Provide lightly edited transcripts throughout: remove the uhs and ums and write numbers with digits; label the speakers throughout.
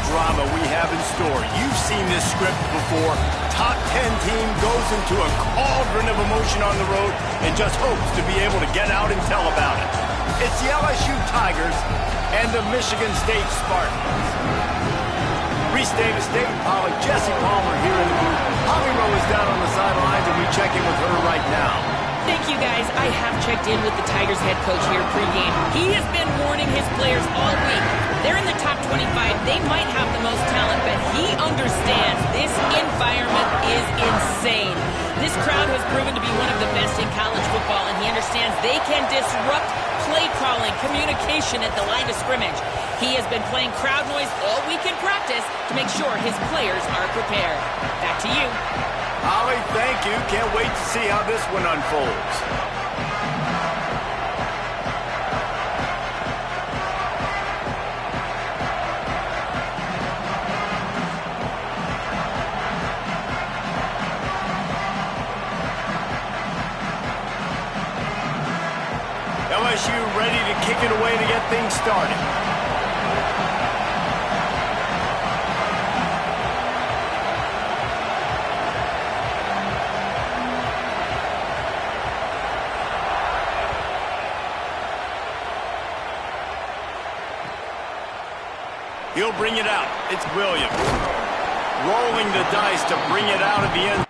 Speaker 1: drama we have in store. You've seen this script before. Top 10 team goes into a cauldron of emotion on the road and just hopes to be able to get out and tell about it. It's the LSU Tigers and the Michigan State Spartans. Reese Davis, Dave Pollock, Jesse Palmer here in the booth. Holly Rowe is down on the sidelines, and we check in with her right now.
Speaker 2: Thank you, guys. I have checked in with the Tigers head coach here pregame. He has been warning his players all week. They're in the top 25. They might have the most talent, but he understands this environment is insane. This crowd has proven to be one of the best in college football, and he understands they can disrupt play calling, communication at the line of scrimmage. He has been playing crowd noise all week in practice to make sure his players are prepared. Back to you.
Speaker 1: Holly, thank you. Can't wait to see how this one unfolds. LSU ready to kick it away to get things started. He'll bring it out. It's Williams. Rolling the dice to bring it out at the end.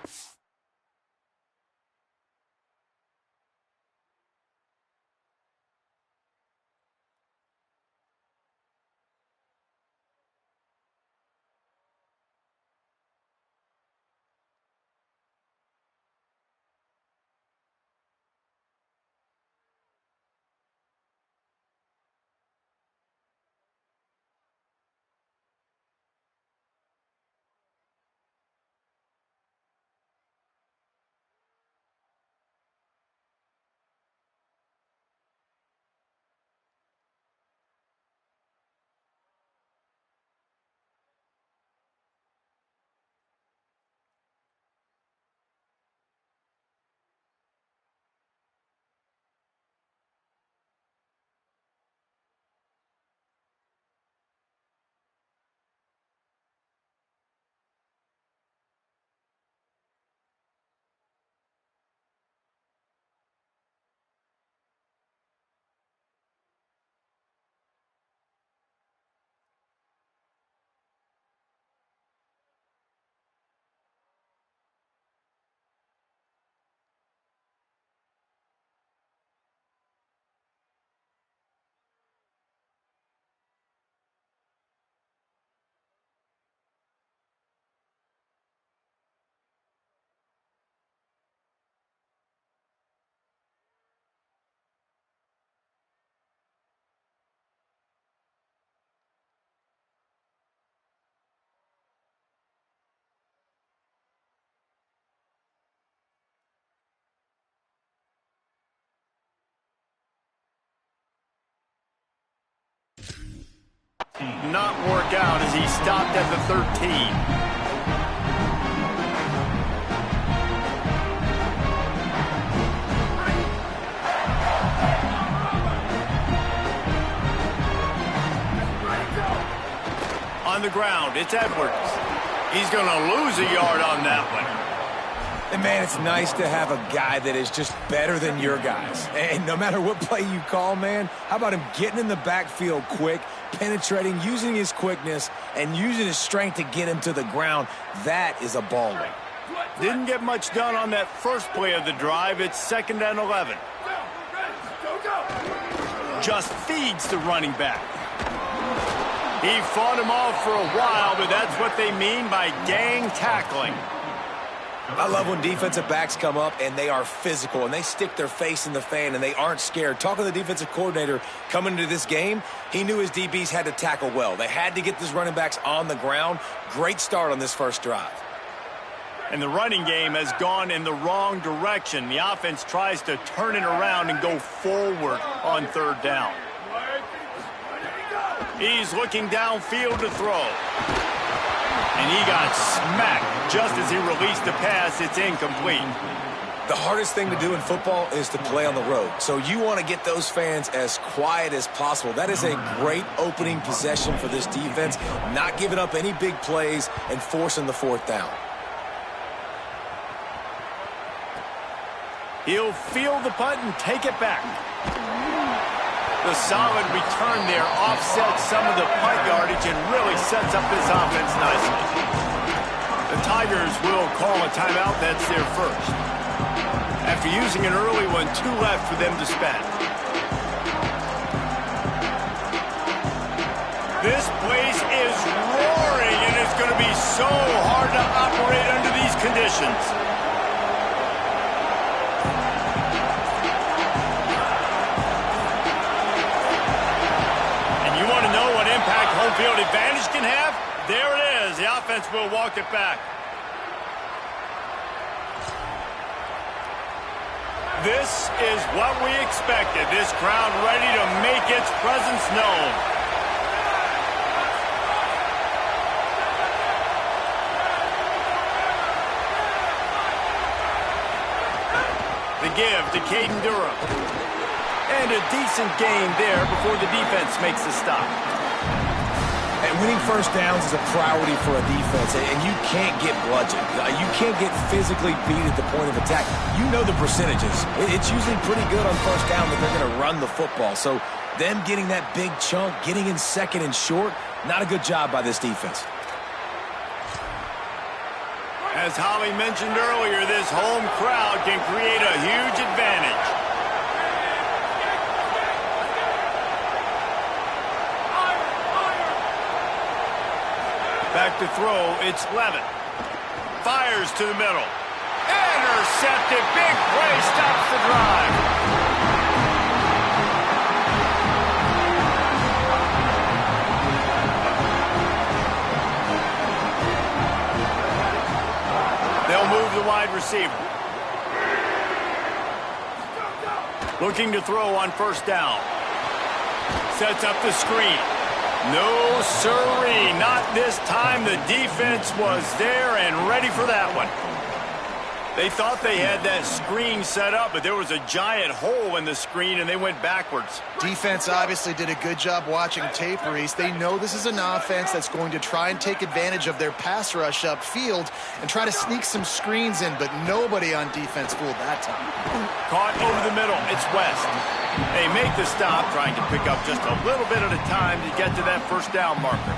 Speaker 1: Not work out as he stopped at the 13. On the ground, it's Edwards. He's going to lose a yard on that one.
Speaker 3: And, man, it's nice to have a guy that is just better than your guys. And no matter what play you call, man, how about him getting in the backfield quick, penetrating, using his quickness, and using his strength to get him to the ground? That is a baller.
Speaker 1: Didn't get much done on that first play of the drive. It's 2nd and 11. Just feeds the running back. He fought him off for a while, but that's what they mean by gang tackling.
Speaker 3: I love when defensive backs come up and they are physical and they stick their face in the fan and they aren't scared. Talking to the defensive coordinator coming into this game, he knew his DBs had to tackle well. They had to get these running backs on the ground. Great start on this first drive.
Speaker 1: And the running game has gone in the wrong direction. The offense tries to turn it around and go forward on 3rd down. He's looking downfield to throw. And he got smacked just as he released the pass. It's incomplete.
Speaker 3: The hardest thing to do in football is to play on the road. So you want to get those fans as quiet as possible. That is a great opening possession for this defense, not giving up any big plays and forcing the fourth down.
Speaker 1: He'll field the punt and take it back. The solid return there offsets some of the punt yardage and really sets up this offense nicely. The Tigers will call a timeout. That's their first. After using an early one, 2 left for them to spend. This place is roaring, and it's going to be so hard to operate under these conditions. And you want to know what impact home field advantage can have? There it is. The offense will walk it back. This is what we expected. This crowd ready to make its presence known. The give to Caden Durham. And a decent gain there before the defense makes the stop.
Speaker 3: And winning first downs is a priority for a defense, and you can't get bludgeoned. You can't get physically beat at the point of attack. You know the percentages. It's usually pretty good on first down that they're going to run the football. So them getting that big chunk, getting in second and short, not a good job by this defense.
Speaker 1: As Holly mentioned earlier, this home crowd can create a huge advantage. Back to throw, it's Levin. Fires to the middle. Intercepted, big play, stops the drive. They'll move the wide receiver. Looking to throw on first down. Sets up the screen. No, sirree, not this time. The defense was there and ready for that one. They thought they had that screen set up, but there was a giant hole in the screen, and they went backwards.
Speaker 4: Defense obviously did a good job watching tape, Reese. They know this is an offense that's going to try and take advantage of their pass rush upfield and try to sneak some screens in, but nobody on defense fooled that time.
Speaker 1: Caught over the middle. It's West. They make the stop, trying to pick up just a little bit at a time to get to that first down marker.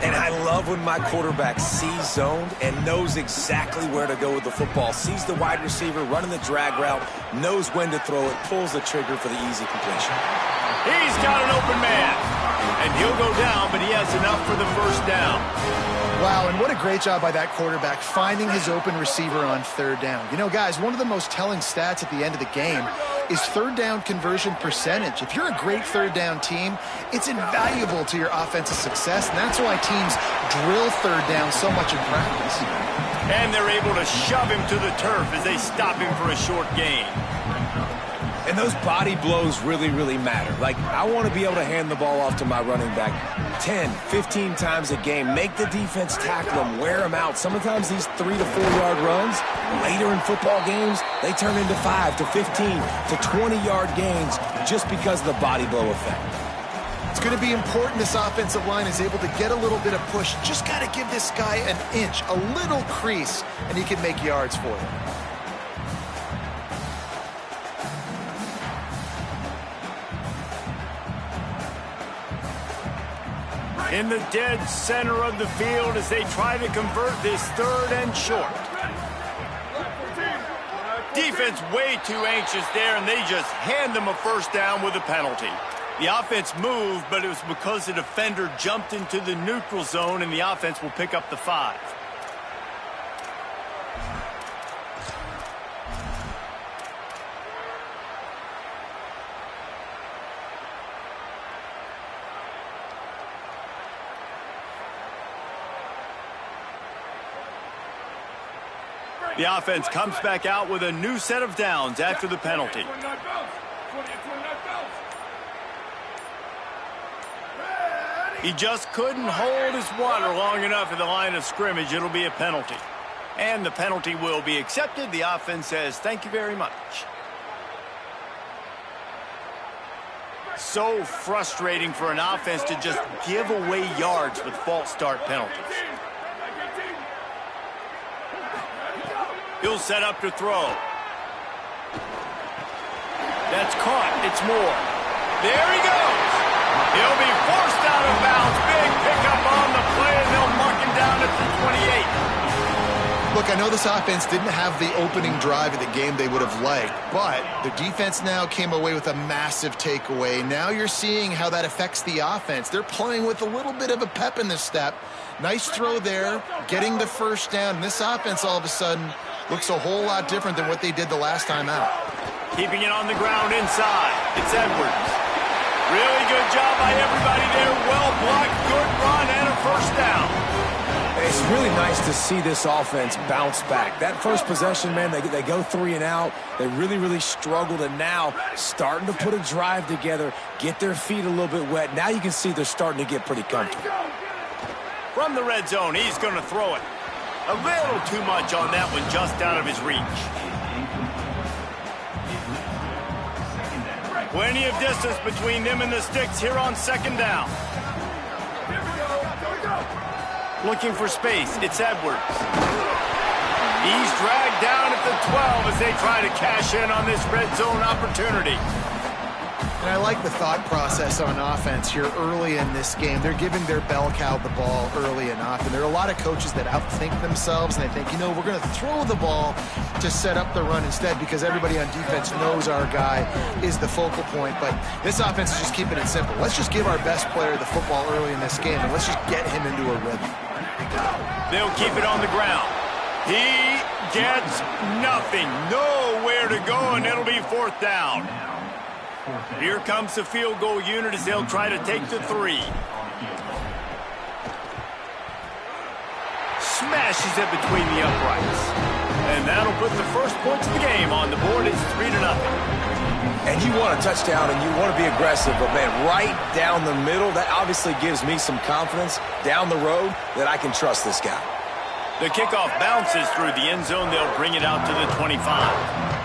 Speaker 3: And I love when my quarterback sees zoned and knows exactly where to go with the football. Sees the wide receiver running the drag route, knows when to throw it, pulls the trigger for the easy completion.
Speaker 1: He's got an open man. And he'll go down, but he has enough for the first down.
Speaker 4: Wow, and what a great job by that quarterback finding his open receiver on third down. You know, guys, one of the most telling stats at the end of the game is third down conversion percentage. If you're a great third down team, it's invaluable to your offensive success, and that's why teams drill third down so much in practice.
Speaker 1: And they're able to shove him to the turf as they stop him for a short gain.
Speaker 3: And those body blows really, really matter. Like, I want to be able to hand the ball off to my running back 10, 15 times a game. Make the defense tackle them, wear them out. Sometimes these 3 to 4 yard runs, later in football games, they turn into 5 to 15 to 20 yard gains just because of the body blow effect.
Speaker 4: It's going to be important this offensive line is able to get a little bit of push. Just got to give this guy an inch, a little crease, and he can make yards for you.
Speaker 1: In the dead center of the field as they try to convert this third and short. Defense way too anxious there, and they just hand them a first down with a penalty. The offense moved, but it was because the defender jumped into the neutral zone, and the offense will pick up the 5. The offense comes back out with a new set of downs after the penalty. He just couldn't hold his water long enough at the line of scrimmage. It'll be a penalty. And the penalty will be accepted. The offense says, thank you very much. So frustrating for an offense to just give away yards with false start penalties. He'll set up to throw. That's caught. It's Moore. There he goes. He'll be forced out of bounds. Big pickup on the play, and they'll mark him down at the 28.
Speaker 4: Look, I know this offense didn't have the opening drive of the game they would have liked, but the defense now came away with a massive takeaway. Now you're seeing how that affects the offense. They're playing with a little bit of a pep in the step. Nice throw there, getting the first down. And this offense all of a sudden looks a whole lot different than what they did the last time out.
Speaker 1: Keeping it on the ground inside. It's Edwards. Really good job by everybody there. Well blocked, good run, and a first down.
Speaker 3: It's really nice to see this offense bounce back. That first possession, man, they go 3 and out. They really struggled, and now starting to put a drive together, get their feet a little bit wet. Now you can see they're starting to get pretty comfortable.
Speaker 1: From the red zone, he's going to throw it. A little too much on that one, just out of his reach. Plenty of distance between them and the sticks here on second down. Looking for space, it's Edwards. He's dragged down at the 12 as they try to cash in on this red zone opportunity.
Speaker 4: And I like the thought process on offense here early in this game. They're giving their bell cow the ball early enough, and there are a lot of coaches that outthink themselves, and they think, you know, we're going to throw the ball to set up the run instead because everybody on defense knows our guy is the focal point. But this offense is just keeping it simple. Let's just give our best player the football early in this game, and let's just get him into a rhythm.
Speaker 1: They'll keep it on the ground. He gets nothing. Nowhere to go, and it'll be fourth down. Here comes the field goal unit as they'll try to take the 3. Smashes it between the uprights. And that'll put the first points of the game on the board. It's 3-0.
Speaker 3: And you want a touchdown and you want to be aggressive, but man, right down the middle, that obviously gives me some confidence down the road that I can trust this guy.
Speaker 1: The kickoff bounces through the end zone. They'll bring it out to the 25.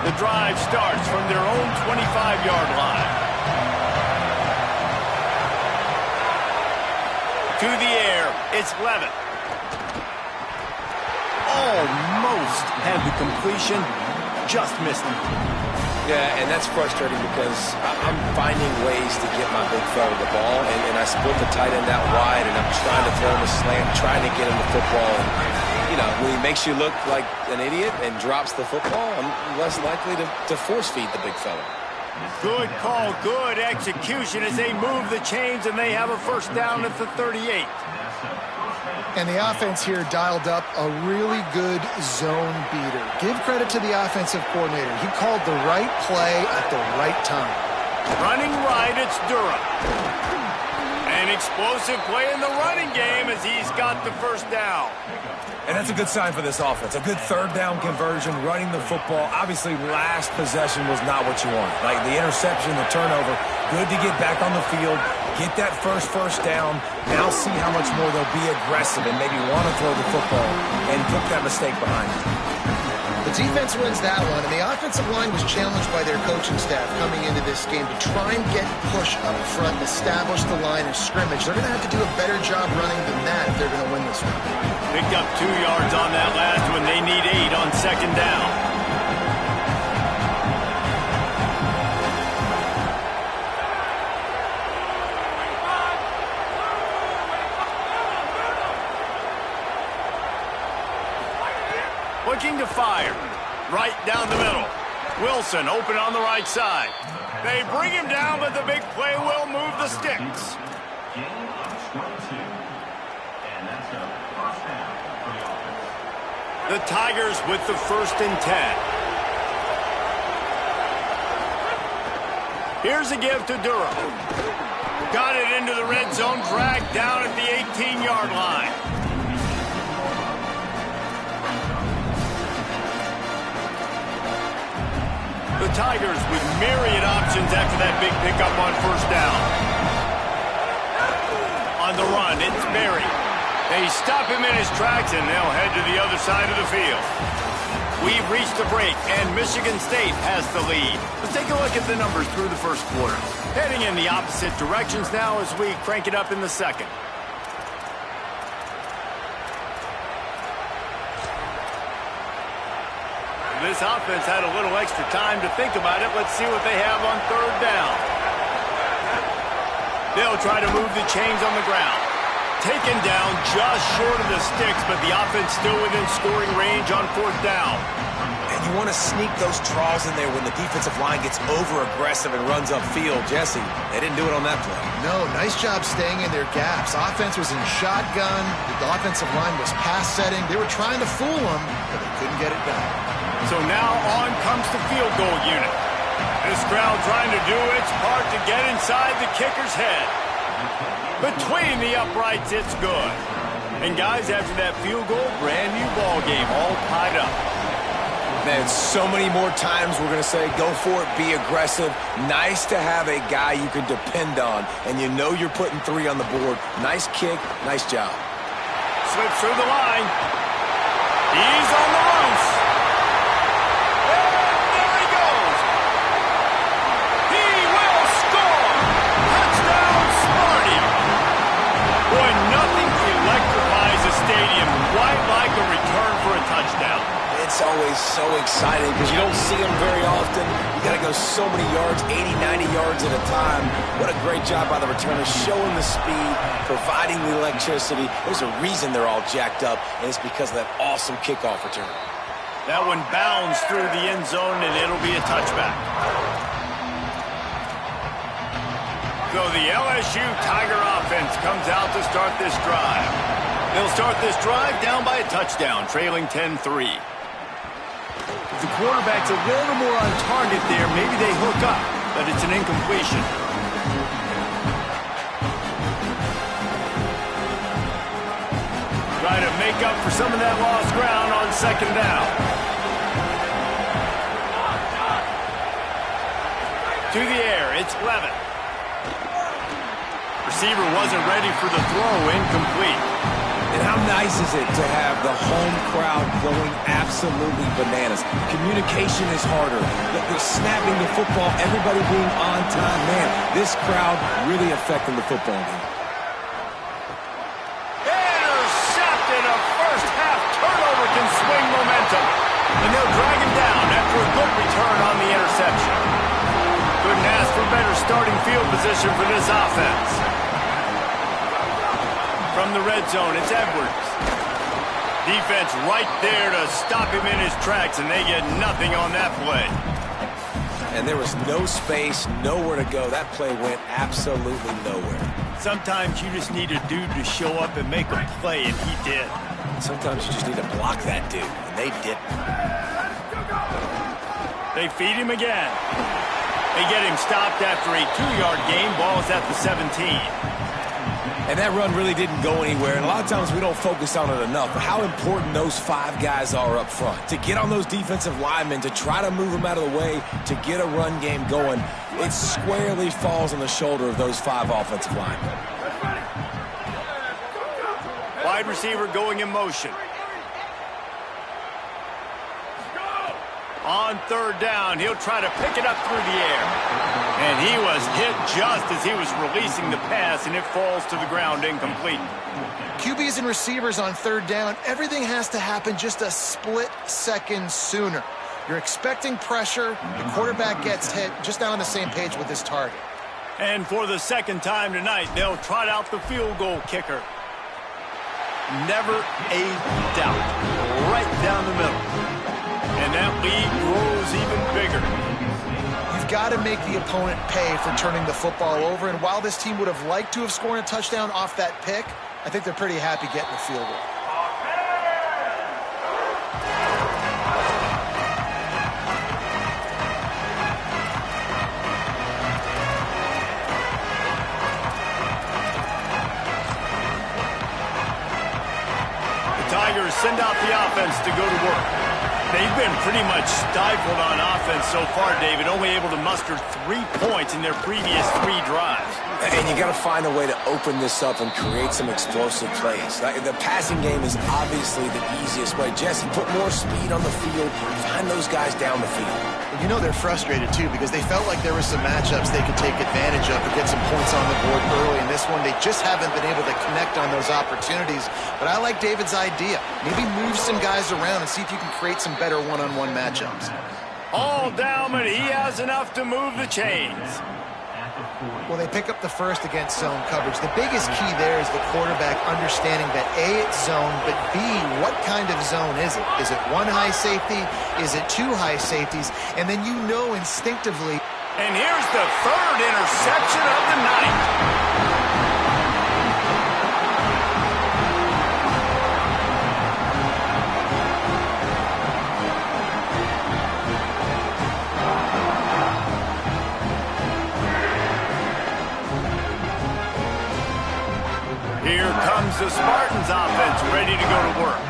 Speaker 1: The drive starts from their own 25-yard line. To the air, it's Levitt. Almost had the completion, just missed it.
Speaker 3: Yeah, and that's frustrating because I'm finding ways to get my big fella the ball, and I split the tight end out wide, and I'm trying to throw him a slant, trying to get him the football. And, you know, when he makes you look like an idiot and drops the football, I'm less likely to force feed the big fella.
Speaker 1: Good call, good execution as they move the chains, and they have a first down at the 38.
Speaker 4: And the offense here dialed up a really good zone beater. Give credit to the offensive coordinator. He called the right play at the right time.
Speaker 1: Running right, it's Durham. An explosive play in the running game as he's got the first down.
Speaker 3: And that's a good sign for this offense. A good third down conversion, running the football. Obviously, last possession was not what you want. Like the interception, the turnover. Good to get back on the field, get that first down. Now see how much more they'll be aggressive and maybe want to throw the football and put that mistake behind them.
Speaker 4: The defense wins that one, and the offensive line was challenged by their coaching staff coming into this game to try and get push up front, establish the line of scrimmage. They're going to have to do a better job running than that if they're going to win this one.
Speaker 1: Picked up 2 yards on that last one. They need 8 on second down. Looking to fire. Right down the middle. Wilson open on the right side. They bring him down, but the big play will move the sticks. The Tigers with the 1st and 10. Here's a give to Durham. Got it into the red zone, dragged down at the 18-yard line. The Tigers with myriad options after that big pickup on first down. On the run, it's Berry. They stop him in his tracks, and they'll head to the other side of the field. We've reached a break, and Michigan State has the lead. Let's take a look at the numbers through the first quarter. Heading in the opposite directions now as we crank it up in the second. This offense had a little extra time to think about it. Let's see what they have on third down. They'll try to move the chains on the ground. Taken down just short of the sticks, but the offense still within scoring range on fourth down.
Speaker 3: And you want to sneak those draws in there when the defensive line gets over-aggressive and runs upfield. Jesse, they didn't do it on that play.
Speaker 4: No, nice job staying in their gaps. Offense was in shotgun. The offensive line was pass setting. They were trying to fool them, but they couldn't get it done.
Speaker 1: So now on comes the field goal unit. This crowd trying to do its part to get inside the kicker's head. Between the uprights, it's good. And guys, after that field goal, brand new ball game, all tied up.
Speaker 3: Man, so many more times we're going to say, go for it, be aggressive. Nice to have a guy you can depend on, and you know you're putting 3 on the board. Nice kick, nice job.
Speaker 1: Slips through the line. He's on the loose. And there he goes. He will score. Touchdown, Sparty. Boy, nothing electrifies a stadium quite like a return for a touchdown.
Speaker 3: It's always so exciting because you don't see them very often. You got to go so many yards, 80, 90 yards at a time. What a great job by the returner, showing the speed, providing the electricity. There's a reason they're all jacked up, and it's because of that awesome kickoff return.
Speaker 1: That one bounds through the end zone, and it'll be a touchback. So the LSU Tiger offense comes out to start this drive. They'll start this drive down by a touchdown, trailing 10-3. If the quarterback's a little more on target there, maybe they hook up, but it's an incompletion. Trying to make up for some of that lost ground on second down. To the air, it's Levitt. Receiver wasn't ready for the throw, incomplete.
Speaker 3: And how nice is it to have the home crowd going absolutely bananas? Communication is harder. They're snapping the football, everybody being on time. Man, this crowd really affecting the football game.
Speaker 1: Intercepted. A first-half turnover can swing momentum. And they'll drag him down after a good return on the interception. Couldn't ask for better starting field position for this offense. From the red zone, it's Edwards. Defense right there to stop him in his tracks, and they get nothing on that play.
Speaker 3: And there was no space, nowhere to go. That play went absolutely nowhere.
Speaker 1: Sometimes you just need a dude to show up and make a play, and he did.
Speaker 3: Sometimes you just need to block that dude, and they didn't.
Speaker 1: They feed him again. They get him stopped after a 2-yard gain. Ball's at the 17.
Speaker 3: And that run really didn't go anywhere, and a lot of times we don't focus on it enough, but how important those 5 guys are up front. To get on those defensive linemen, to try to move them out of the way, to get a run game going, it squarely falls on the shoulder of those 5 offensive linemen.
Speaker 1: Wide receiver going in motion. On third down, he'll try to pick it up through the air. And he was hit just as he was releasing the pass, and it falls to the ground incomplete.
Speaker 4: QBs and receivers on third down, everything has to happen just a split second sooner. You're expecting pressure, the quarterback gets hit, just not on the same page with his target.
Speaker 1: And for the second time tonight, they'll trot out the field goal kicker. Never a doubt. Right down the middle. And that lead grows even bigger.
Speaker 4: You've got to make the opponent pay for turning the football over, and while this team would have liked to have scored a touchdown off that pick, I think they're pretty happy getting the field goal.
Speaker 1: The Tigers send out the offense to go to work. They've been pretty much stifled on offense so far, David, only able to muster 3 points in their previous 3 drives.
Speaker 3: And you got to find a way to open this up and create some explosive plays. The passing game is obviously the easiest way. Jesse, put more speed on the field. Find those guys down the field.
Speaker 4: You know they're frustrated, too, because they felt like there were some matchups they could take advantage of and get some points on the board early. In this one, they just haven't been able to connect on those opportunities. But I like David's idea. Maybe move some guys around and see if you can create some better one-on-one matchups.
Speaker 1: All down, but he has enough to move the chains.
Speaker 4: Well, they pick up the first against zone coverage. The biggest key there is the quarterback understanding that A, it's zone, but B, what kind of zone is it? Is it one high safety? Is it two high safeties? And then you know instinctively.
Speaker 1: And here's the third interception of the night. Here comes the Spartans offense ready to go to work.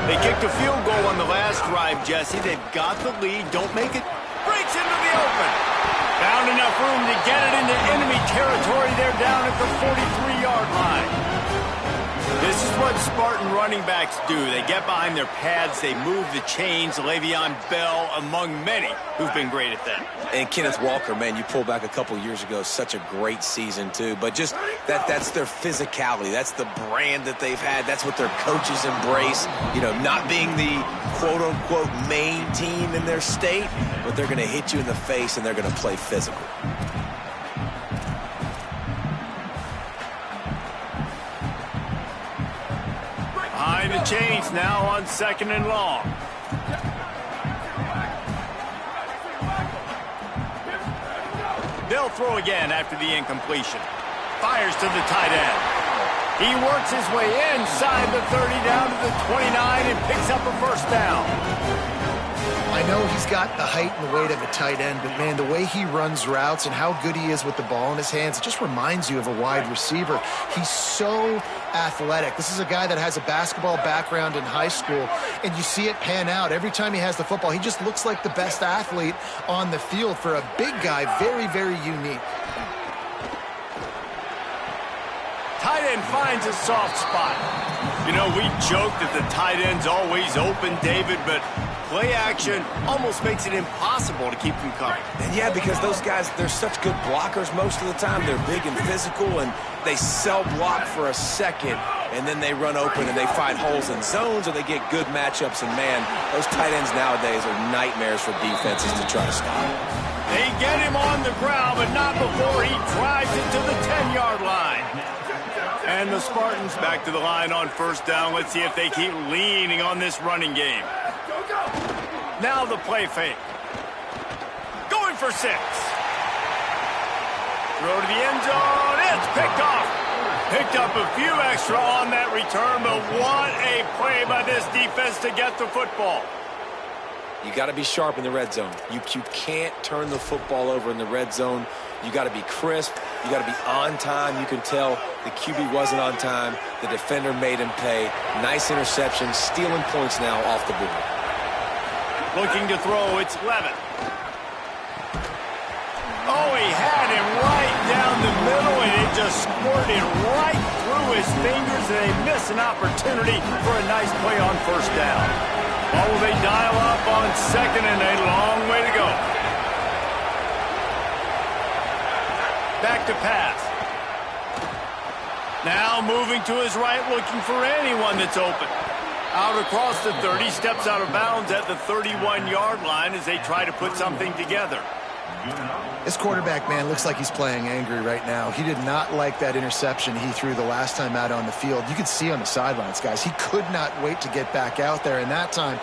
Speaker 1: They kicked a field goal on the last drive, Jesse. They've got the lead. Don't make it. Breaks into the open. Found enough room to get it into enemy territory. They're down at the 43-yard line. This is what Spartan running backs do. They get behind their pads. They move the chains. Le'Veon Bell among many who've been great at that.
Speaker 3: And Kenneth Walker, man, you pull back a couple years ago, such a great season, too. But just that's their physicality. That's the brand that they've had. That's what their coaches embrace. You know, not being the quote-unquote main team in their state, but they're going to hit you in the face and they're going to play physical.
Speaker 1: Behind the chains now on 2nd and long. They'll throw again after the incompletion. Fires to the tight end. He works his way inside the 30 down to the 29 and picks up a first down.
Speaker 4: I know he's got the height and the weight of a tight end, but, man, the way he runs routes and how good he is with the ball in his hands, it just reminds you of a wide receiver. He's so athletic. This is a guy that has a basketball background in high school, and you see it pan out. Every time he has the football, he just looks like the best athlete on the field. For a big guy, very, very unique.
Speaker 1: Tight end finds a soft spot. You know, we joke that the tight end's always open, David, but play action almost makes it impossible to keep them coming.
Speaker 3: And yeah, because those guys, they're such good blockers most of the time. They're big and physical, and they cell block for a second, and then they run open and they find holes in zones, or they get good matchups. And, man, those tight ends nowadays are nightmares for defenses to try to stop.
Speaker 1: They get him on the ground, but not before he drives it to the 10-yard line. And the Spartans back to the line on first down. Let's see if they keep leaning on this running game. Now the play fake. Going for 6. Throw to the end zone. It's picked off. Picked up a few extra on that return, but what a play by this defense to get the football.
Speaker 3: You got to be sharp in the red zone. You can't turn the football over in the red zone. You got to be crisp. You got to be on time. You can tell the QB wasn't on time. The defender made him pay. Nice interception, stealing points now off the board.
Speaker 1: Looking to throw, it's Levitt. Oh, he had him right down the middle, and it just squirted right through his fingers, and they miss an opportunity for a nice play on first down. Well, will they dial up on 2nd and a long way to go? Back to pass. Now moving to his right, looking for anyone that's open. Out across the 30, steps out of bounds at the 31-yard line as they try to put something together.
Speaker 4: This quarterback, man, looks like he's playing angry right now. He did not like that interception he threw the last time out on the field. You could see on the sidelines, guys, he could not wait to get back out there. And that time,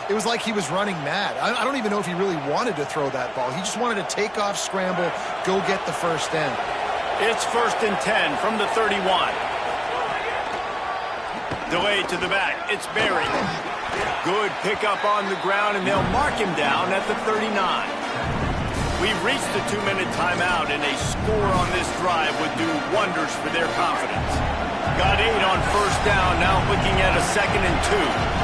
Speaker 4: it was like he was running mad. I don't even know if he really wanted to throw that ball. He just wanted to take off, scramble, go get the first down.
Speaker 1: It's 1st and 10 from the 31. Delayed to the back. It's Berry. Good pickup on the ground, and they'll mark him down at the 39. We've reached the 2-minute timeout, and a score on this drive would do wonders for their confidence. Got 8 on first down, now looking at a 2nd and 2.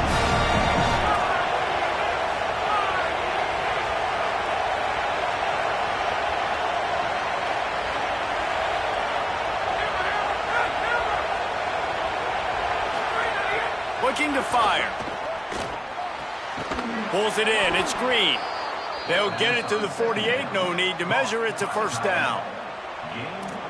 Speaker 1: looking to fire. Pulls it in. It's Green. They'll get it to the 48. No need to measure. It's a first down.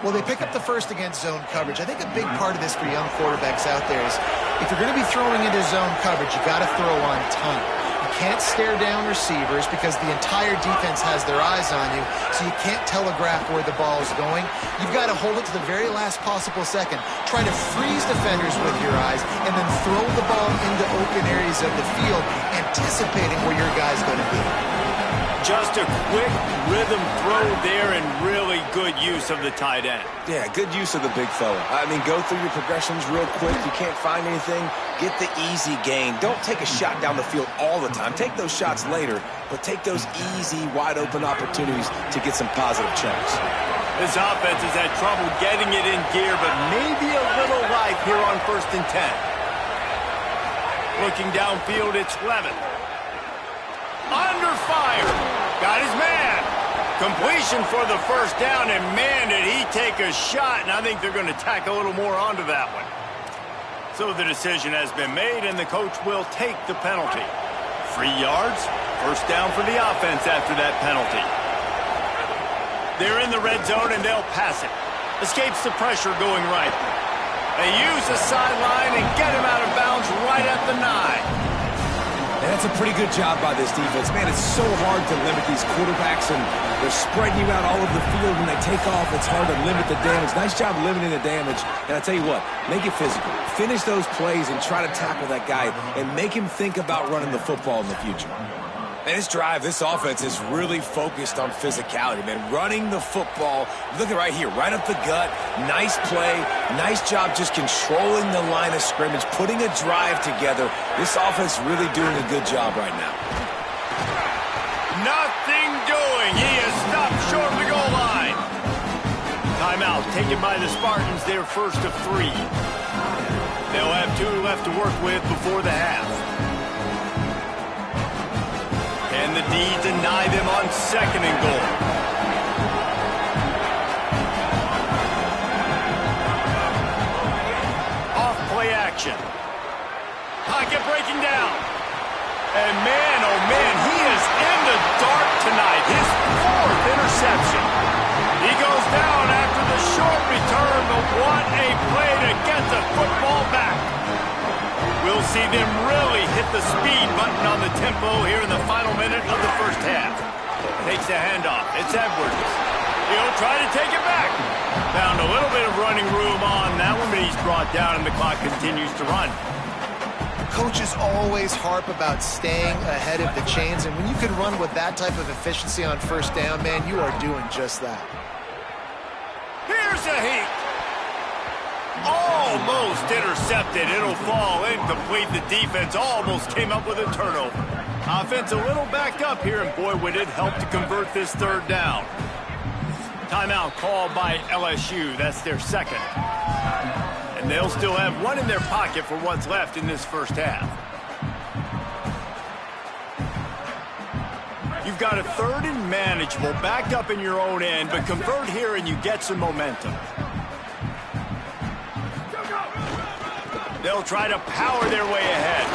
Speaker 4: Well, they pick up the first against zone coverage. I think a big part of this for young quarterbacks out there is if you're going to be throwing into zone coverage, you got to throw on time. You can't stare down receivers because the entire defense has their eyes on you, so you can't telegraph where the ball is going. You've got to hold it to the very last possible second. Try to freeze defenders with your eyes and then throw the ball into open areas of the field, anticipating where your guy's going to be.
Speaker 1: Just a quick rhythm throw there and really good use of the tight end.
Speaker 3: Yeah, good use of the big fella. I mean, go through your progressions real quick. You can't find anything, get the easy gain. Don't take a shot down the field all the time. Take those shots later, but take those easy, wide-open opportunities to get some positive chunks.
Speaker 1: This offense has had trouble getting it in gear, but maybe a little life here on 1st and 10. Looking downfield, it's Levin. Under fire. Got his man. Completion for the first down, and man, did he take a shot, and I think they're going to tack a little more onto that one. So the decision has been made, and the coach will take the penalty. 3 yards, first down for the offense after that penalty. They're in the red zone, and they'll pass it. Escapes the pressure going right. They use the sideline and get him out of bounds right at the 9.
Speaker 3: And that's a pretty good job by this defense. Man, it's so hard to limit these quarterbacks, and they're spreading you out all over the field. When they take off, it's hard to limit the damage. Nice job limiting the damage. And I tell you what, make it physical. Finish those plays and try to tackle that guy and make him think about running the football in the future. And this drive, this offense is really focused on physicality, man. Running the football. Look at right here, right up the gut. Nice play. Nice job just controlling the line of scrimmage, putting a drive together. This offense really doing a good job right now.
Speaker 1: Nothing doing. He is stopped short of the goal line. Timeout taken by the Spartans, their first of 3. They'll have 2 left to work with before the half. And the D deny them on 2nd and goal. Off play action. Pocket breaking down. And man, oh man, he is in the dark tonight. His 4th interception. He goes down after the short return, but what a play to get the football back. We'll see them really hit the speed button on the tempo here in the final minute of the first half. Takes the handoff. It's Edwards. He'll try to take it back. Found a little bit of running room on that one, but he's brought down and the clock continues to run.
Speaker 4: Coaches always harp about staying ahead of the chains, and when you can run with that type of efficiency on first down, man, you are doing just that.
Speaker 1: Here's a heat. Almost intercepted. It'll fall incomplete. The defense almost came up with a turnover. Offense a little backed up here, and boy, would it help to convert this 3rd down. Timeout called by LSU. That's their 2nd. And they'll still have 1 in their pocket for what's left in this first half. You've got a 3rd and manageable, backed up in your own end, but convert here and you get some momentum. They'll try to power their way ahead.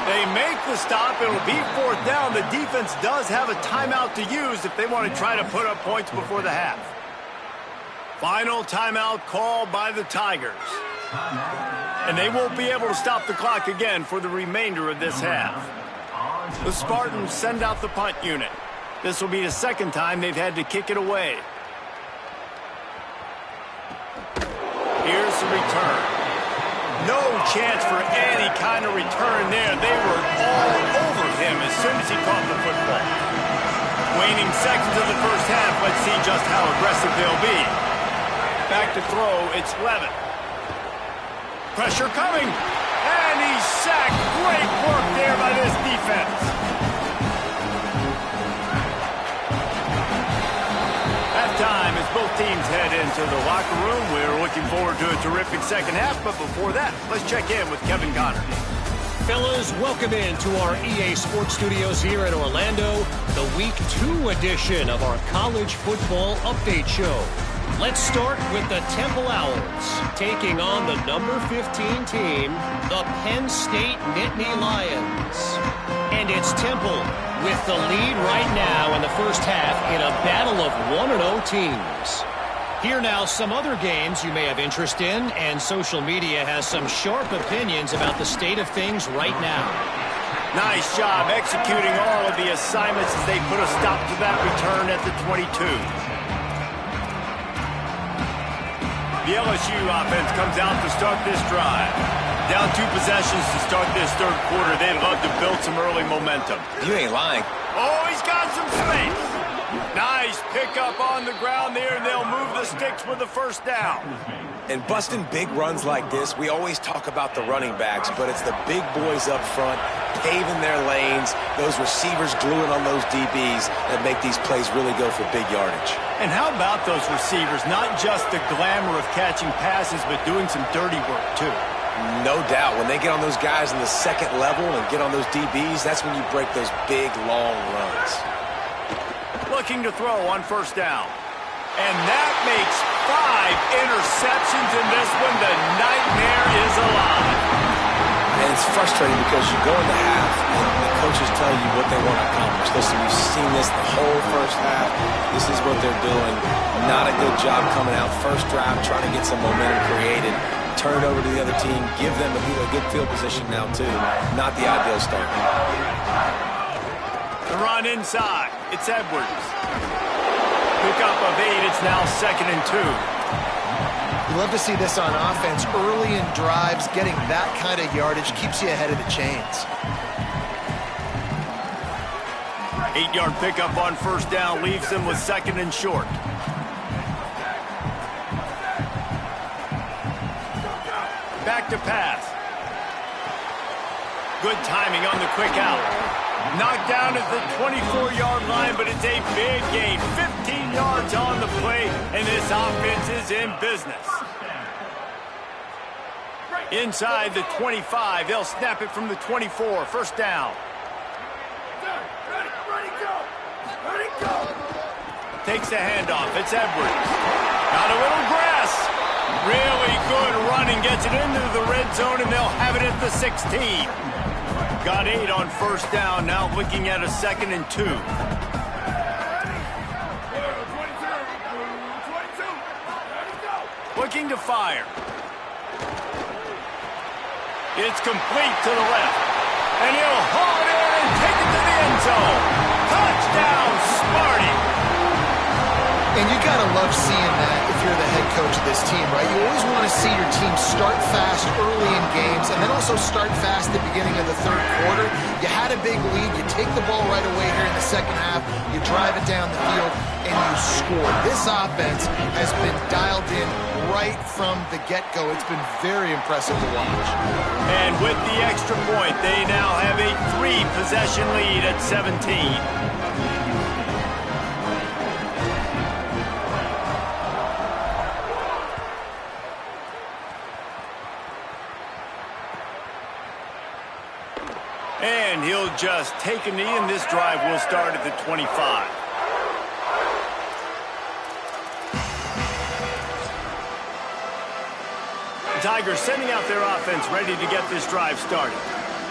Speaker 1: They make the stop. It'll be 4th down. The defense does have a timeout to use if they want to try to put up points before the half. Final timeout called by the Tigers. And they won't be able to stop the clock again for the remainder of this half. The Spartans send out the punt unit. This will be the 2nd time they've had to kick it away. Here's the return. No chance for any kind of return there. They were all over him as soon as he caught the football. Waning seconds of the first half. Let's see just how aggressive they'll be. Back to throw, it's Levin. Pressure coming. And he's sacked. Great work there by this defense. Halftime as both teams head into the locker room. We're looking forward to a terrific second half, but before that, let's check in with Kevin Connors.
Speaker 5: Fellas, welcome into our EA Sports Studios here in Orlando, the Week 2 edition of our College Football Update Show. Let's start with the Temple Owls, taking on the number 15 team, the Penn State Nittany Lions. And it's Temple with the lead right now in the first half in a battle of 1-0 teams. Here now some other games you may have interest in, and social media has some sharp opinions about the state of things right now.
Speaker 1: Nice job executing all of the assignments as they put a stop to that return at the 22. The LSU offense comes out to start this drive. Down 2 possessions to start this third quarter. They'd love to build some early momentum.
Speaker 3: You ain't lying.
Speaker 1: Oh, he's got some space. Nice pickup on the ground there, and they'll move the sticks with the first down.
Speaker 3: And busting big runs like this, we always talk about the running backs, but it's the big boys up front, paving their lanes, those receivers gluing on those DBs that make these plays really go for big yardage.
Speaker 1: And how about those receivers? Not just the glamour of catching passes, but doing some dirty work, too.
Speaker 3: No doubt. When they get on those guys in the second level and get on those DBs, that's when you break those big, long runs.
Speaker 1: Looking to throw on first down. And that makes 5 interceptions in this one. The nightmare is alive.
Speaker 3: And it's frustrating because you go into half and the coaches tell you what they want to accomplish. Listen, you've seen this the whole first half. This is what they're doing. Not a good job coming out first drive, trying to get some momentum created. Turn it over to the other team. Give them a good field position now, too. Not the ideal start.
Speaker 1: The run inside. It's Edwards. Pickup of 8. It's now 2nd and 2.
Speaker 4: You love to see this on offense. Early in drives, getting that kind of yardage keeps you ahead of the chains.
Speaker 1: 8-yard pickup on first down leaves them with 2nd and short. Back to pass. Good timing on the quick out. Knocked down at the 24-yard line, but it's a big gain. 15 yards on the play, and this offense is in business. Inside the 25, they'll snap it from the 24. First down. Takes the handoff. It's Edwards. Got a little grass. Really good running. Gets it into the red zone, and they'll have it at the 16. Got 8 on first down. Now looking at a 2nd and 2. Looking to fire. It's complete to the left. And he'll haul it in and take it to the end zone. Touchdown, Smarty.
Speaker 4: And you got to love seeing that if you're the head coach of this team, right? You always want to see your team start fast early in games and then also start fast at the beginning of the third quarter. You had a big lead. You take the ball right away here in the second half. You drive it down the field, and you score. This offense has been dialed in right from the get-go. It's been very impressive to watch.
Speaker 1: And with the extra point, they now have a 3-possession lead at 17. And he'll just take a knee, and this drive will start at the 25. The Tigers sending out their offense ready to get this drive started.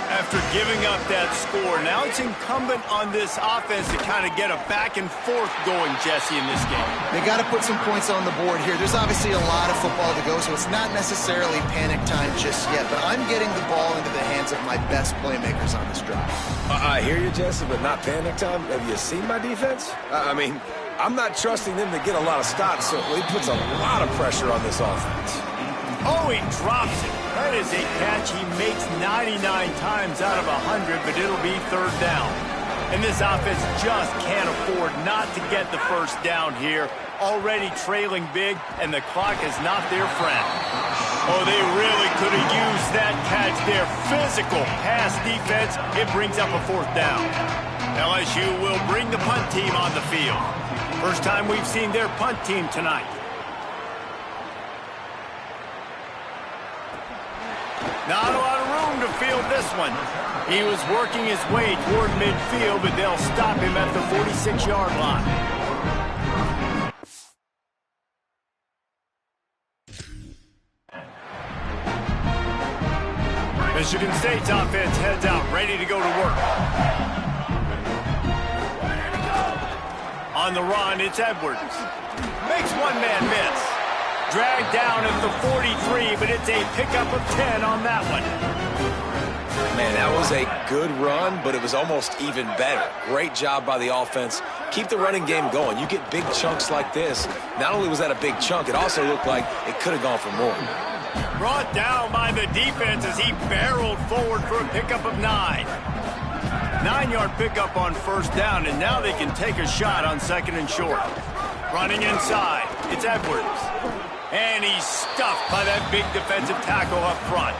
Speaker 1: After giving up that score, now it's incumbent on this offense to kind of get a back and forth going, Jesse, in this game.
Speaker 4: They got to put some points on the board here. There's obviously a lot of football to go, so it's not necessarily panic time just yet, but I'm getting the ball into the hands of my best playmakers on this drive.
Speaker 3: I hear you, Jesse, but not panic time. Have you seen my defense? I mean, I'm not trusting them to get a lot of stops, so it puts a lot of pressure on this offense.
Speaker 1: Oh, he drops it. That is a catch he makes 99 times out of 100, but it'll be third down. And this offense just can't afford not to get the first down here. Already trailing big, and the clock is not their friend. Oh, they really could have used that catch there. Physical pass defense. It brings up a fourth down. LSU will bring the punt team on the field. First time we've seen their punt team tonight. Not a lot of room to field this one. He was working his way toward midfield, but they'll stop him at the 46-yard line. Michigan State's offense heads out, ready to go to work. On the run, it's Edwards. Makes one man miss. Dragged down at the 43, but it's a pickup of 10 on that one.
Speaker 3: Man, that was a good run, but it was almost even better. Great job by the offense. Keep the running game going. You get big chunks like this. Not only was that a big chunk, it also looked like it could have gone for more.
Speaker 1: Brought down by the defense as he barreled forward for a pickup of 9. 9-yard pickup on first down, and now they can take a shot on second and short. Running inside, it's Edwards. And he's stuffed by that big defensive tackle up front.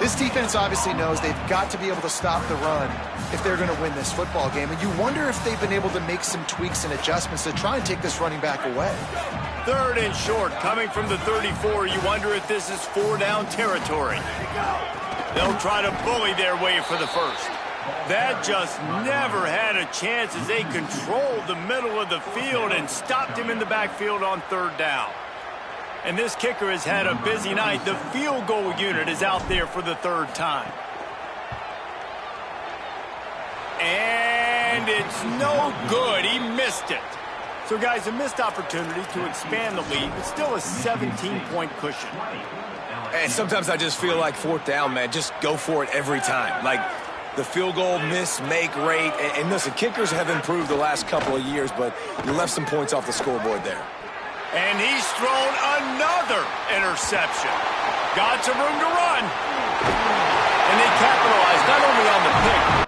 Speaker 4: This defense obviously knows they've got to be able to stop the run if they're going to win this football game. And you wonder if they've been able to make some tweaks and adjustments to try and take this running back away.
Speaker 1: Third and short, coming from the 34. You wonder if this is 4-down territory. They'll try to bully their way for the first. That just never had a chance as they controlled the middle of the field and stopped him in the backfield on third down. And this kicker has had a busy night. The field goal unit is out there for the third time. And it's no good. He missed it. So, guys, a missed opportunity to expand the lead, but still a 17-point cushion.
Speaker 3: And sometimes I just feel like fourth down, man, just go for it every time. Like the field goal miss-make rate. And listen, kickers have improved the last couple of years, but you left some points off the scoreboard there.
Speaker 1: And he's thrown another interception. Got some room to run. And they capitalized not only on the pick.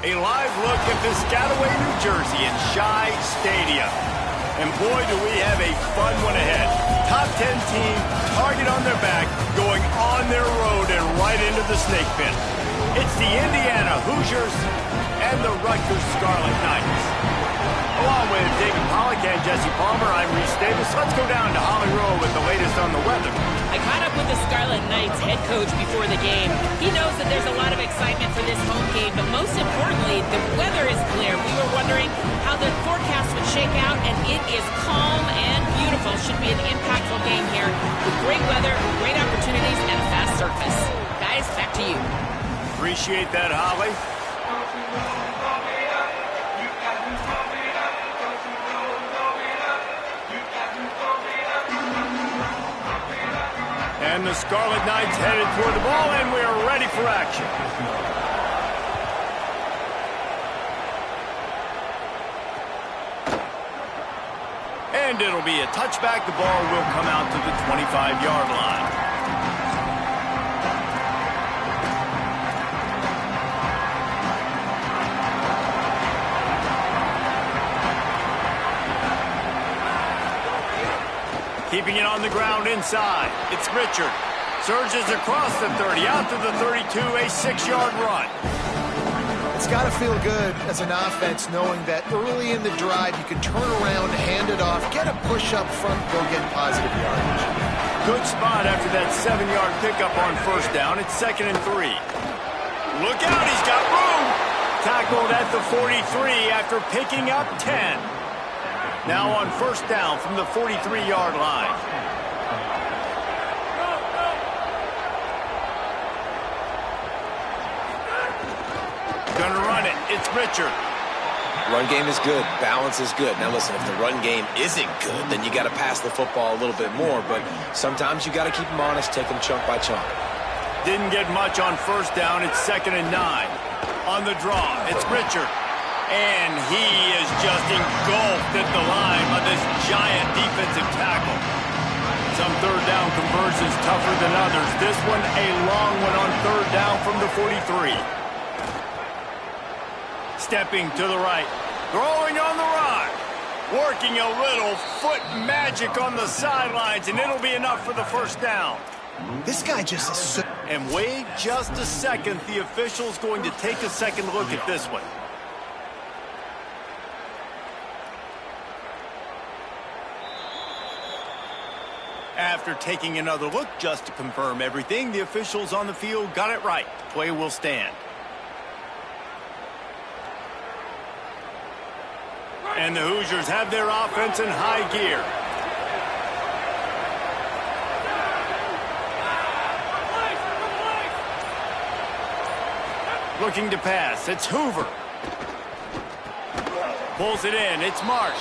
Speaker 1: A live look at Piscataway, New Jersey in Shea Stadium. And boy, do we have a fun one ahead. Top 10 team, target on their back, going on their road and right into the snake pit. It's the Indiana Hoosiers and the Rutgers Scarlet Knights. Along with David Pollack and Jesse Palmer, I'm Reese Davis. Let's go down to Holly Rowe with the latest on the weather.
Speaker 2: I caught up with the Scarlet Knights head coach before the game. He knows that there's a lot of excitement for this home game, but most importantly, the weather is clear. We were wondering how the forecast would shake out, and it is calm and beautiful. Should be an impactful game here with great weather, great opportunities, and a fast surface. Guys, back to you.
Speaker 1: Appreciate that, Holly. And the Scarlet Knights headed toward the ball, and we're ready for action. And it'll be a touchback. The ball will come out to the 25-yard line. Keeping it on the ground inside. It's Richard. Surges across the 30, out to the 32, a 6-yard run.
Speaker 4: It's got to feel good as an offense knowing that early in the drive you can turn around, hand it off, get a push up front, go get positive yardage.
Speaker 1: Good spot after that 7-yard pickup on first down. It's 2nd and 3. Look out, he's got room. Tackled at the 43 after picking up 10. Now on first down from the 43-yard line. Gonna run it. It's Richard.
Speaker 3: Run game is good. Balance is good. Now listen, if the run game isn't good, then you got to pass the football a little bit more. But sometimes you got to keep them honest, take them chunk by chunk.
Speaker 1: Didn't get much on first down. It's 2nd and 9. On the draw, it's Richard. And he is just engulfed at the line by this giant defensive tackle. Some third down conversions tougher than others. This one a long one on third down from the 43. Stepping to the right. Throwing on the run. Working a little foot magic on the sidelines, and it'll be enough for the first down.
Speaker 4: This guy just is so...
Speaker 1: And wait just a second. The official's going to take a second look at this one. After taking another look just to confirm everything, the officials on the field got it right. Play will stand. And the Hoosiers have their offense in high gear. Looking to pass. It's Hoover. Pulls it in. It's Marsh.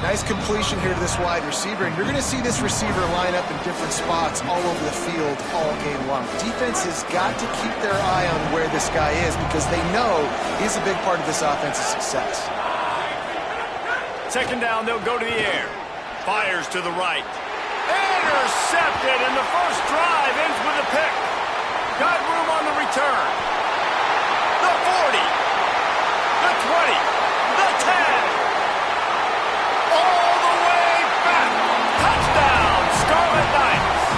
Speaker 4: Nice completion here to this wide receiver, and you're going to see this receiver line up in different spots all over the field all game long. Defense has got to keep their eye on where this guy is because they know he's a big part of this offense's success.
Speaker 1: 2nd down, they'll go to the air. Fires to the right. Intercepted, and the first drive ends with a pick. Got room on the return. The 40. The 20. The 10. All the way back. Touchdown, Scarlet Knights.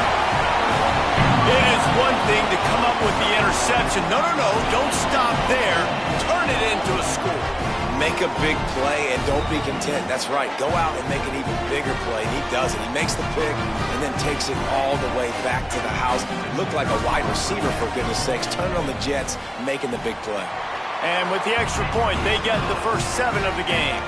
Speaker 1: It is one thing to come up with the interception. No, don't stop there. Turn it into a score.
Speaker 3: Make a big play and don't be content. That's right. Go out and make an even bigger play. And he does it. He makes the pick and then takes it all the way back to the house. Looked like a wide receiver, for goodness sakes. Turn on the Jets, making the big play.
Speaker 1: And with the extra point, they get the first 7 of the game.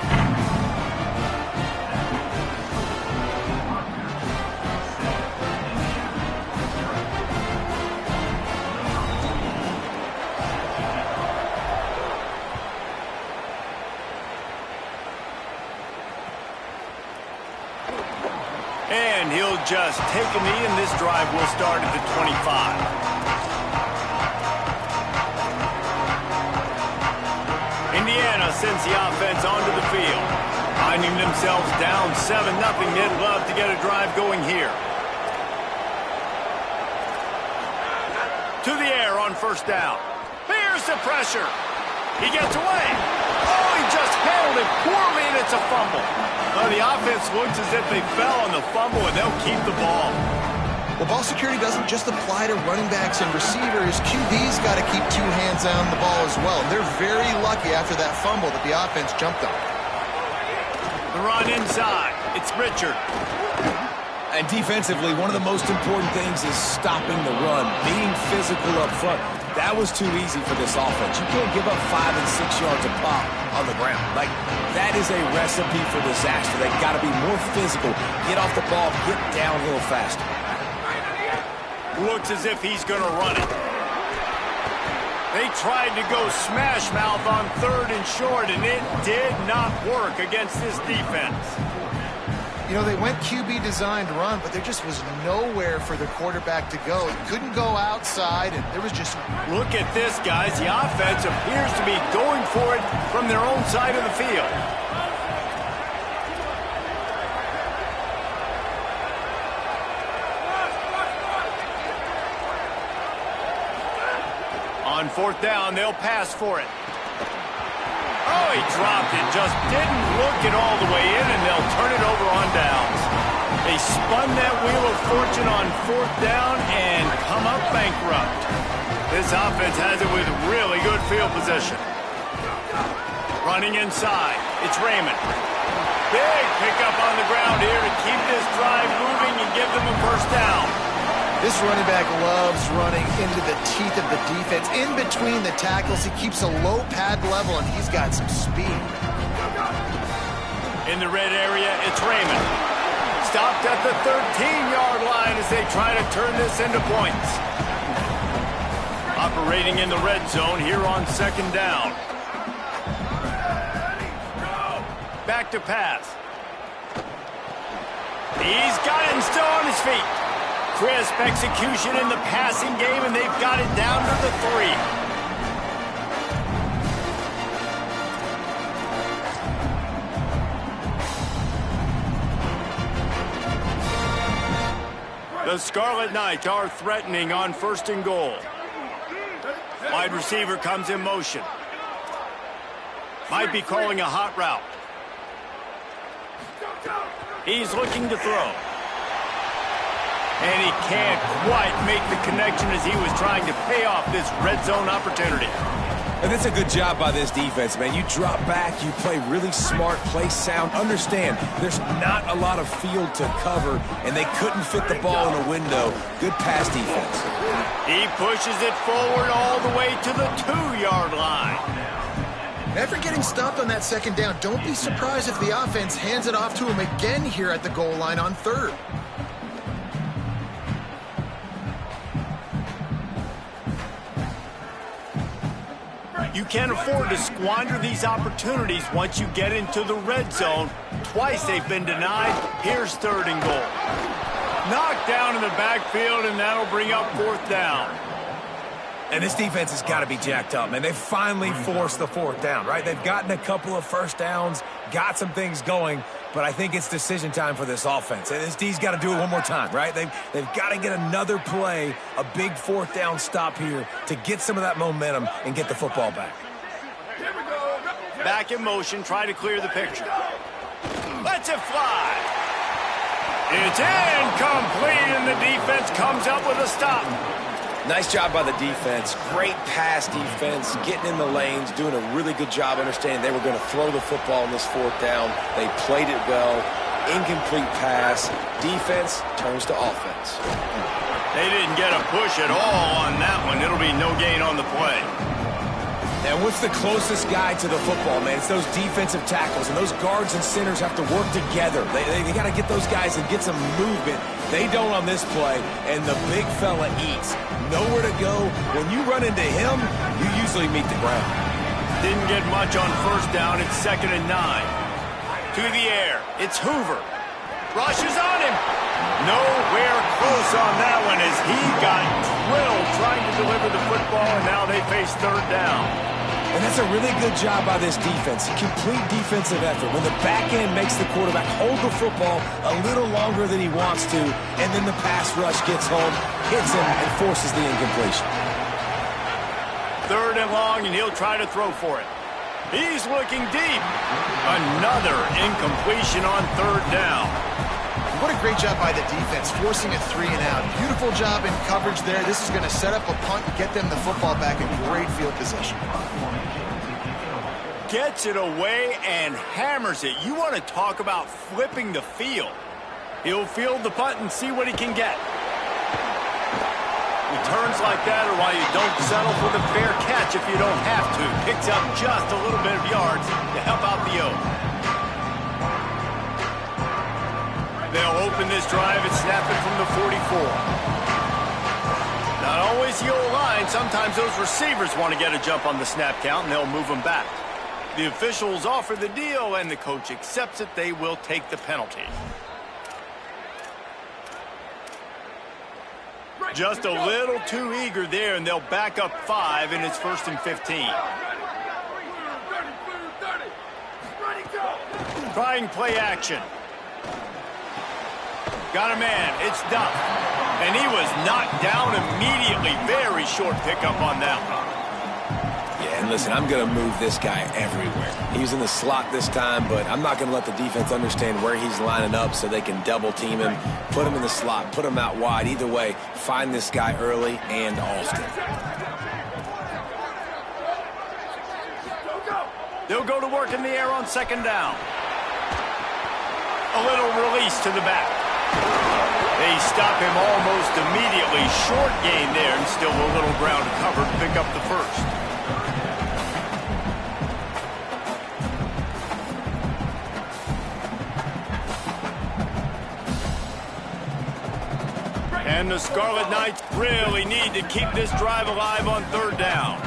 Speaker 1: And he'll just take a knee, and this drive will start at the 25. Indiana sends the offense onto the field. Finding themselves down 7-0, they'd love to get a drive going here. To the air on first down. Here's the pressure. He gets away. Oh, he just handled it poorly, and it's a fumble. Well, the offense looks as if they fell on the fumble, and they'll keep the ball.
Speaker 4: Well, ball security doesn't just apply to running backs and receivers. QB's got to keep two hands on the ball as well. And they're very lucky after that fumble that the offense jumped on.
Speaker 1: The run inside. It's Richard.
Speaker 3: And defensively, one of the most important things is stopping the run, being physical up front. That was too easy for this offense. You can't give up 5 and 6 yards a pop on the ground. Like, that is a recipe for disaster. They've got to be more physical, get off the ball, get downhill faster.
Speaker 1: Looks as if he's going to run it. They tried to go smash mouth on 3rd and short, and it did not work against this defense.
Speaker 4: You know, they went QB designed run, but there just was nowhere for the quarterback to go. He couldn't go outside, and there was just...
Speaker 1: Look at this, guys. The offense appears to be going for it from their own side of the field. On 4th down, they'll pass for it. Oh, he dropped it. Just didn't look it all the way in, and they'll turn it over on downs. They spun that wheel of fortune on 4th down and come up bankrupt. This offense has it with really good field position. Running inside. It's Raymond. Big pickup on the ground here to keep this drive moving and give them a first down.
Speaker 4: This running back loves running into the teeth of the defense. In between the tackles, he keeps a low pad level, and he's got some speed.
Speaker 1: In the red area, it's Raymond. Stopped at the 13-yard line as they try to turn this into points. Operating in the red zone here on 2nd down. Back to pass. He's got him still on his feet. Crisp execution in the passing game, and they've got it down to the 3. The Scarlet Knights are threatening on 1st and goal. Wide receiver comes in motion. Might be calling a hot route. He's looking to throw. And he can't quite make the connection as he was trying to pay off this red zone opportunity.
Speaker 3: And that's a good job by this defense, man. You drop back, you play really smart, play sound. Understand, there's not a lot of field to cover, and they couldn't fit the ball in a window. Good pass defense.
Speaker 1: He pushes it forward all the way to the 2-yard line.
Speaker 4: After getting stopped on that 2nd down, don't be surprised if the offense hands it off to him again here at the goal line on 3rd.
Speaker 1: You can't afford to squander these opportunities once you get into the red zone. Twice they've been denied. Here's 3rd and goal. Knocked down in the backfield, and that'll bring up 4th down.
Speaker 3: And this defense has got to be jacked up, man. They finally forced the 4th down, right? They've gotten a couple of first downs, got some things going, but I think it's decision time for this offense. And this D's got to do it one more time, right? They've got to get another play, a big 4th down stop here to get some of that momentum and get the football back.
Speaker 1: Back in motion, try to clear the picture. Lets it fly. It's incomplete, and the defense comes up with a stop.
Speaker 3: Nice job by the defense. Great pass defense, getting in the lanes, doing a really good job understanding they were going to throw the football on this 4th down. They played it well. Incomplete pass. Defense turns to offense.
Speaker 1: They didn't get a push at all on that one. It'll be no gain on the play.
Speaker 3: And what's the closest guy to the football, man? It's those defensive tackles, and those guards and centers have to work together. They got to get those guys and get some movement. They don't on this play, and the big fella eats. Nowhere to go. When you run into him, you usually meet the ground.
Speaker 1: Didn't get much on 1st down. It's 2nd and 9. To the air. It's Hoover. Rushes on him. Nowhere close on that one as he got drilled trying to deliver the football, and now they face 3rd down.
Speaker 3: And that's a really good job by this defense. Complete defensive effort. When the back end makes the quarterback hold the football a little longer than he wants to, and then the pass rush gets home, hits him, and forces the incompletion.
Speaker 1: 3rd and long, and he'll try to throw for it. He's looking deep. Another incompletion on 3rd down.
Speaker 4: What a great job by the defense, forcing a 3 and out. Beautiful job in coverage there. This is going to set up a punt and get them the football back in great field position.
Speaker 1: Gets it away and hammers it. You want to talk about flipping the field. He'll field the punt and see what he can get. Returns like that are why you don't settle for the fair catch if you don't have to. Picks up just a little bit of yards to help out the O. They'll open this drive and snap it from the 44. Not always the O-line. Sometimes those receivers want to get a jump on the snap count, and they'll move them back. The officials offer the deal, and the coach accepts it. They will take the penalty. Just a little too eager there, and they'll back up 5, and it's 1st and 15. Trying play action. Got a man. It's Duff. And he was knocked down immediately. Very short pickup on that one.
Speaker 3: Yeah, and listen, I'm going to move this guy everywhere. He's in the slot this time, but I'm not going to let the defense understand where he's lining up so they can double team him, put him in the slot, put him out wide. Either way, find this guy early and often.
Speaker 1: They'll go to work in the air on 2nd down. A little release to the back. They stop him almost immediately. Short gain there, and still a little ground to cover to pick up the 1st. And the Scarlet Knights really need to keep this drive alive on 3rd down.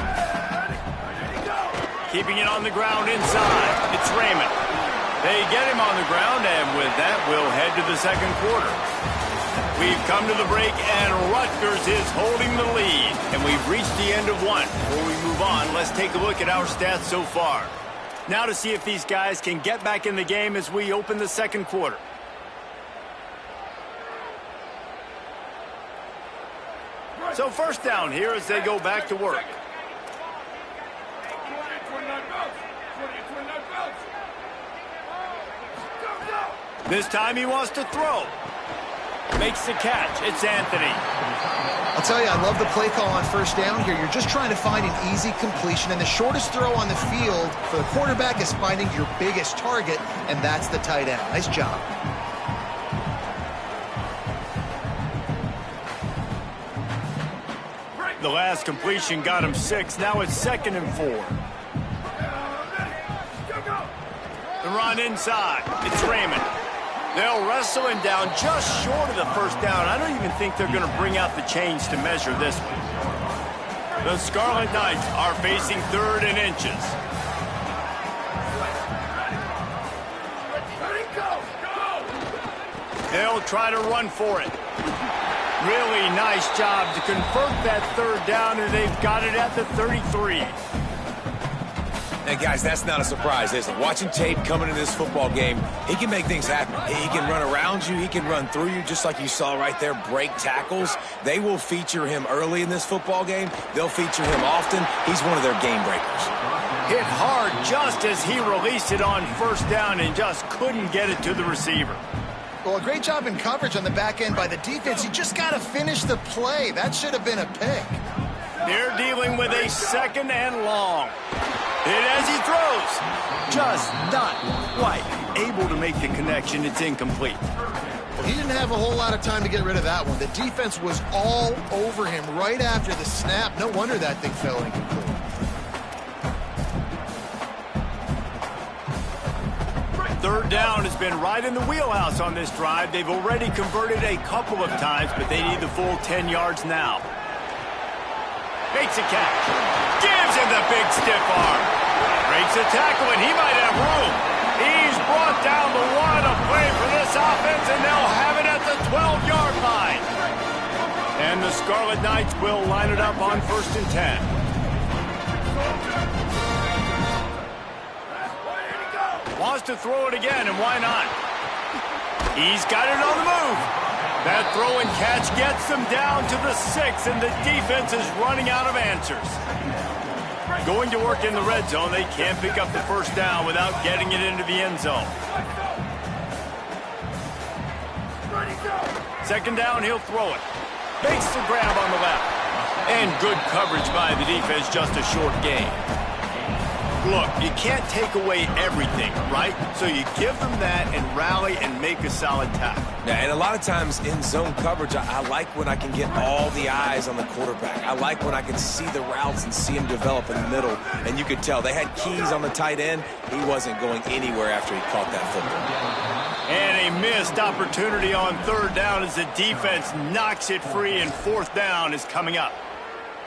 Speaker 1: Keeping it on the ground inside. It's Raymond. They get him on the ground, and with that, we'll head to the 2nd quarter. We've come to the break, and Rutgers is holding the lead. And we've reached the end of 1. Before we move on, let's take a look at our stats so far. Now to see if these guys can get back in the game as we open the 2nd quarter. So 1st down here as they go back to work. This time he wants to throw. Makes the catch. It's Anthony.
Speaker 4: I'll tell you, I love the play call on 1st down here. You're just trying to find an easy completion, and the shortest throw on the field for the quarterback is finding your biggest target, and that's the tight end. Nice job.
Speaker 1: The last completion got him 6. Now it's 2nd and 4. The run inside. It's Raymond. They'll wrestle him down just short of the 1st down. I don't even think they're going to bring out the chains to measure this one. The Scarlet Knights are facing 3rd and inches. They'll try to run for it. Really nice job to convert that 3rd down, and they've got it at the 33.
Speaker 3: And guys, that's not a surprise, is it? Watching tape coming into this football game, he can make things happen. He can run around you. He can run through you, just like you saw right there, break tackles. They will feature him early in this football game. They'll feature him often. He's one of their game breakers.
Speaker 1: Hit hard just as he released it on 1st down and just couldn't get it to the receiver.
Speaker 4: Well, a great job in coverage on the back end by the defense. You just got to finish the play. That should have been a pick.
Speaker 1: They're dealing with a 2nd and long. Hit as he throws. Just not quite able to make the connection. It's incomplete.
Speaker 4: Well, he didn't have a whole lot of time to get rid of that one. The defense was all over him right after the snap. No wonder that thing fell incomplete.
Speaker 1: Third down has been right in the wheelhouse on this drive. They've already converted a couple of times, but they need the full 10 yards now. Makes a catch. Gives him the big stiff arm. Breaks a tackle, and he might have room. He's brought down the one. A play for this offense, and they'll have it at the 12-yard line. And the Scarlet Knights will line it up on 1st and 10. Wants to throw it again, and why not? He's got it on the move. That throw and catch gets them down to the 6, and the defense is running out of answers. Going to work in the red zone, they can't pick up the first down without getting it into the end zone. Second down, he'll throw it. Makes the grab on the left. And good coverage by the defense, just a short gain. Look, you can't take away everything, right? So you give them that and rally and make a solid tackle.
Speaker 3: Yeah, and a lot of times in zone coverage, I like when I can get all the eyes on the quarterback. I like when I can see the routes and see him develop in the middle. And you could tell they had keys on the tight end. He wasn't going anywhere after he caught that football.
Speaker 1: And a missed opportunity on third down as the defense knocks it free, and fourth down is coming up.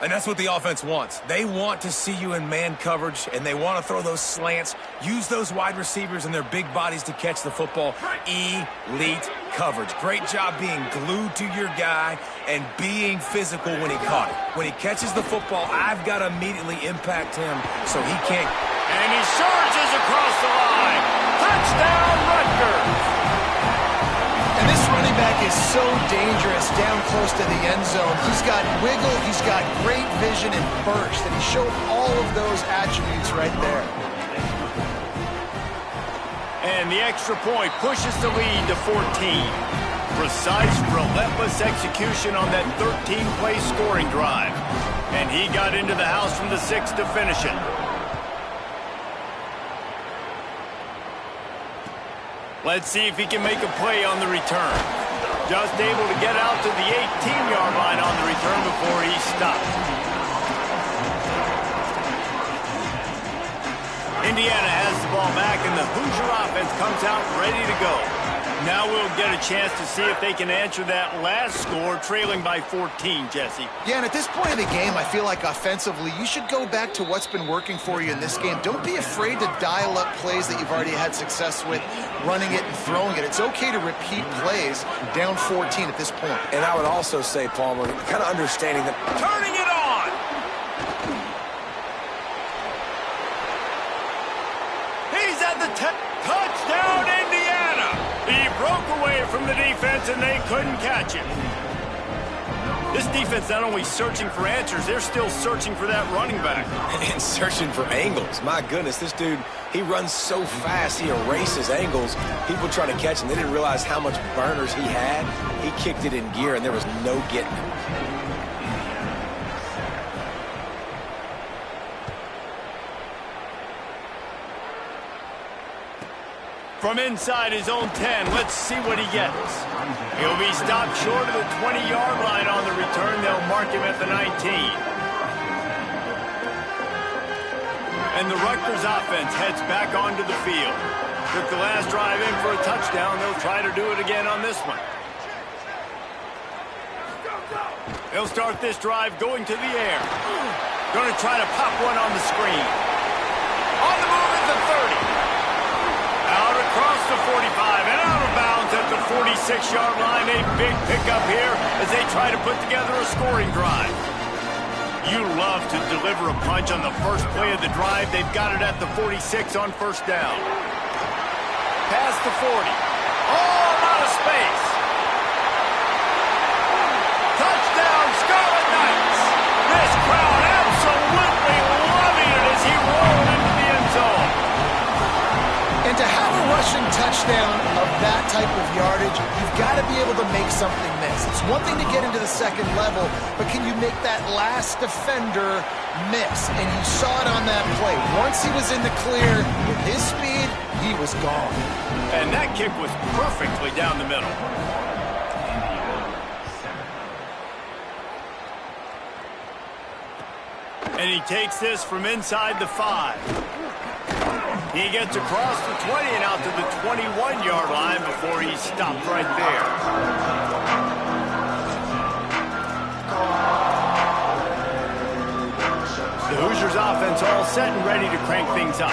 Speaker 3: And that's what the offense wants. They want to see you in man coverage, and they want to throw those slants, use those wide receivers and their big bodies to catch the football. Elite coverage. Great job being glued to your guy and being physical when he caught it. When he catches the football, I've got to immediately impact him so he can't.
Speaker 1: And he surges across the line. Touchdown, Rutgers!
Speaker 4: And this running back is so dangerous down close to the end zone. He's got wiggle, he's got great vision and burst, and he showed all of those attributes right there.
Speaker 1: And the extra point pushes the lead to 14. Precise, relentless execution on that 13-play scoring drive. And he got into the house from the 6 to finish it. Let's see if he can make a play on the return. Just able to get out to the 18-yard line on the return before he stopped. Indiana has the ball back, and the Hoosier offense comes out ready to go. Now we'll get a chance to see if they can answer that last score, trailing by 14, Jesse.
Speaker 4: Yeah, and at this point in the game, I feel like offensively, you should go back to what's been working for you in this game. Don't be afraid to dial up plays that you've already had success with, running it and throwing it. It's okay to repeat plays down 14 at this point.
Speaker 3: And I would also say, Palmer, kind of understanding that
Speaker 1: Turning it on! He's at the touchdown, Indiana! He broke away from the defense, and they couldn't catch him. This defense not only searching for answers, they're still searching for that running back.
Speaker 3: and searching for angles. My goodness, this dude, he runs so fast, he erases angles. People trying to catch him, they didn't realize how much burners he had. He kicked it in gear, and there was no getting him.
Speaker 1: From inside his own 10, let's see what he gets. He'll be stopped short of the 20-yard line on the return. They'll mark him at the 19. And the Rutgers offense heads back onto the field. Took the last drive in for a touchdown. They'll try to do it again on this one. They'll start this drive going to the air. Going to try to pop one on the screen. On the move at the 30. Out across the 45 and out of bounds at the 46-yard line. A big pickup here as they try to put together a scoring drive. You love to deliver a punch on the first play of the drive. They've got it at the 46 on first down. Past the 40. All out of space. Touchdown, Scarlet Knights. This crowd absolutely loving it as he rolled into the end zone.
Speaker 4: And to have a rushing touchdown of that type of yardage, you've got to be able to make something miss. It's one thing to get into the second level, but can you make that last defender miss? And you saw it on that play. Once he was in the clear, with his speed, he was gone.
Speaker 1: And that kick was perfectly down the middle. And he takes this from inside the 5. He gets across the 20 and out to the 21-yard line before he stopped right there. The Hoosiers offense all set and ready to crank things up.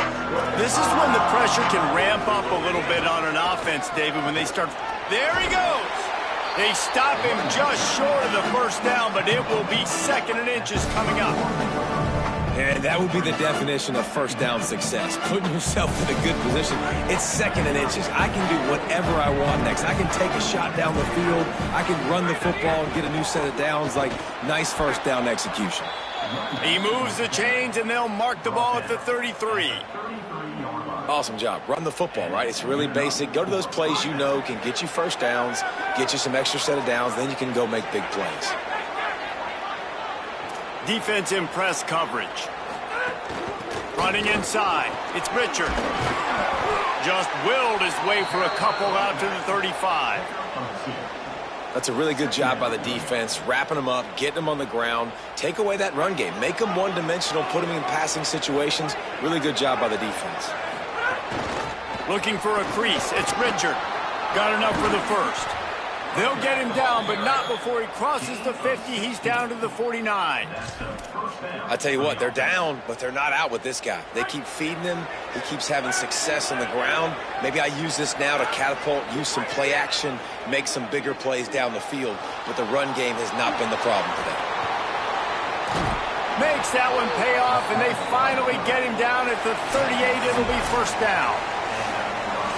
Speaker 1: This is when the pressure can ramp up a little bit on an offense, David, when they start. There he goes. They stop him just short of the first down, but it will be 2nd and inches coming up.
Speaker 3: And that would be the definition of first down success. Putting yourself in a good position. It's 2nd and inches. I can do whatever I want next. I can take a shot down the field. I can run the football and get a new set of downs. Like, nice first down execution.
Speaker 1: He moves the chains, and they'll mark the ball at the 33.
Speaker 3: Awesome job. Run the football, right? It's really basic. Go to those plays you know can get you first downs, get you some extra set of downs, then you can go make big plays.
Speaker 1: Defense in press coverage. Running inside. It's Richard. Just willed his way for a couple out to the 35.
Speaker 3: That's a really good job by the defense, wrapping them up, getting them on the ground. Take away that run game. Make them one-dimensional, put them in passing situations. Really good job by the defense.
Speaker 1: Looking for a crease. It's Richard. Got enough for the first. They'll get him down, but not before he crosses the 50. He's down to the 49.
Speaker 3: I tell you what, they're down, but they're not out with this guy. They keep feeding him. He keeps having success on the ground. Maybe I use this now to catapult, use some play action, make some bigger plays down the field, but the run game has not been the problem today.
Speaker 1: Makes that one pay off, and they finally get him down at the 38. It'll be first down.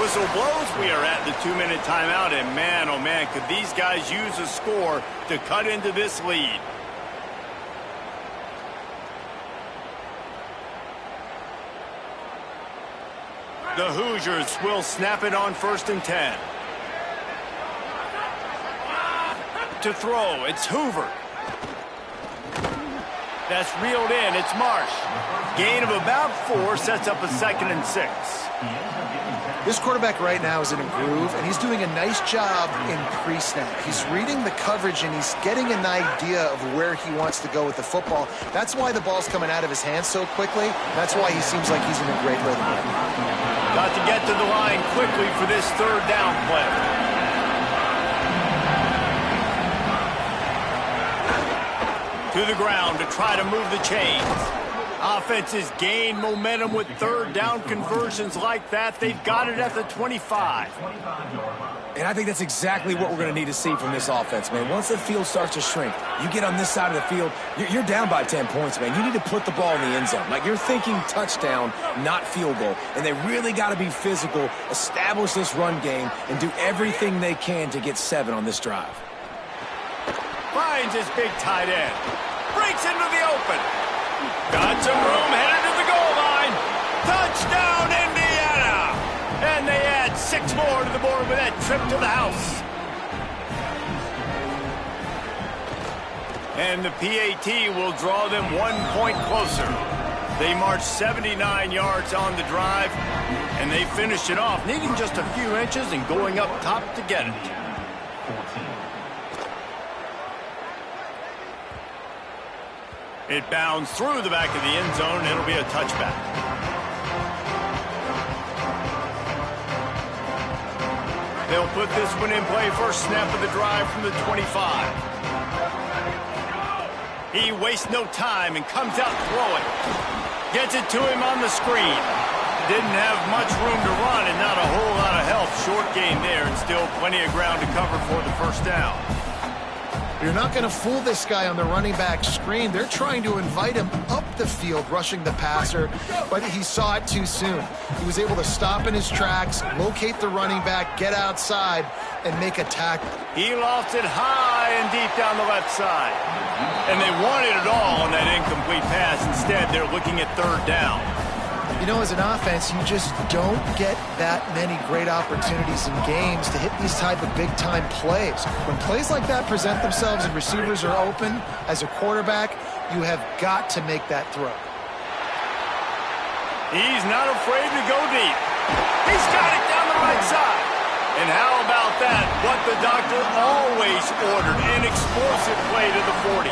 Speaker 1: Whistle blows. We are at the 2-minute timeout, and man, oh man, could these guys use a score to cut into this lead. The Hoosiers will snap it on 1st and 10. To throw, it's Hoover. That's reeled in, it's Marsh. Gain of about 4 sets up a 2nd and 6.
Speaker 4: This quarterback right now is in a groove, and he's doing a nice job in pre-snap. He's reading the coverage, and he's getting an idea of where he wants to go with the football. That's why the ball's coming out of his hands so quickly. That's why he seems like he's in a great rhythm.
Speaker 1: Got to get to the line quickly for this 3rd down play. To the ground to try to move the chains. Offenses gain momentum with 3rd down conversions like that. They've got it at the 25.
Speaker 3: And I think that's exactly what we're going to need to see from this offense, man. Once the field starts to shrink, you get on this side of the field, you're down by 10 points, man. You need to put the ball in the end zone. Like, you're thinking touchdown, not field goal. And they really got to be physical, establish this run game, and do everything they can to get 7 on this drive.
Speaker 1: Finds his big tight end. Breaks into the open. Got some room, headed to the goal line. Touchdown, Indiana! And they add 6 more to the board with that trip to the house. And the PAT will draw them 1 point closer. They march 79 yards on the drive, and they finish it off, needing just a few inches and going up top to get it. It bounds through the back of the end zone. It'll be a touchback. They'll put this one in play. First snap of the drive from the 25. He wastes no time and comes out throwing. Gets it to him on the screen. Didn't have much room to run and not a whole lot of help. Short gain there and still plenty of ground to cover for the first down.
Speaker 4: You're not going to fool this guy on the running back screen. They're trying to invite him up the field, rushing the passer, but he saw it too soon. He was able to stop in his tracks, locate the running back, get outside, and make a tackle.
Speaker 1: He lofts it high and deep down the left side. And they wanted it all on that incomplete pass. Instead, they're looking at 3rd down.
Speaker 4: You know, as an offense, you just don't get that many great opportunities in games to hit these type of big-time plays. When plays like that present themselves and receivers are open, as a quarterback, you have got to make that throw.
Speaker 1: He's not afraid to go deep. He's got it down the right side. And how about that? What the doctor always ordered, an explosive play to the 40.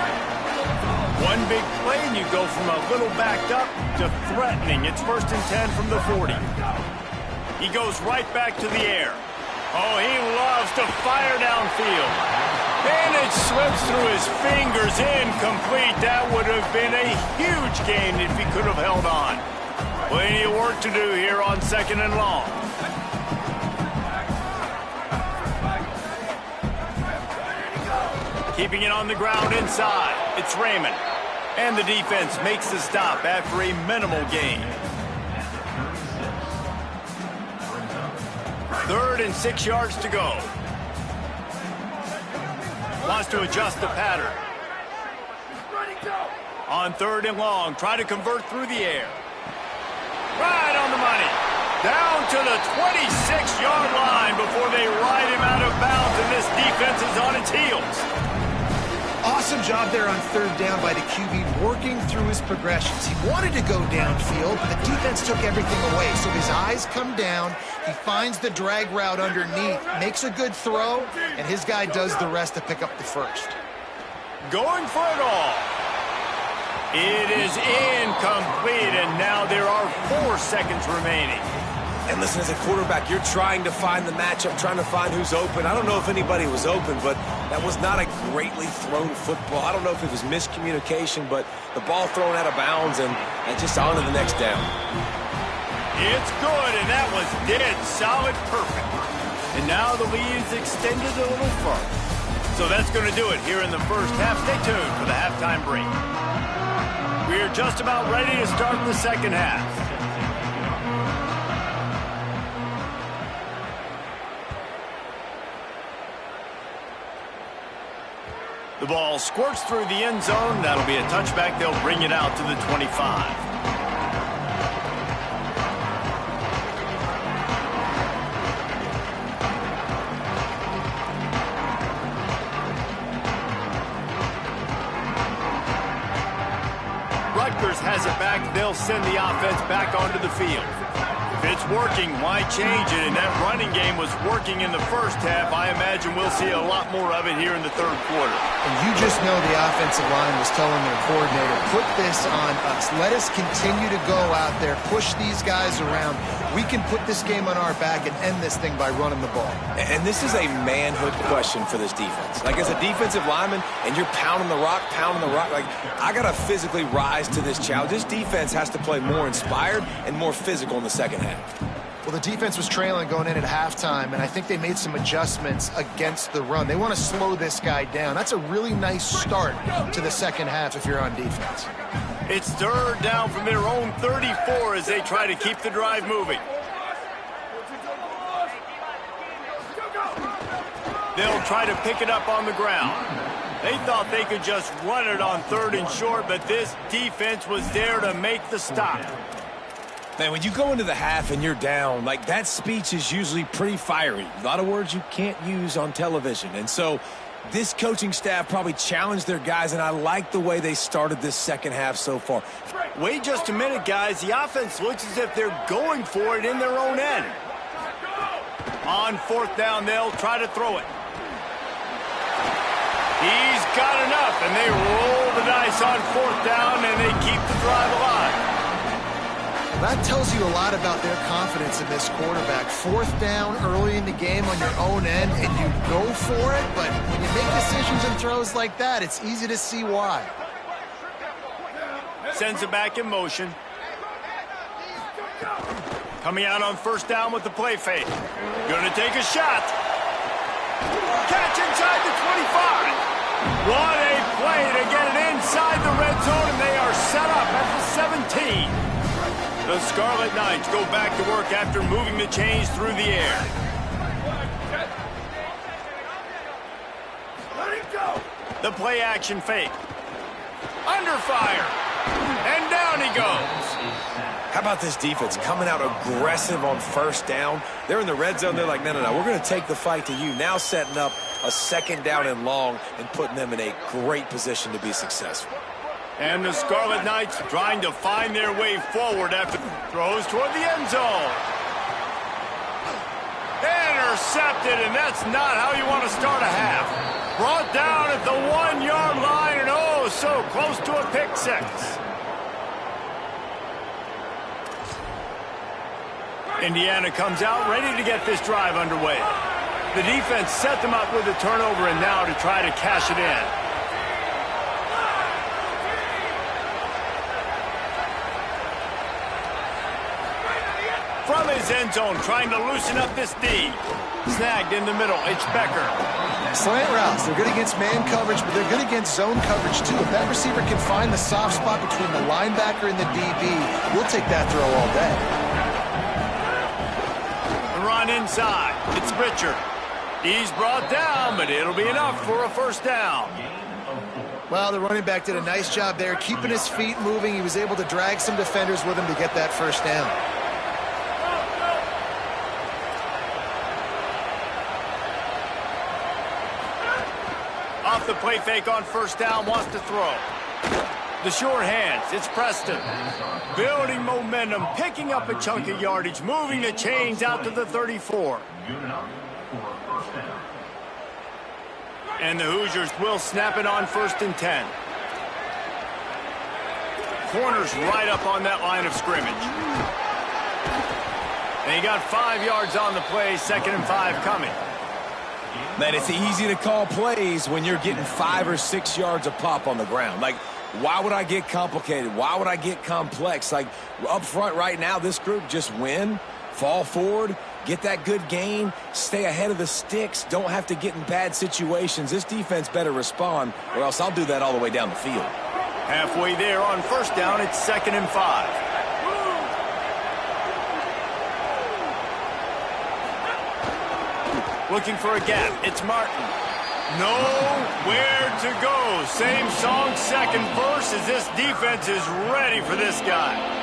Speaker 1: One big play, and you go from a little backed up to threatening. It's 1st and 10 from the 40. He goes right back to the air. Oh, he loves to fire downfield. And it slips through his fingers, incomplete. That would have been a huge gain if he could have held on. Plenty of work to do here on 2nd and long. Keeping it on the ground inside. It's Raymond. And the defense makes the stop after a minimal gain. 3rd and 6 yards to go. Wants to adjust the pattern. On 3rd and long, try to convert through the air. Right on the money. Down to the 26-yard line before they ride him out of bounds, and this defense is on its heels.
Speaker 4: Awesome job there on 3rd down by the QB, working through his progressions. He wanted to go downfield, but the defense took everything away. So his eyes come down, he finds the drag route underneath, makes a good throw, and his guy does the rest to pick up the first.
Speaker 1: Going for it all. It is incomplete, and now there are 4 seconds remaining.
Speaker 3: And listen, as a quarterback, you're trying to find the matchup, trying to find who's open. I don't know if anybody was open, but that was not a greatly thrown football. I don't know if it was miscommunication, but the ball thrown out of bounds and just on to the next down.
Speaker 1: It's good, and that was dead solid perfect. And now the lead is extended a little further. So that's going to do it here in the first half. Stay tuned for the halftime break. We're just about ready to start the second half. The ball squirts through the end zone. That'll be a touchback. They'll bring it out to the 25. Rutgers has it back. They'll send the offense back onto the field. If it's working, why change it? And that running game was working in the first half. I imagine we'll see a lot more of it here in the 3rd quarter.
Speaker 4: And you just know the offensive line was telling their coordinator, put this on us. Let us continue to go out there, push these guys around. We can put this game on our back and end this thing by running the ball.
Speaker 3: And this is a manhood question for this defense. Like, as a defensive lineman, and you're pounding the rock, like, I got to physically rise to this challenge. This defense has to play more inspired and more physical in the second half.
Speaker 4: Well, the defense was trailing going in at halftime, and I think they made some adjustments against the run. They want to slow this guy down. That's a really nice start to the second half if you're on defense.
Speaker 1: It's 3rd down from their own 34 as they try to keep the drive moving. They'll try to pick it up on the ground. They thought they could just run it on 3rd and short, but this defense was there to make the stop.
Speaker 3: Man, when you go into the half and you're down, like, that speech is usually pretty fiery. A lot of words you can't use on television. And so this coaching staff probably challenged their guys, and I like the way they started this second half so far.
Speaker 1: Wait just a minute, guys. The offense looks as if they're going for it in their own end. On 4th down, they'll try to throw it. He's got enough, and they roll the dice on 4th down, and they keep the drive alive.
Speaker 4: That tells you a lot about their confidence in this quarterback. 4th down early in the game on your own end, and you go for it, but when you make decisions and throws like that, it's easy to see why.
Speaker 1: Sends it back in motion. Coming out on 1st down with the play fake. Gonna take a shot. Catch inside the 25. What a play to get it inside the red zone, and they are set up at the 17. The Scarlet Knights go back to work after moving the chains through the air. The play action fake. Under fire. And down he goes.
Speaker 3: How about this defense coming out aggressive on 1st down? They're in the red zone. They're like, no, we're going to take the fight to you. Now setting up a 2nd down and long and putting them in a great position to be successful.
Speaker 1: And the Scarlet Knights trying to find their way forward after throws toward the end zone. Intercepted, and that's not how you want to start a half. Brought down at the 1-yard line, and oh, so close to a pick six. Indiana comes out ready to get this drive underway. The defense set them up with a turnover, and now to try to cash it in. From his end zone, trying to loosen up this D. Snagged in the middle, it's Becker.
Speaker 4: Slant routes, they're good against man coverage, but they're good against zone coverage too. If that receiver can find the soft spot between the linebacker and the DB, we'll take that throw all day.
Speaker 1: Run inside, it's Richard. He's brought down, but it'll be enough for a 1st down.
Speaker 4: Well, the running back did a nice job there, keeping his feet moving. He was able to drag some defenders with him to get that first down.
Speaker 1: Off the play fake on first down, wants to throw. The short hands, it's Preston. Building momentum, picking up a chunk of yardage, moving the chains out to the 34. And the Hoosiers will snap it on 1st and 10. Corners right up on that line of scrimmage. And he got 5 yards on the play, 2nd and 5 coming.
Speaker 3: Man, it's easy to call plays when you're getting 5 or 6 yards a pop on the ground. Like, why would I get complicated? Why would I get complex? Like, up front right now, this group just win, fall forward, get that good gain, stay ahead of the sticks, don't have to get in bad situations. This defense better respond, or else I'll do that all the way down the field.
Speaker 1: Halfway there on first down, it's 2nd and 5. Looking for a gap, it's Martin. Nowhere to go. Same song, second verse, as this defense is ready for this guy.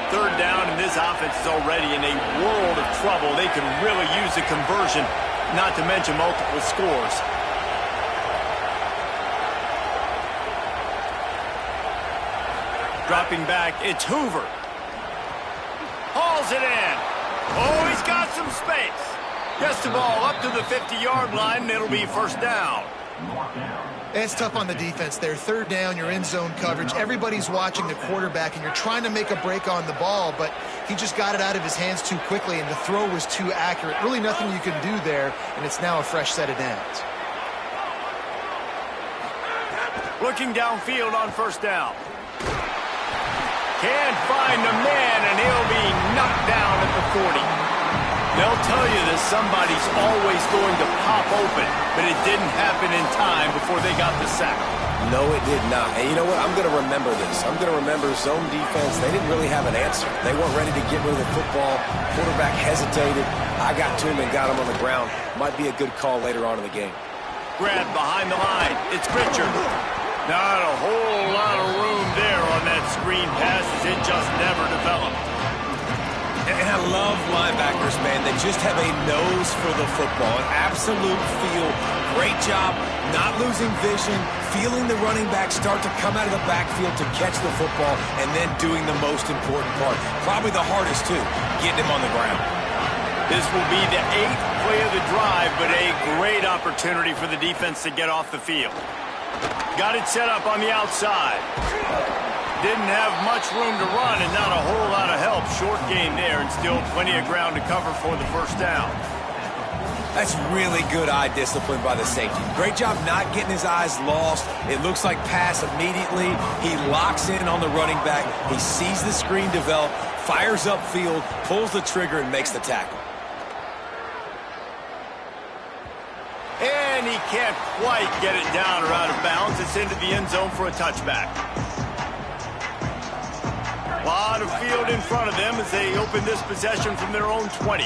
Speaker 1: 3rd down, and this offense is already in a world of trouble. They can really use a conversion, not to mention multiple scores. Dropping back, it's Hoover. Hauls it in. Oh, he's got some space. Gets the ball up to the 50-yard line, and it'll be 1st down.
Speaker 4: It's tough on the defense there. 3rd down, you're in zone coverage. Everybody's watching the quarterback, and you're trying to make a break on the ball, but he just got it out of his hands too quickly, and the throw was too accurate. Really nothing you can do there, and it's now a fresh set of downs.
Speaker 1: Looking downfield on 1st down. Can't find the man, and he'll be knocked down at the 40. They'll tell you that somebody's always going to pop open, but it didn't happen in time before they got the sack.
Speaker 3: No, it did not. And you know what? I'm going to remember this. I'm going to remember zone defense. They didn't really have an answer. They weren't ready to get rid of the football. Quarterback hesitated. I got to him and got him on the ground. Might be a good call later on in the game.
Speaker 1: Grab behind the line. It's Pritchard. Not a whole lot of room there on that screen pass as it just never developed.
Speaker 3: And I love linebackers, man. They just have a nose for the football, an absolute feel. Great job not losing vision, feeling the running back start to come out of the backfield to catch the football, and then doing the most important part. Probably the hardest, too, getting him on the ground.
Speaker 1: This will be the 8th play of the drive, but a great opportunity for the defense to get off the field. Got it set up on the outside. Didn't have much room to run and not a whole lot of help. Short gain there and still plenty of ground to cover for the 1st down.
Speaker 3: That's really good eye discipline by the safety. Great job not getting his eyes lost. It looks like pass immediately. He locks in on the running back. He sees the screen develop, fires upfield, pulls the trigger, and makes the tackle.
Speaker 1: And he can't quite get it down or out of bounds. It's into the end zone for a touchback. A lot of field in front of them as they open this possession from their own 20.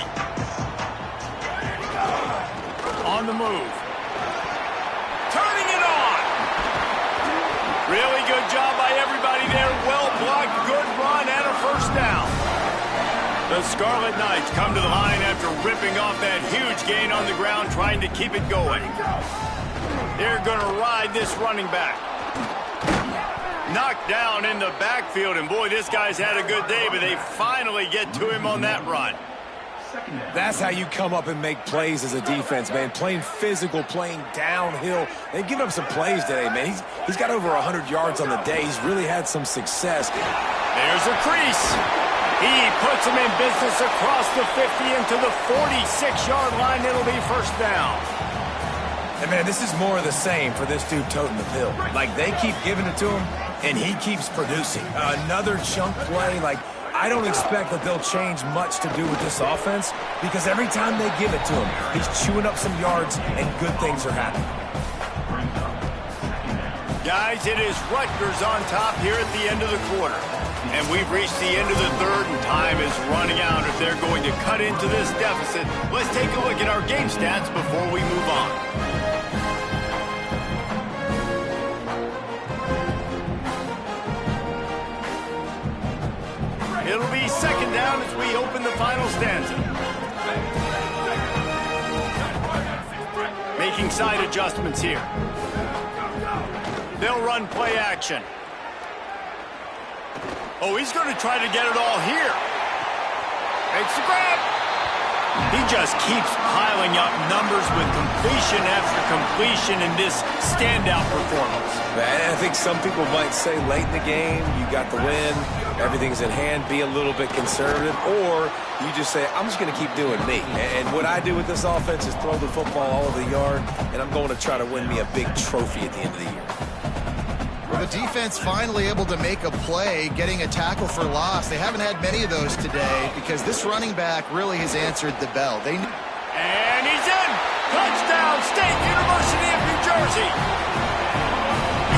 Speaker 1: On the move. Turning it on. Really good job by everybody there. Well blocked, good run, and a 1st down. The Scarlet Knights come to the line after ripping off that huge gain on the ground, trying to keep it going. They're going to ride this running back. Knocked down in the backfield, and boy, this guy's had a good day, but they finally get to him on that run.
Speaker 3: That's how you come up and make plays as a defense, man. Playing physical, playing downhill. They've given up some plays today, man. He's got over 100 yards on the day. He's really had some success.
Speaker 1: There's a crease. He puts him in business across the 50 into the 46-yard line. It'll be 1st down.
Speaker 3: And, man, this is more of the same for this dude toting the pill. Like, they keep giving it to him, and he keeps producing. Another chunk play. Like, I don't expect that they'll change much to do with this offense because every time they give it to him, he's chewing up some yards, and good things are happening.
Speaker 1: Guys, it is Rutgers on top here at the end of the quarter. And we've reached the end of the 3rd, and time is running out if they're going to cut into this deficit. Let's take a look at our game stats before we move on. the final stanza. Making side adjustments here. They'll run play action. Oh, he's going to try to get it all here. Makes the grab. He just keeps piling up numbers with completion after completion in this standout performance.
Speaker 3: And I think some people might say late in the game, you got the win, everything's in hand, be a little bit conservative, or you just say, I'm just going to keep doing me. And what I do with this offense is throw the football all over the yard, and I'm going to try to win me a big trophy at the end of the year.
Speaker 4: Well, the defense finally able to make a play, getting a tackle for loss. They haven't had many of those today because this running back really has answered the bell.
Speaker 1: And he's in! Touchdown, State University of New Jersey!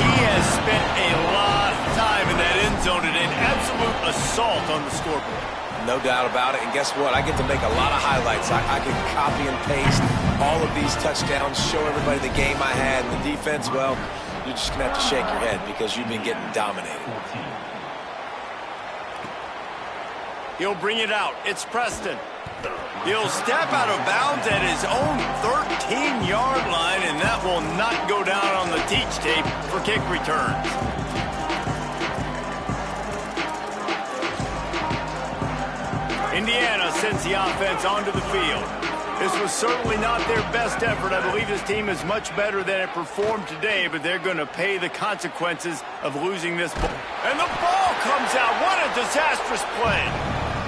Speaker 1: He has spent a lot of time in that end zone and an absolute assault on the scoreboard.
Speaker 3: No doubt about it. And guess what? I get to make a lot of highlights. I can copy and paste all of these touchdowns, show everybody the game I had. And the defense, well, you're just going to have to shake your head because you've been getting dominated.
Speaker 1: He'll bring it out. It's Preston. He'll step out of bounds at his own 13-yard line, and that will not go down on the teach tape for kick returns. Indiana sends the offense onto the field. This was certainly not their best effort. I believe this team is much better than it performed today, but they're going to pay the consequences of losing this ball. And the ball comes out. What a disastrous play.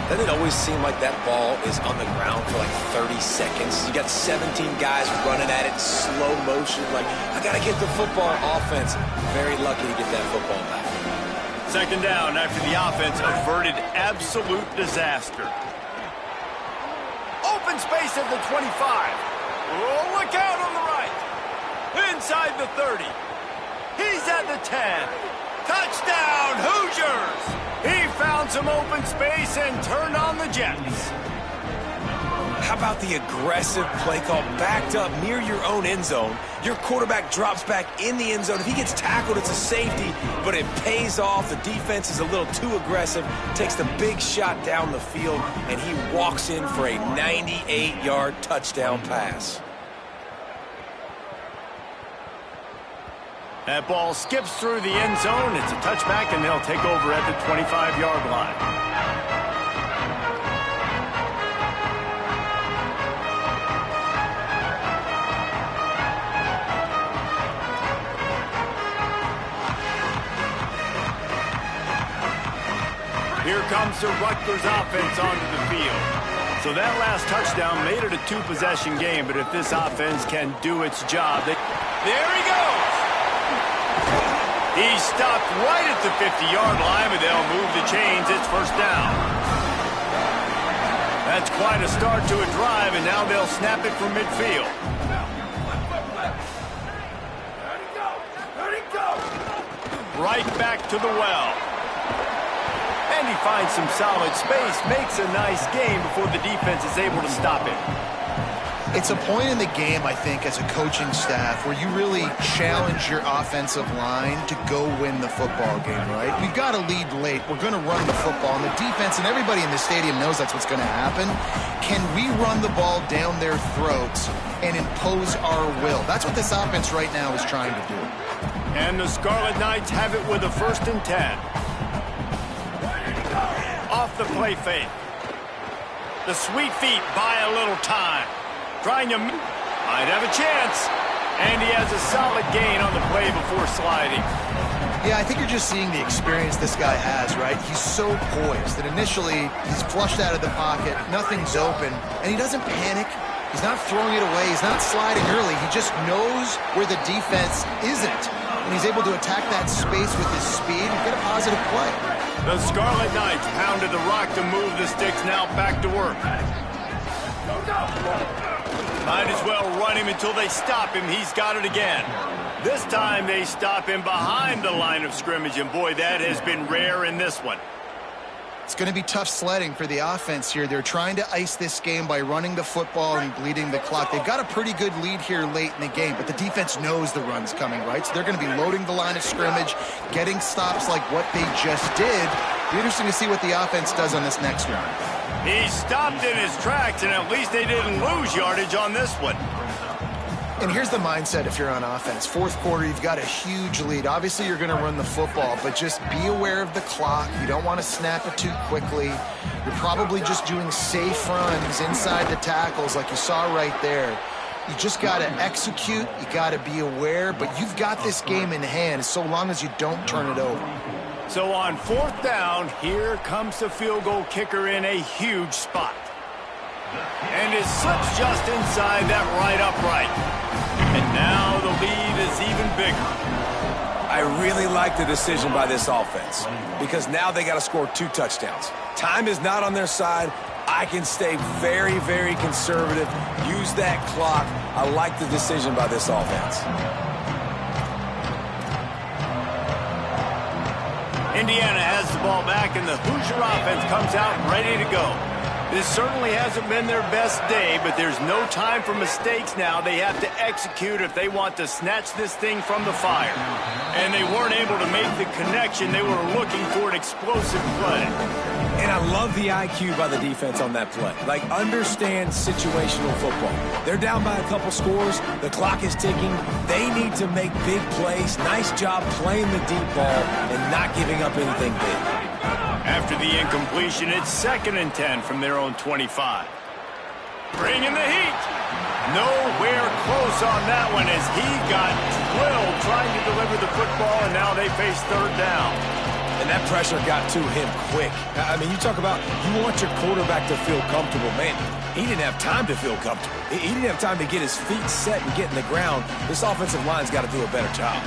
Speaker 3: Doesn't it always seem like that ball is on the ground for like 30 seconds? You got 17 guys running at it, slow motion. Like, I got to get the football. Offense, very lucky to get that football back.
Speaker 1: Second down after the offense averted absolute disaster. Open space at the 25. Oh, look out on the right. Inside the 30. He's at the 10. Touchdown, Hoosiers! He found some open space and turned on the Jets.
Speaker 3: How about the aggressive play call backed up near your own end zone? Your quarterback drops back in the end zone. If he gets tackled, it's a safety, but it pays off. The defense is a little too aggressive, takes the big shot down the field, and he walks in for a 98-yard touchdown pass.
Speaker 1: That ball skips through the end zone. It's a touchback, and they'll take over at the 25-yard line. Here comes the Rutgers offense onto the field. So that last touchdown made it a two-possession game, but if this offense can do its job, there he goes! He's stopped right at the 50-yard line, but they'll move the chains. It's first down. That's quite a start to a drive, and now they'll snap it from midfield. Right back to the well. And he finds some solid space, makes a nice game before the defense is able to stop it.
Speaker 4: It's a point in the game, I think, as a coaching staff where you really challenge your offensive line to go win the football game, right? We've got to lead late. We're going to run the football. And the defense and everybody in the stadium knows that's what's going to happen. Can we run the ball down their throats and impose our will? That's what this offense right now is trying to do.
Speaker 1: And the Scarlet Knights have it with a 1st and 10. Off the play fake. The sweet feet buy a little time. Trying to might have a chance. And he has a solid gain on the play before sliding.
Speaker 4: Yeah, I think you're just seeing the experience this guy has, right? He's so poised that initially he's flushed out of the pocket, nothing's open, and he doesn't panic. He's not throwing it away. He's not sliding early. He just knows where the defense isn't. And he's able to attack that space with his speed and get a positive play.
Speaker 1: The Scarlet Knights pounded the rock to move the sticks, now back to work. Might as well run him until they stop him. He's got it again. This time they stop him behind the line of scrimmage, and boy, that has been rare in this one.
Speaker 4: It's going to be tough sledding for the offense here. They're trying to ice this game by running the football and bleeding the clock. They've got a pretty good lead here late in the game, but the defense knows the run's coming, right? So they're going to be loading the line of scrimmage, getting stops like what they just did. Be interesting to see what the offense does on this next one.
Speaker 1: He stopped in his tracks, and at least they didn't lose yardage on this one.
Speaker 4: And here's the mindset if you're on offense. Fourth quarter, you've got a huge lead. Obviously, you're going to run the football, but just be aware of the clock. You don't want to snap it too quickly. You're probably just doing safe runs inside the tackles like you saw right there. You just got to execute. You got to be aware, but you've got this game in hand so long as you don't turn it over.
Speaker 1: So on fourth down, here comes the field goal kicker in a huge spot. And it slips just inside that right upright. And now the lead is even bigger.
Speaker 3: I really like the decision by this offense because now they got to score 2 touchdowns. Time is not on their side. I can stay very, very conservative. Use that clock. I like the decision by this offense.
Speaker 1: Indiana has the ball back, and the Hoosier offense comes out ready to go. This certainly hasn't been their best day, but there's no time for mistakes now. They have to execute if they want to snatch this thing from the fire. And they weren't able to make the connection. They were looking for an explosive play.
Speaker 3: And I love the IQ by the defense on that play. Like, understand situational football. They're down by a couple scores. The clock is ticking. They need to make big plays. Nice job playing the deep ball and not giving up anything big.
Speaker 1: After the incompletion, it's 2nd and 10 from their own 25. Bringing the heat. Nowhere close on that one as he got drilled trying to deliver the football, and now they face 3rd down.
Speaker 3: And that pressure got to him quick. I mean, you talk about you want your quarterback to feel comfortable. Man, he didn't have time to feel comfortable. He didn't have time to get his feet set and get in the ground. This offensive line's got to do a better job.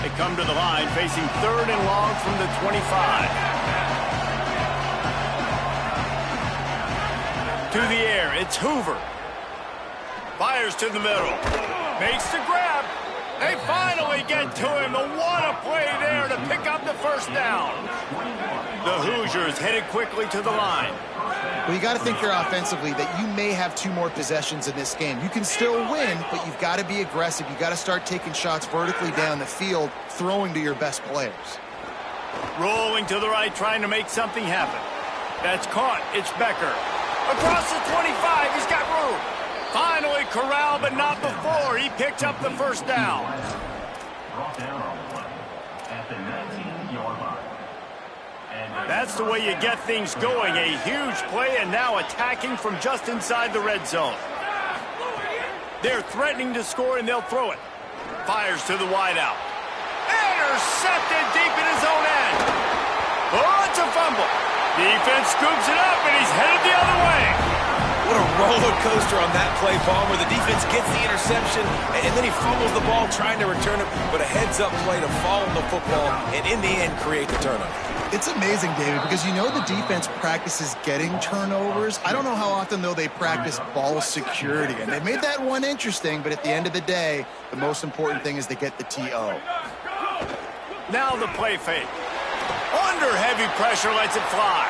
Speaker 1: They come to the line facing 3rd and long from the 25. To the air, it's Hoover. Fires to the middle. Makes the grab. They finally get to him. What a play there to pick up the 1st down. The Hoosiers headed quickly to the line.
Speaker 4: Well, you got to think here offensively that you may have 2 more possessions in this game. You can still win, but you've got to be aggressive. You've got to start taking shots vertically down the field, throwing to your best players.
Speaker 1: Rolling to the right, trying to make something happen. That's caught. It's Becker. Across the 25, he's got room. Finally corralled, but not before. He picks up the 1st down. That's the way you get things going. A huge play, and now attacking from just inside the red zone. They're threatening to score, and they'll throw it. Fires to the wideout. Intercepted deep in his own end. Oh, it's a fumble. Defense scoops it up, and he's headed the other way.
Speaker 3: What a roller coaster on that play, Palmer. The defense gets the interception, and then he fumbles the ball trying to return it, but a heads-up play to fall on the football, and in the end, create the turnover.
Speaker 4: It's amazing, David, because you know the defense practices getting turnovers. I don't know how often, though, they practice ball security, and they made that one interesting, but at the end of the day, the most important thing is they get the TO.
Speaker 1: Now the play fake. Under heavy pressure, lets it fly.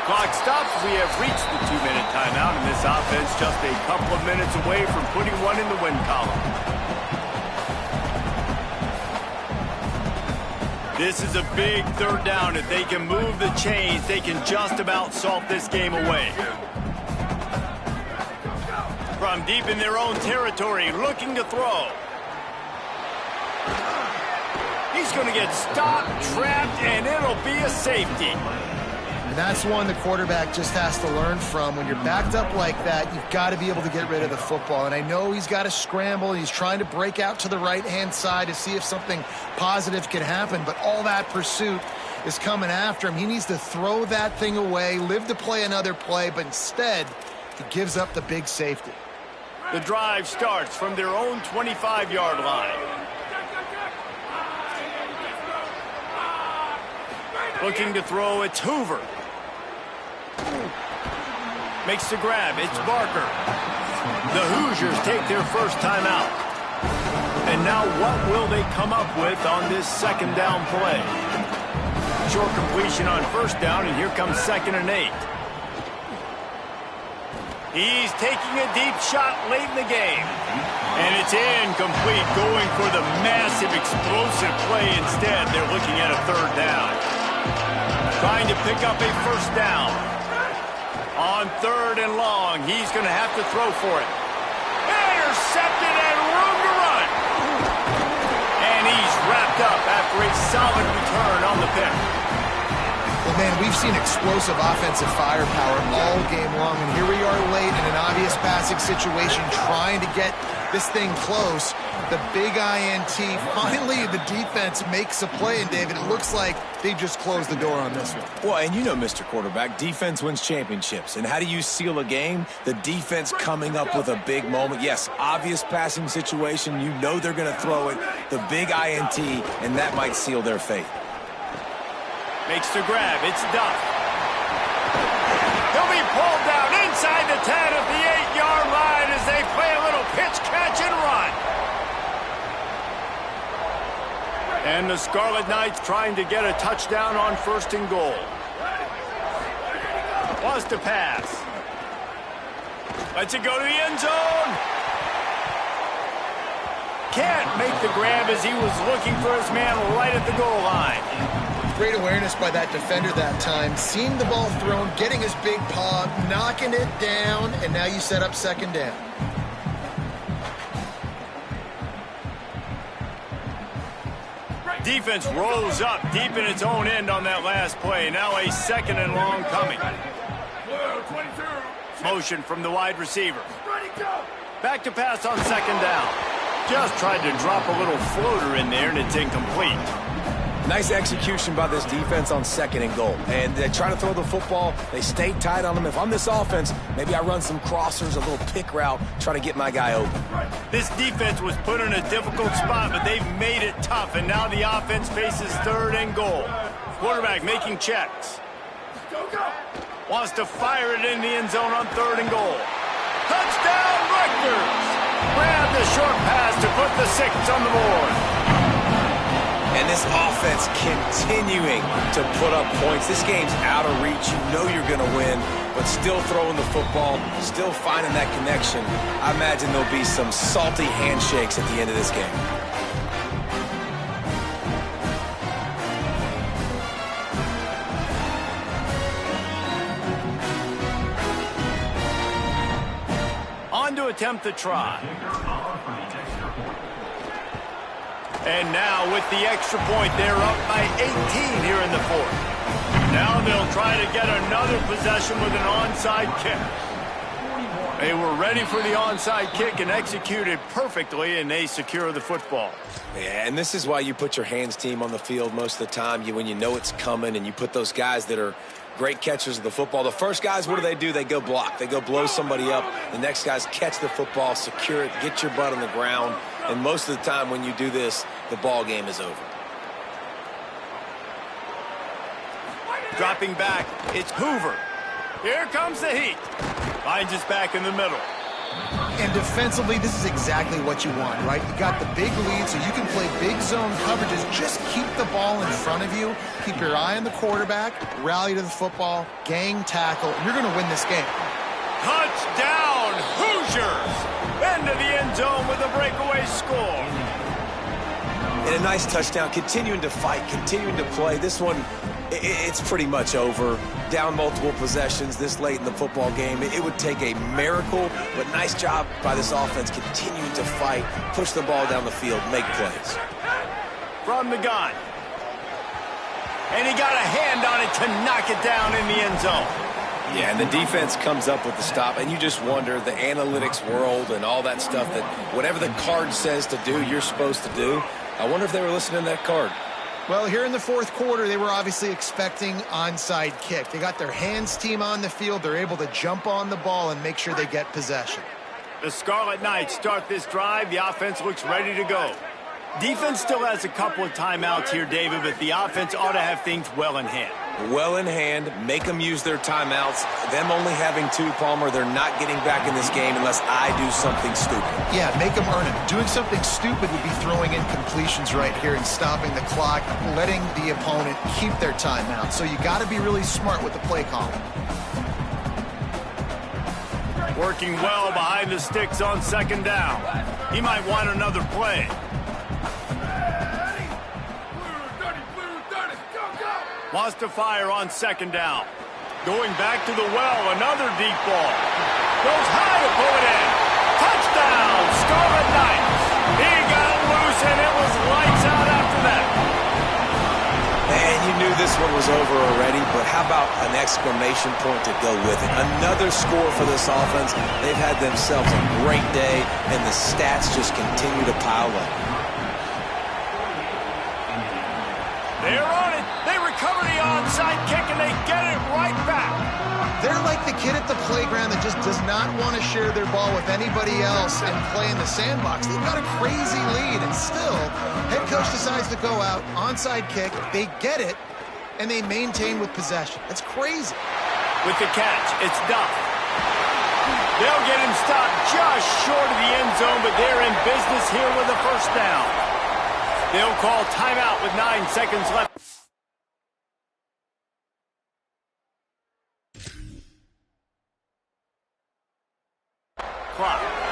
Speaker 1: Clock stops. We have reached the 2-minute timeout, and this offense just a couple of minutes away from putting one in the win column. This is a big 3rd down. If they can move the chains, they can just about salt this game away. From deep in their own territory, looking to throw. He's going to get stopped, trapped, and it'll be a safety.
Speaker 4: And that's one the quarterback just has to learn from. When you're backed up like that, you've got to be able to get rid of the football. And I know he's got to scramble. He's trying to break out to the right-hand side to see if something positive can happen. But all that pursuit is coming after him. He needs to throw that thing away, live to play another play, but instead he gives up the big safety.
Speaker 1: The drive starts from their own 25-yard line. Looking to throw, it's Hoover. Makes the grab, it's Barker. The Hoosiers take their 1st time out. And now what will they come up with on this 2nd down play? Short completion on 1st down, and here comes 2nd and 8. He's taking a deep shot late in the game. And it's incomplete, going for the massive explosive play instead. They're looking at a 3rd down. Trying to pick up a 1st down. On 3rd and long, he's going to have to throw for it. Intercepted and room to run. And he's wrapped up after a solid return on the pick.
Speaker 4: Well, man, we've seen explosive offensive firepower all game long, and here we are late in an obvious passing situation trying to get this thing close. The big INT, finally the defense makes a play, and David, it looks like they just closed the door on this one.
Speaker 3: Well, and you know, Mr. Quarterback, defense wins championships. And how do you seal a game? The defense coming up with a big moment. Yes, obvious passing situation. You know they're going to throw it. The big INT, and that might seal their fate.
Speaker 1: Makes the grab. It's Duff. He'll be pulled down inside the 10 of the 8-yard line as they play a little pitch, catch, and run. And the Scarlet Knights trying to get a touchdown on 1st and goal. Wants to pass. Lets it go to the end zone. Can't make the grab as he was looking for his man right at the goal line.
Speaker 4: Great awareness by that defender that time. Seeing the ball thrown, getting his big paw, knocking it down, and now you set up 2nd down.
Speaker 1: Defense rolls up deep in its own end on that last play. Now a 2nd and long coming. Motion from the wide receiver. Back to pass on 2nd down. Just tried to drop a little floater in there, and it's incomplete.
Speaker 3: Nice execution by this defense on 2nd and goal. And they try to throw the football. They stay tight on them. If I'm this offense, maybe I run some crossers, a little pick route, try to get my guy open.
Speaker 1: This defense was put in a difficult spot, but they've made it tough. And now the offense faces 3rd and goal. Quarterback making checks. Wants to fire it in the end zone on 3rd and goal. Touchdown, Rutgers! Grab the short pass to put the 6 on the board.
Speaker 3: And this offense continuing to put up points. This game's out of reach. You know you're going to win, but still throwing the football, still finding that connection. I imagine there'll be some salty handshakes at the end of this game.
Speaker 1: On to attempt the try. And now with the extra point, they're up by 18 here in the 4th. Now they'll try to get another possession with an onside kick. They were ready for the onside kick and executed perfectly, and they secure the football.
Speaker 3: Yeah, and this is why you put your hands team on the field most of the time. When you know it's coming, and you put those guys that are great catchers of the football. The first guys, what do? They go block. They go blow somebody up. The next guys catch the football, secure it, get your butt on the ground. And most of the time when you do this, the ball game is over.
Speaker 1: Dropping back, it's Hoover. Here comes the heat. Finds his back in the middle.
Speaker 4: And defensively, this is exactly what you want, right? You got the big lead, so you can play big zone coverages. Just keep the ball in front of you. Keep your eye on the quarterback. Rally to the football. Gang tackle. You're going to win this game.
Speaker 1: Touchdown, Hoosiers! Into the end zone with a breakaway score.
Speaker 3: And a nice touchdown. Continuing to fight, continuing to play. This one, it's pretty much over. Down multiple possessions this late in the football game. It would take a miracle, but nice job by this offense continuing to fight, push the ball down the field, make plays.
Speaker 1: From the gun. And he got a hand on it to knock it down in the end zone.
Speaker 3: Yeah, and the defense comes up with the stop, and you just wonder, the analytics world and all that stuff, that whatever the card says to do, you're supposed to do. I wonder if they were listening to that card.
Speaker 4: Well, here in the 4th quarter, they were obviously expecting onside kick. They got their hands team on the field. They're able to jump on the ball and make sure they get possession.
Speaker 1: The Scarlet Knights start this drive. The offense looks ready to go. Defense still has a couple of timeouts here, David, but the offense ought to have things well in hand.
Speaker 3: Well in hand, make them use their timeouts. Them only having 2, Palmer, they're not getting back in this game unless I do something stupid.
Speaker 4: Yeah, make them earn it. Doing something stupid would be throwing in completions right here and stopping the clock, letting the opponent keep their timeout. So you got to be really smart with the play calling.
Speaker 1: Working well behind the sticks on 2nd down. He might want another play. Wants to fire on 2nd down. Going back to the well, another deep ball. Goes high to pull it in. Touchdown, Scarlet Knights. He got loose, and it was lights out after that.
Speaker 3: Man, you knew this one was over already, but how about an exclamation point to go with it? Another score for this offense. They've had themselves a great day, and the stats just continue to pile up.
Speaker 1: They're on it. They recover the onside kick, and they get it right back.
Speaker 4: They're like the kid at the playground that just does not want to share their ball with anybody else and play in the sandbox. They've got a crazy lead, and still, head coach decides to go out, onside kick, they get it, and they maintain with possession. That's crazy.
Speaker 1: With the catch, it's Duff. They'll get him stopped just short of the end zone, but they're in business here with a first down. They'll call timeout with 9 seconds left. Clock.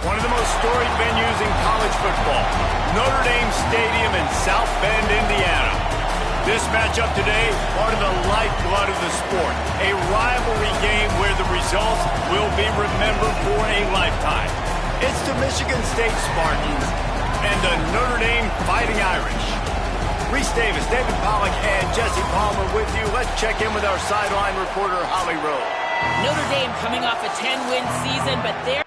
Speaker 1: One of the most storied venues in college football, Notre Dame Stadium in South Bend, Indiana. This matchup today, part of the lifeblood of the sport. A rivalry game where the results will be remembered for a lifetime. It's the Michigan State Spartans and the Notre Dame Fighting Irish. Reese Davis, David Pollack, and Jesse Palmer with you. Let's check in with our sideline reporter, Holly Rowe.
Speaker 2: Notre Dame coming off a 10-win season, but they're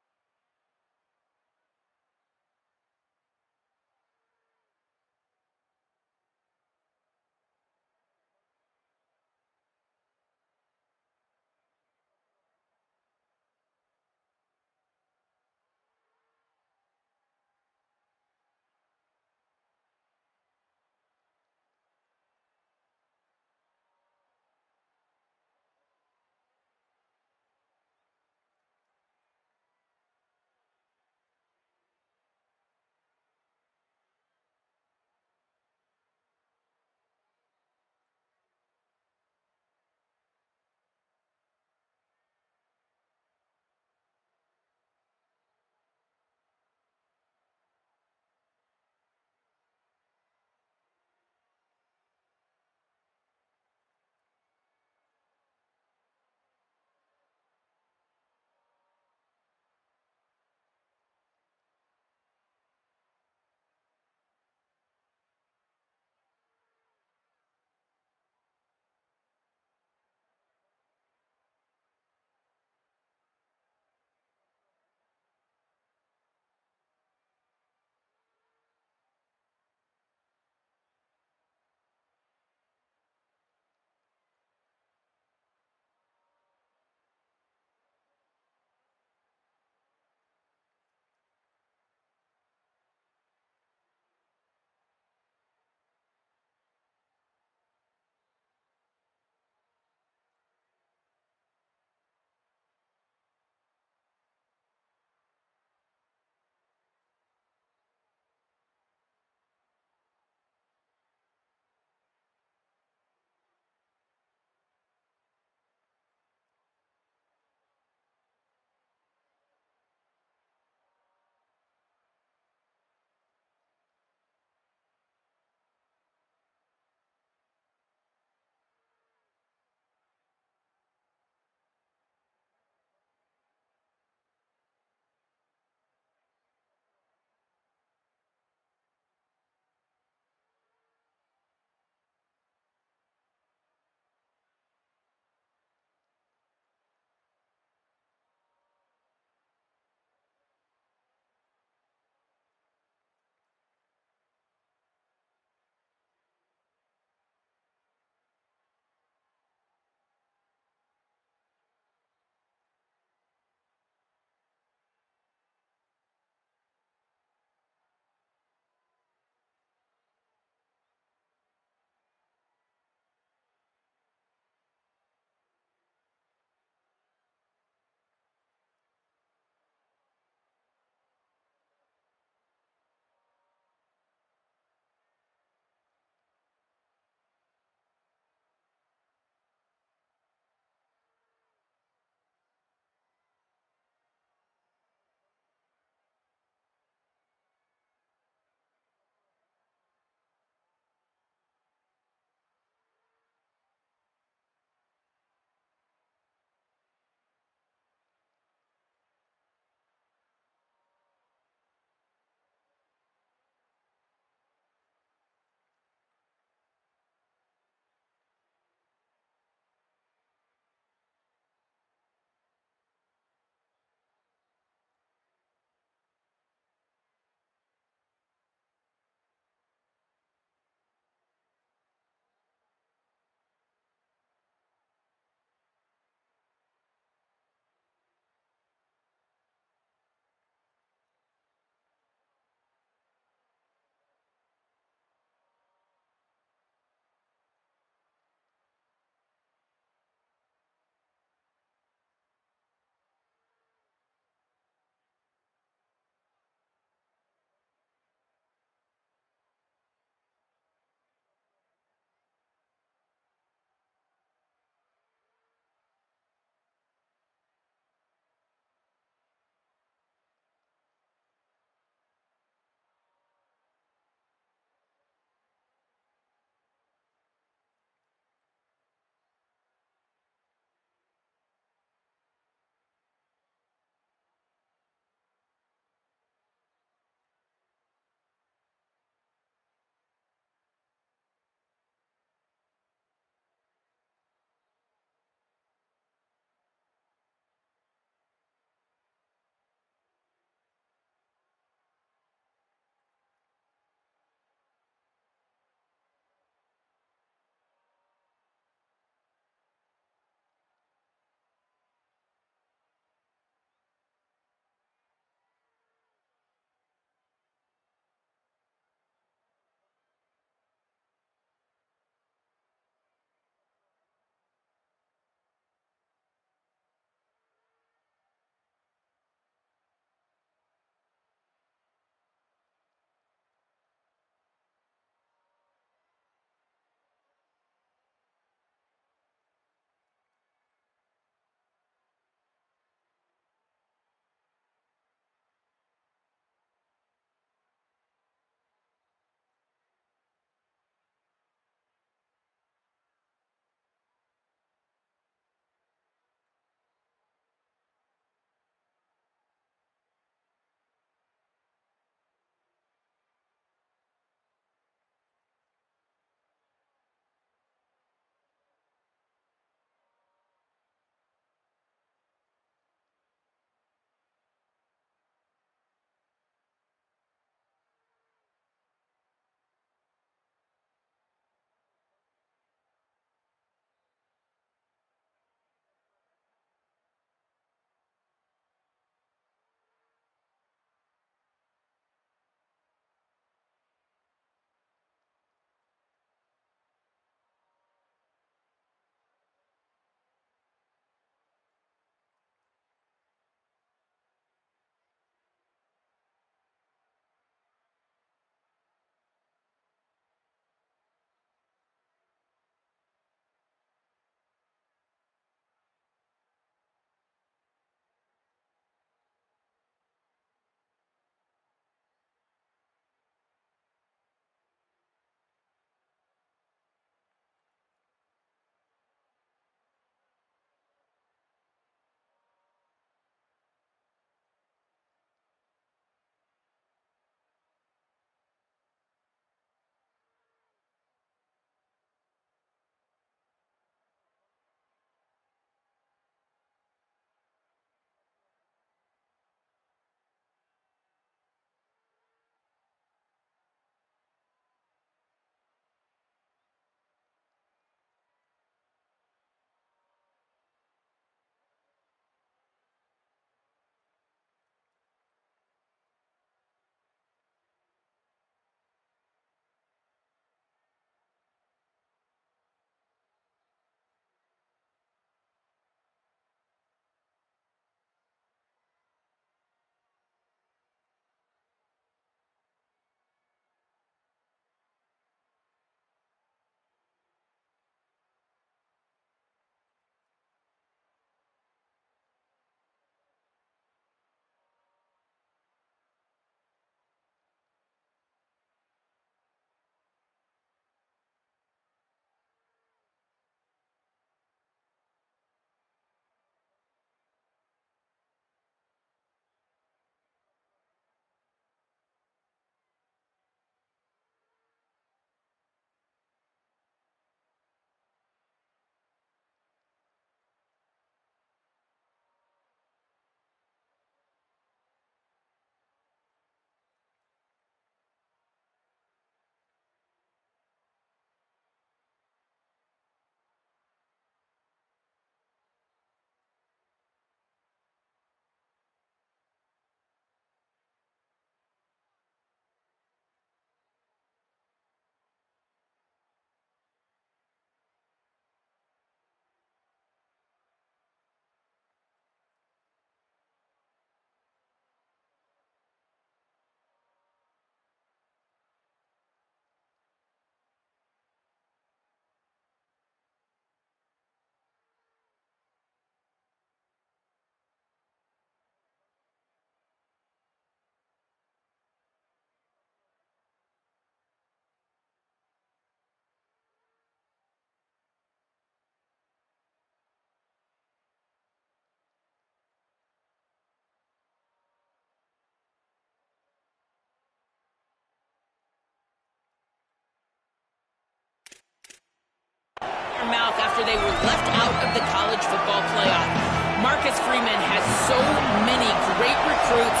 Speaker 2: mouth after they were left out of the college football playoff. Marcus Freeman has so many great recruits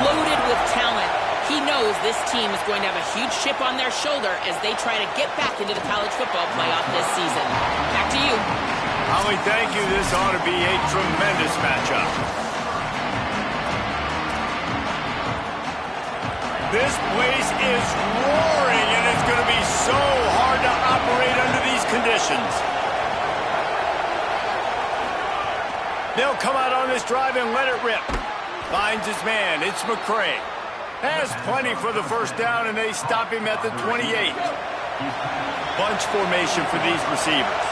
Speaker 2: loaded with talent. He knows this team is going to have a huge chip on their shoulder as they try to get back into the college football playoff this season. Back to you.
Speaker 1: Holly, thank you. This ought to be a tremendous matchup. This place is roaring, and it's going to be so hard to operate under these conditions. They'll come out on this drive and let it rip. Finds his man. It's McCray. Has plenty for the first down, and they stop him at the 28. Bunch formation for these receivers.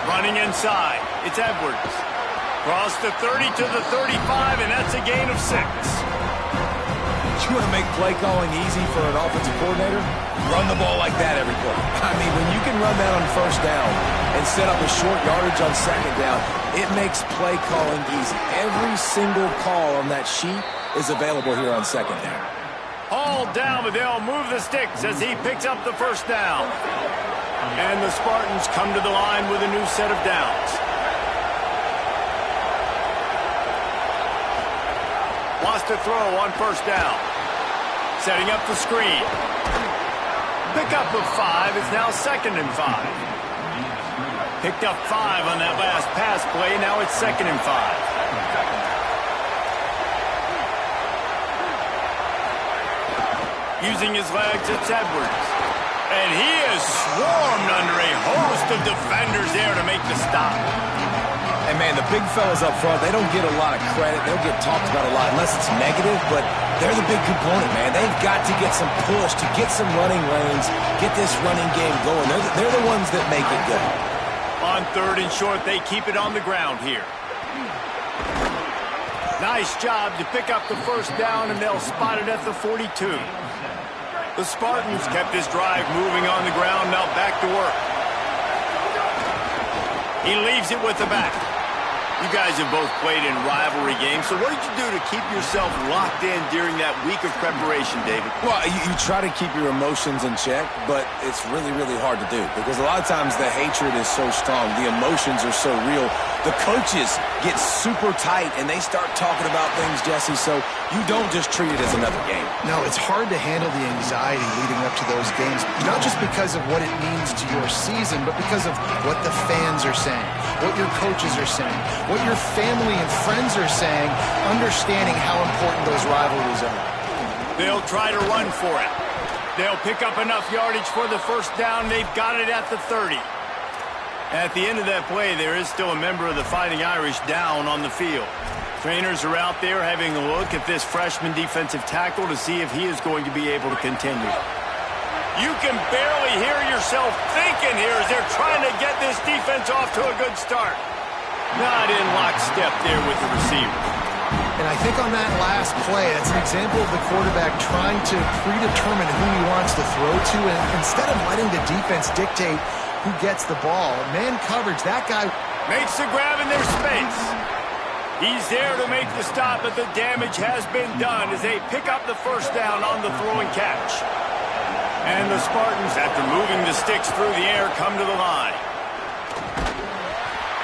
Speaker 1: Running inside. It's Edwards. Cross the 30 to the 35, and that's a gain of 6.
Speaker 3: You want to make play calling easy for an offensive coordinator? Run the ball like that every play. I mean, when you can run that on first down and set up a short yardage on second down, it makes play calling easy. Every single call on that sheet is available here on second down.
Speaker 1: All down, but they'll move the sticks as he picks up the first down. And the Spartans come to the line with a new set of downs. Wants to throw on first down. Setting up the screen. Pickup of 5 is now 2nd and 5. Picked up 5 on that last pass play. Now it's 2nd and 5. Using his legs, it's Edwards. And he is swarmed under a host of defenders there to make the stop.
Speaker 3: And, man, the big fellas up front, they don't get a lot of credit. They'll get talked about a lot unless it's negative, but they're the big component, man. They've got to get some push to get some running lanes, get this running game going. They're the ones that make it go.
Speaker 1: On 3rd and short, they keep it on the ground here. Nice job to pick up the first down, and they'll spot it at the 42. The Spartans kept this drive moving on the ground, now back to work. He leaves it with the back. You guys have both played in rivalry games, so what did you do to keep yourself locked in during that week of preparation, David?
Speaker 3: Well, you try to keep your emotions in check, but it's really, really hard to do because a lot of times the hatred is so strong. The emotions are so real. The coaches get super tight, and they start talking about things, Jesse, so you don't just treat it as another game.
Speaker 4: No, it's hard to handle the anxiety leading up to those games, not just because of what it means to your season, but because of what the fans are saying, what your coaches are saying, what your family and friends are saying, understanding how important those rivalries are.
Speaker 1: They'll try to run for it. They'll pick up enough yardage for the first down. They've got it at the 30. At the end of that play, there is still a member of the Fighting Irish down on the field. Trainers are out there having a look at this freshman defensive tackle to see if he is going to be able to continue. You can barely hear yourself thinking here as they're trying to get this defense off to a good start. Not in lockstep there with the receiver.
Speaker 4: And I think on that last play, that's an example of the quarterback trying to predetermine who he wants to throw to, and instead of letting the defense dictate who gets the ball, man coverage, that guy
Speaker 1: makes the grab in their space. He's there to make the stop, but the damage has been done as they pick up the first down on the throw and catch. And the Spartans, after moving the sticks through the air, come to the line.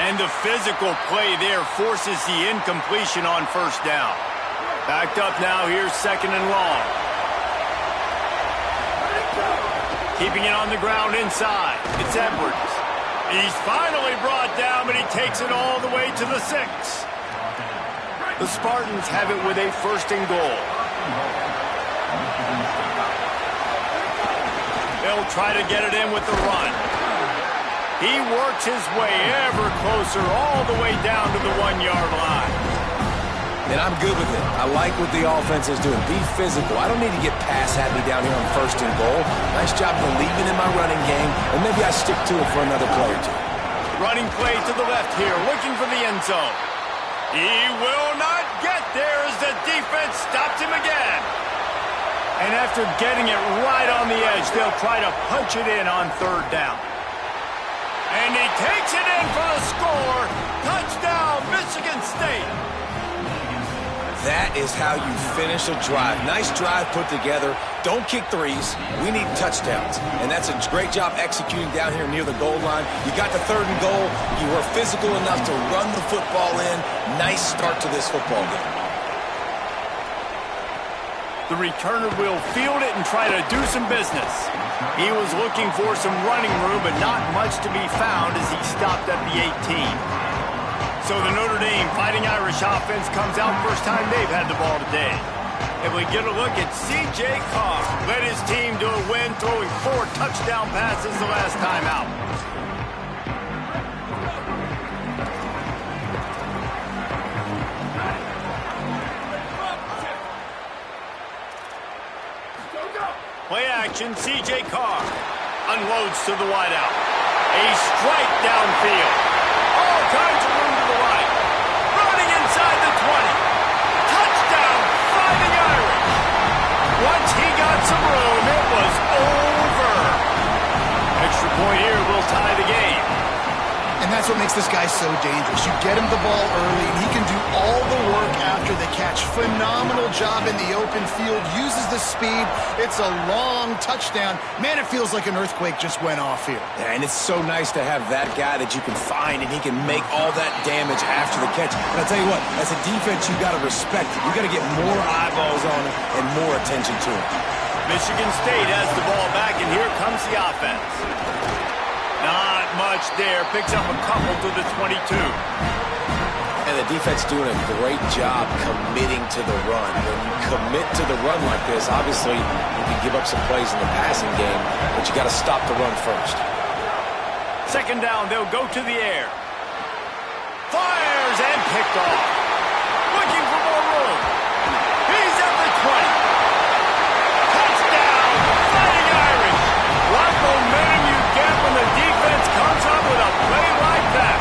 Speaker 1: And the physical play there forces the incompletion on first down. Backed up now, here's 2nd and long. Keeping it on the ground inside. It's Edwards. He's finally brought down, but he takes it all the way to the 6. The Spartans have it with a 1st and goal. They'll try to get it in with the run. He works his way ever closer all the way down to the 1-yard line.
Speaker 3: And I'm good with it. I like what the offense is doing. Be physical. I don't need to get pass at me down here on 1st and goal. Nice job believing in my running game, and maybe I stick to it for another play or two.
Speaker 1: Running play to the left here, looking for the end zone. He will not get there as the defense stops him again. And after getting it right on the edge, they'll try to punch it in on 3rd down. And he takes it in for the score. Touchdown, Michigan State.
Speaker 3: That is how you finish a drive. Nice drive put together. don't kick threes. We need touchdowns. And that's a great job executing down here near the goal line. You got the 3rd and goal. You were physical enough to run the football in. Nice start to this football game.
Speaker 1: The returner will field it and try to do some business. He was looking for some running room, but not much to be found as he stopped at the 18. So the Notre Dame Fighting Irish offense comes out first time they've had the ball today. And we get a look at C.J. Carr. Led his team to a win, throwing 4 touchdown passes the last time out. Play action, C.J. Carr unloads to the wideout. A strike downfield. All kinds of room to the right. Running inside the 20. Touchdown, Fighting Irish. Once he got some room, it was over. Extra point here will tie the game.
Speaker 4: And that's what makes this guy so dangerous. You get him the ball early, and he can do all the work after the catch. Phenomenal job in the open field. Uses the speed. It's a long touchdown. Man, it feels like an earthquake just went off here.
Speaker 3: Yeah, and it's so nice to have that guy that you can find, and he can make all that damage after the catch. But I'll tell you what, as a defense, you got to respect it. You got to get more eyeballs on him and more attention to him.
Speaker 1: Michigan State has the ball back, and here comes the offense. Not much there. Picks up a couple to the 22.
Speaker 3: And the defense doing a great job committing to the run. When you commit to the run like this, obviously you can give up some plays in the passing game, but you got to stop the run first.
Speaker 1: 2nd down, they'll go to the air. Fires and picked off. Looking for more room. He's at the 20. Touchdown, Fighting Irish. What momentum you get when the defense comes up with a play like that.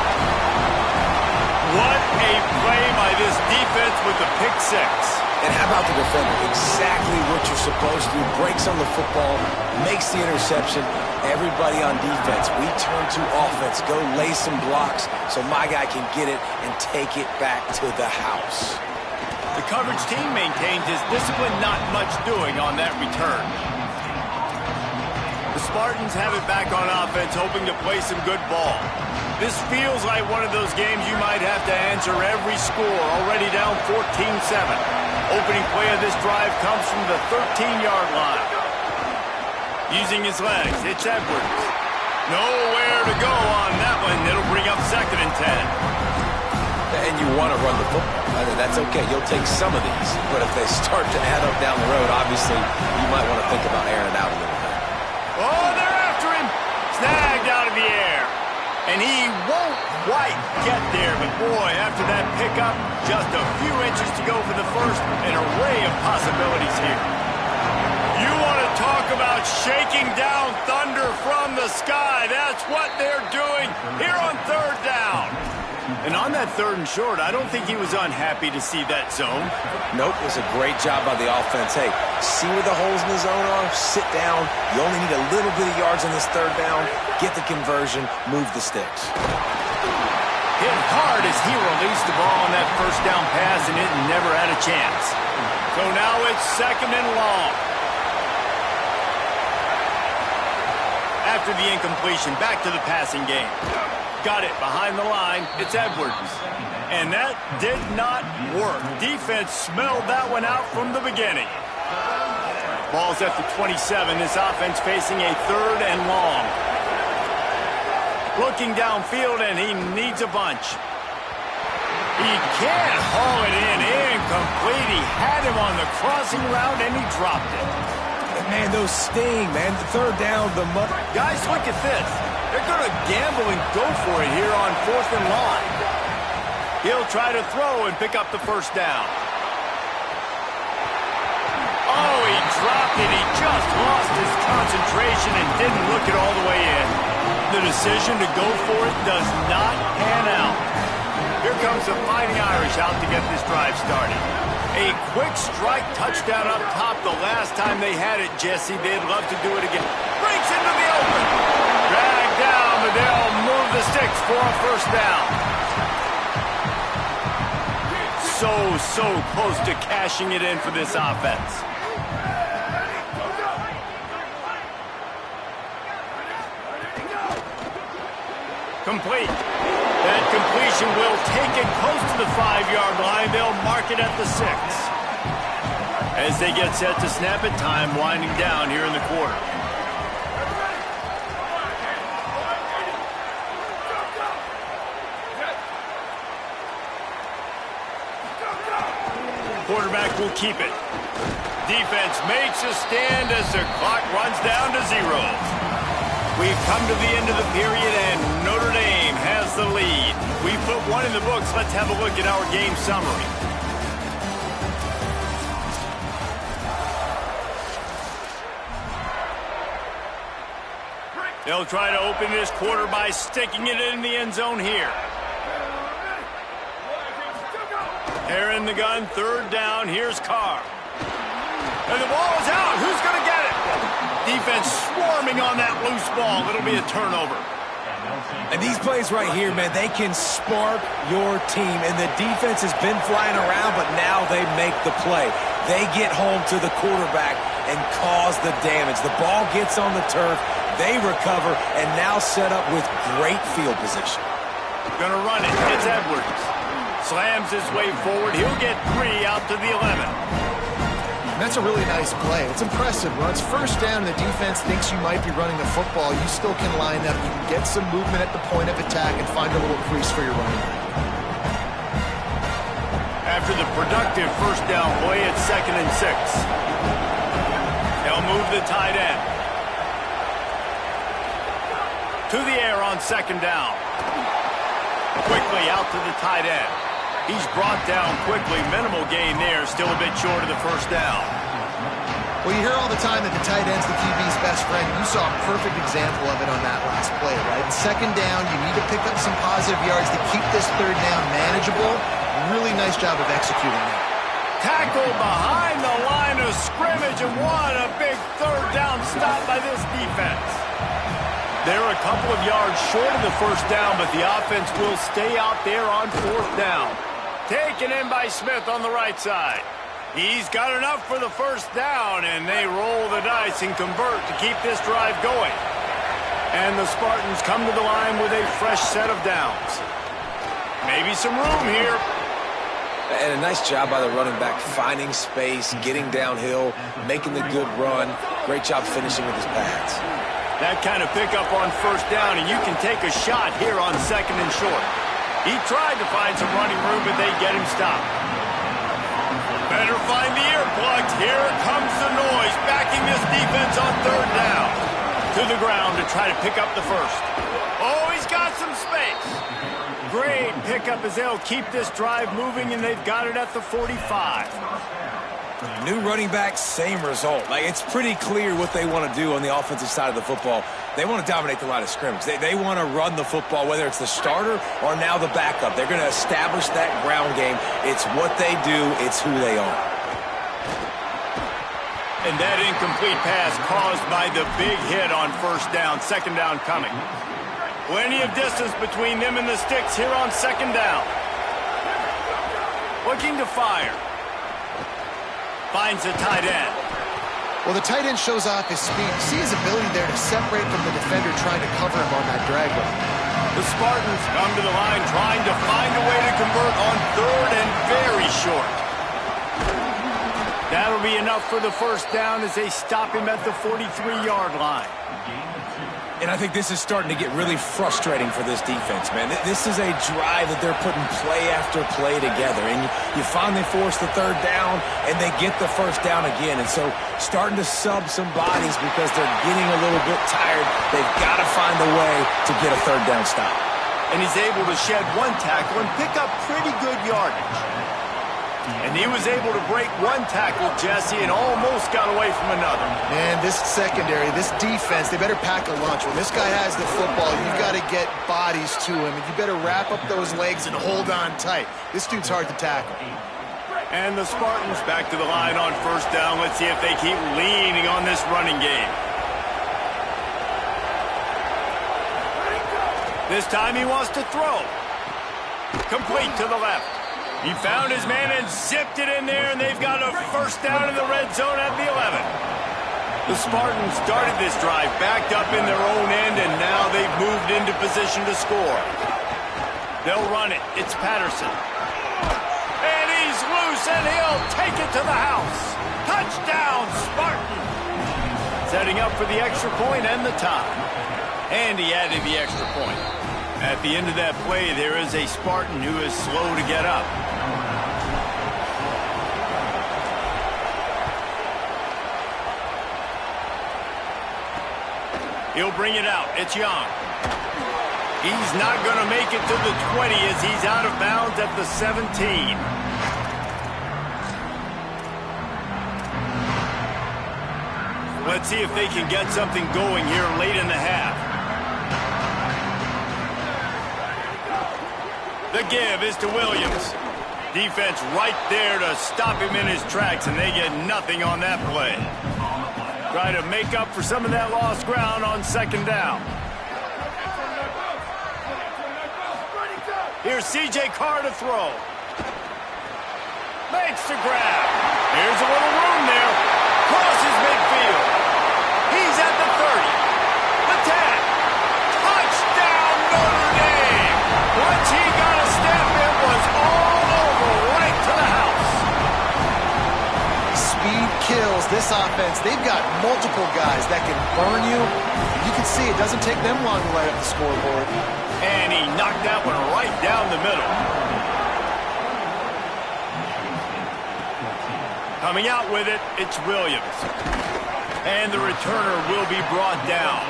Speaker 1: What a play by this defense with the pick 6.
Speaker 3: And how about the defender? Exactly what you're supposed to do. Breaks on the football, makes the interception. Everybody on defense, we turn to offense. Go lay some blocks so my guy can get it and take it back to the house.
Speaker 1: The coverage team maintains his discipline, not much doing on that return. The Spartans have it back on offense, hoping to play some good ball. This feels like one of those games you might have to answer every score, already down 14-7. Opening play of this drive comes from the 13-yard line. Using his legs, it's Edwards. Nowhere to go on that one. It'll bring up 2nd and 10.
Speaker 3: And you want to run the football. That's okay. You'll take some of these. But if they start to add up down the road, obviously you might want to think about airing it out a little bit.
Speaker 1: Oh, they're after him. Snagged out of the air. And he won't quite get there. But, boy, after that pickup, just a few inches to go for the first. An array of possibilities here. You want to talk about shaking down thunder from the sky. That's what they're doing here on 3rd down. And on that 3rd and short, I don't think he was unhappy to see that zone.
Speaker 3: Nope, it was a great job by the offense. Hey, see where the holes in the zone are? Sit down. You only need a little bit of yards on this 3rd down. Get the conversion. Move the sticks.
Speaker 1: Hit hard as he released the ball on that 1st down pass, and it never had a chance. So now it's 2nd and long. After the incompletion, back to the passing game. Got it behind the line. It's Edwards. And that did not work. Defense smelled that one out from the beginning. Ball's at the 27. This offense facing a 3rd and long. Looking downfield, and he needs a bunch. He can't haul it in. Incomplete. He had him on the crossing route, and he dropped it.
Speaker 3: Man, those sting, man. The 3rd down, the mother.
Speaker 1: Guys, look at this. They're going to gamble and go for it here on 4th and long. He'll try to throw and pick up the 1st down. Oh, he dropped it. He just lost his concentration and didn't look it all the way in. The decision to go for it does not pan out. Here comes the Fighting Irish out to get this drive started. A quick strike touchdown up top the last time they had it, Jesse. They'd love to do it again. Breaks into the open. Dragged down, but they'll move the sticks for a 1st down. So close to cashing it in for this offense. Complete. That completion will take it close to the 5-yard line. They'll mark it at the 6. As they get set to snap it, time winding down here in the quarter. Quarterback will keep it. Defense makes a stand as the clock runs down to 0. We've come to the end of the period, and Notre Dame has the lead. We put one in the books. Let's have a look at our game summary. They'll try to open this quarter by sticking it in the end zone here. They're in the gun, 3rd down. Here's Carr. And the ball is out. Who's going to get it? Defense swarming on that loose ball. It'll be a turnover.
Speaker 3: And these plays right here, man, they can spark your team. And the defense has been flying around, but now they make the play. They get home to the quarterback and cause the damage. The ball gets on the turf. They recover and now set up with great field position.
Speaker 1: Going to run it. It's Edwards. Slams his way forward. He'll get 3 out to the 11.
Speaker 4: That's a really nice play. It's impressive. When it's 1st down and the defense thinks you might be running the football, you still can line up. You can get some movement at the point of attack and find a little crease for your running.
Speaker 1: After the productive 1st down play, it's 2nd and 6. They'll move the tight end. To the air on 2nd down. Quickly out to the tight end. He's brought down quickly. Minimal gain there. Still a bit short of the 1st down.
Speaker 4: Well, you hear all the time that the tight end's the QB's best friend. You saw a perfect example of it on that last play, right? 2nd down, you need to pick up some positive yards to keep this 3rd down manageable. Really nice job of executing that.
Speaker 1: Tackle behind the line of scrimmage, and what a big 3rd down stop by this defense. They're a couple of yards short of the 1st down, but the offense will stay out there on 4th down. Taken in by Smith on the right side. He's got enough for the 1st down, and they roll the dice and convert to keep this drive going. And the Spartans come to the line with a fresh set of downs. Maybe some room here.
Speaker 3: And a nice job by the running back, finding space, getting downhill, making the good run. Great job finishing with his pads.
Speaker 1: That kind of pickup on 1st down, and you can take a shot here on 2nd and short. He tried to find some running room, but they get him stopped. Better find the earplugs. Here comes the noise, backing this defense on 3rd down. To the ground to try to pick up the 1st. Oh, he's got some space. Great pickup as they'll keep this drive moving, and they've got it at the 45.
Speaker 3: New running back, same result. Like, it's pretty clear what they want to do on the offensive side of the football. They want to dominate the line of scrimmage. They want to run the football, whether it's the starter or now the backup. They're going to establish that ground game. It's what they do. It's who they are.
Speaker 1: And that incomplete pass caused by the big hit on 1st down. 2nd down coming. Plenty of distance between them and the sticks here on 2nd down. Looking to fire. Finds the tight end.
Speaker 4: Well, the tight end shows off his speed. You see his ability there to separate from the defender trying to cover him on that drag route.
Speaker 1: The Spartans come to the line trying to find a way to convert on 3rd and very short. That'll be enough for the 1st down as they stop him at the 43-yard line.
Speaker 3: And I think this is starting to get really frustrating for this defense, man. This is a drive that they're putting play after play together. And you finally force the 3rd down, and they get the 1st down again. And so starting to sub some bodies because they're getting a little bit tired. They've got to find a way to get a 3rd down stop.
Speaker 1: And he's able to shed one tackle and pick up pretty good yardage. And he was able to break one tackle, Jesse, and almost got away from another.
Speaker 4: Man, this secondary, this defense, they better pack a lunch. When this guy has the football, you've got to get bodies to him, and you better wrap up those legs and hold on tight. This dude's hard to tackle.
Speaker 1: And the Spartans back to the line on 1st down. Let's see if they keep leaning on this running game. This time he wants to throw. Complete to the left. He found his man and zipped it in there, and they've got a 1st down in the red zone at the 11. The Spartans started this drive backed up in their own end, and now they've moved into position to score. They'll run it. It's Patterson. And he's loose, and he'll take it to the house. Touchdown, Spartan! Setting up for the extra point and the tie. And he added the extra point. At the end of that play, there is a Spartan who is slow to get up. He'll bring it out. It's Young. He's not going to make it to the 20 as he's out of bounds at the 17. Let's see if they can get something going here late in the half. The give is to Williams. Defense right there to stop him in his tracks, and they get nothing on that play. Try to make up for some of that lost ground on second down. Here's C.J. Carr to throw. Makes the grab. Here's a little room there. Crosses midfield. He's at the 30. The 10. Touchdown, Notre Dame. Once he got a step, it was all over right to the house.
Speaker 4: Speed kills this offense. They've got multiple guys that can burn you. You can see it doesn't take them long to light up the scoreboard.
Speaker 1: And he knocked that one right down the middle. Coming out with it, it's Williams. And the returner will be brought down.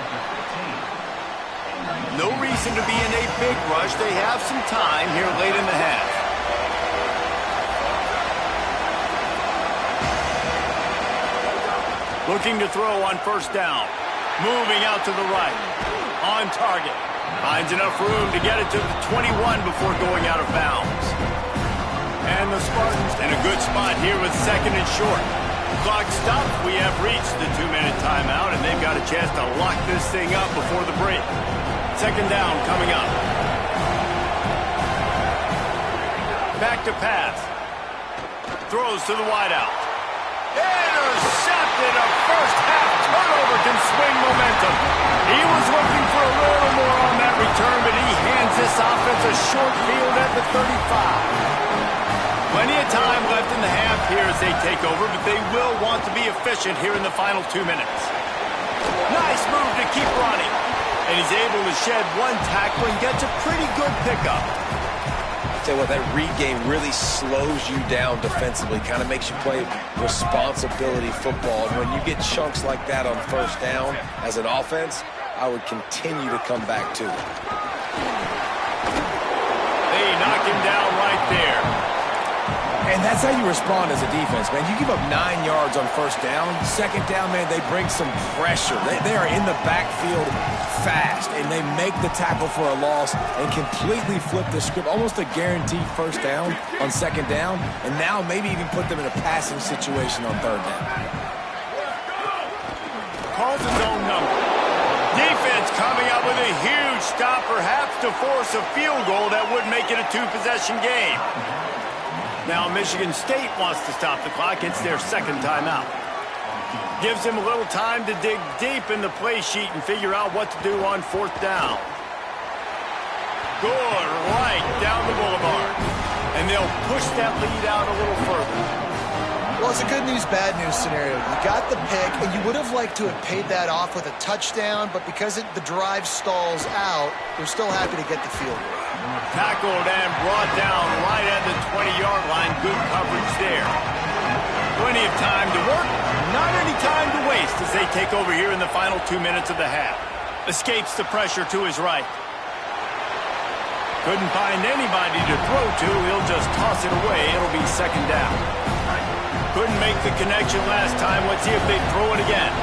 Speaker 1: No reason to be in a big rush. They have some time here late in the half. Looking to throw on first down. Moving out to the right. On target. Finds enough room to get it to the 21 before going out of bounds. And the Spartans in a good spot here with second and short. Clock stopped. We have reached the 2-minute timeout, and they've got a chance to lock this thing up before the break. Second down coming up. Back to pass. Throws to the wideout. Intercepted. A first half turnover can swing momentum. He was looking for a little more on that return, but he hands this offense a short field at the 35. Plenty of time left in the half here as they take over, but they will want to be efficient here in the final 2 minutes. Nice move to keep running. And he's able to shed one tackle and gets a pretty good pickup.
Speaker 3: Tell you what, that read game really slows you down defensively, kind of makes you play responsibility football. And when you get chunks like that on first down as an offense, I would continue to come back to it.
Speaker 1: They knock him down right there.
Speaker 3: And that's how you respond as a defense, man. You give up 9 yards on first down. Second down, man, they bring some pressure. They are in the backfield fast, and they make the tackle for a loss and completely flip the script. Almost a guaranteed first down on second down, and now maybe even put them in a passing situation on third down.
Speaker 1: Calls his own number. Defense coming up with a huge stop, perhaps to force a field goal that would make it a 2-possession game. Now Michigan State wants to stop the clock. It's their second timeout. Gives him a little time to dig deep in the play sheet and figure out what to do on fourth down. Good right down the boulevard. And they'll push that lead out a little further.
Speaker 4: Well, it's a good news, bad news scenario. You got the pick, and you would have liked to have paid that off with a touchdown, but because the drive stalls out, they're still happy to get the field goal.
Speaker 1: Tackled and brought down right at the 20-yard line. Good coverage there. Plenty of time to work. Not any time to waste as they take over here in the final 2 minutes of the half. Escapes the pressure to his right. Couldn't find anybody to throw to. He'll just toss it away. It'll be second down. Couldn't make the connection last time. Let's see if they throw it again.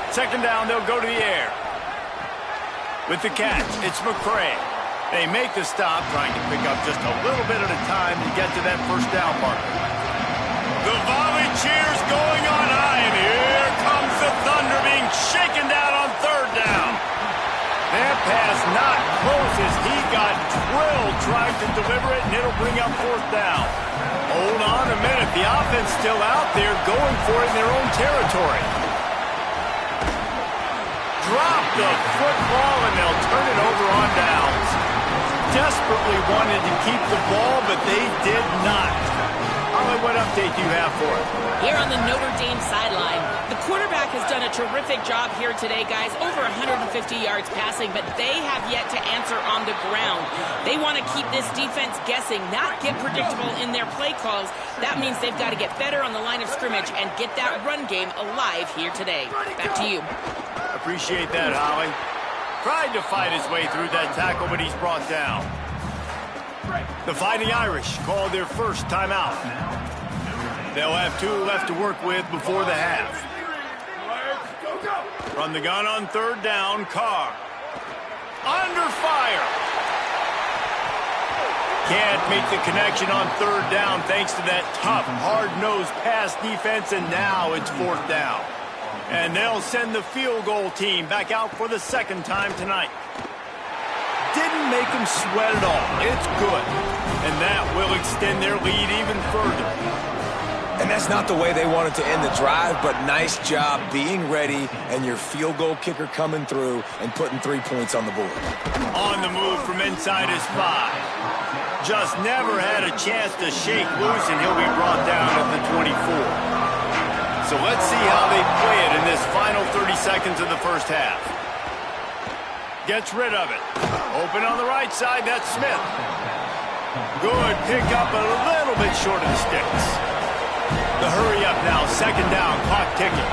Speaker 1: Second down, they'll go to the air. With the catch, it's McCray. They make the stop, trying to pick up just a little bit at a time to get to that first down marker. The volley cheers going on high, and here comes the Thunder being shaken down on third down. That pass not close as he got drilled trying to deliver it, and it'll bring up fourth down. Hold on a minute. The offense still out there going for it in their own territory. Drop the football, and they'll turn it over on downs. Desperately wanted to keep the ball, but they did not. Holly, what update do you have for us?
Speaker 2: Here on the Notre Dame sideline, the quarterback has done a terrific job here today, guys. Over 150 yards passing, but they have yet to answer on the ground. They want to keep this defense guessing, not get predictable in their play calls. That means they've got to get better on the line of scrimmage and get that run game alive here today. Back to you.
Speaker 1: Appreciate that, Holly. Tried to fight his way through that tackle, but he's brought down. The Fighting Irish called their first timeout. They'll have 2 left to work with before the half. From the gun on 3rd down, Carr. Under fire. Can't make the connection on 3rd down thanks to that tough, hard-nosed pass defense, and now it's 4th down. And they'll send the field goal team back out for the 2nd time tonight. Didn't make them sweat at all. It's good. And that will extend their lead even further.
Speaker 3: And that's not the way they wanted to end the drive, but nice job being ready and your field goal kicker coming through and putting 3 points on the board.
Speaker 1: On the move from inside his 5. Just never had a chance to shake loose, and he'll be brought down at the 24. So let's see how they play it in this final 30 seconds of the first half. Gets rid of it. Open on the right side, that's Smith. Good pick up, a little bit short of the sticks. The hurry up now, 2nd down, clock ticking.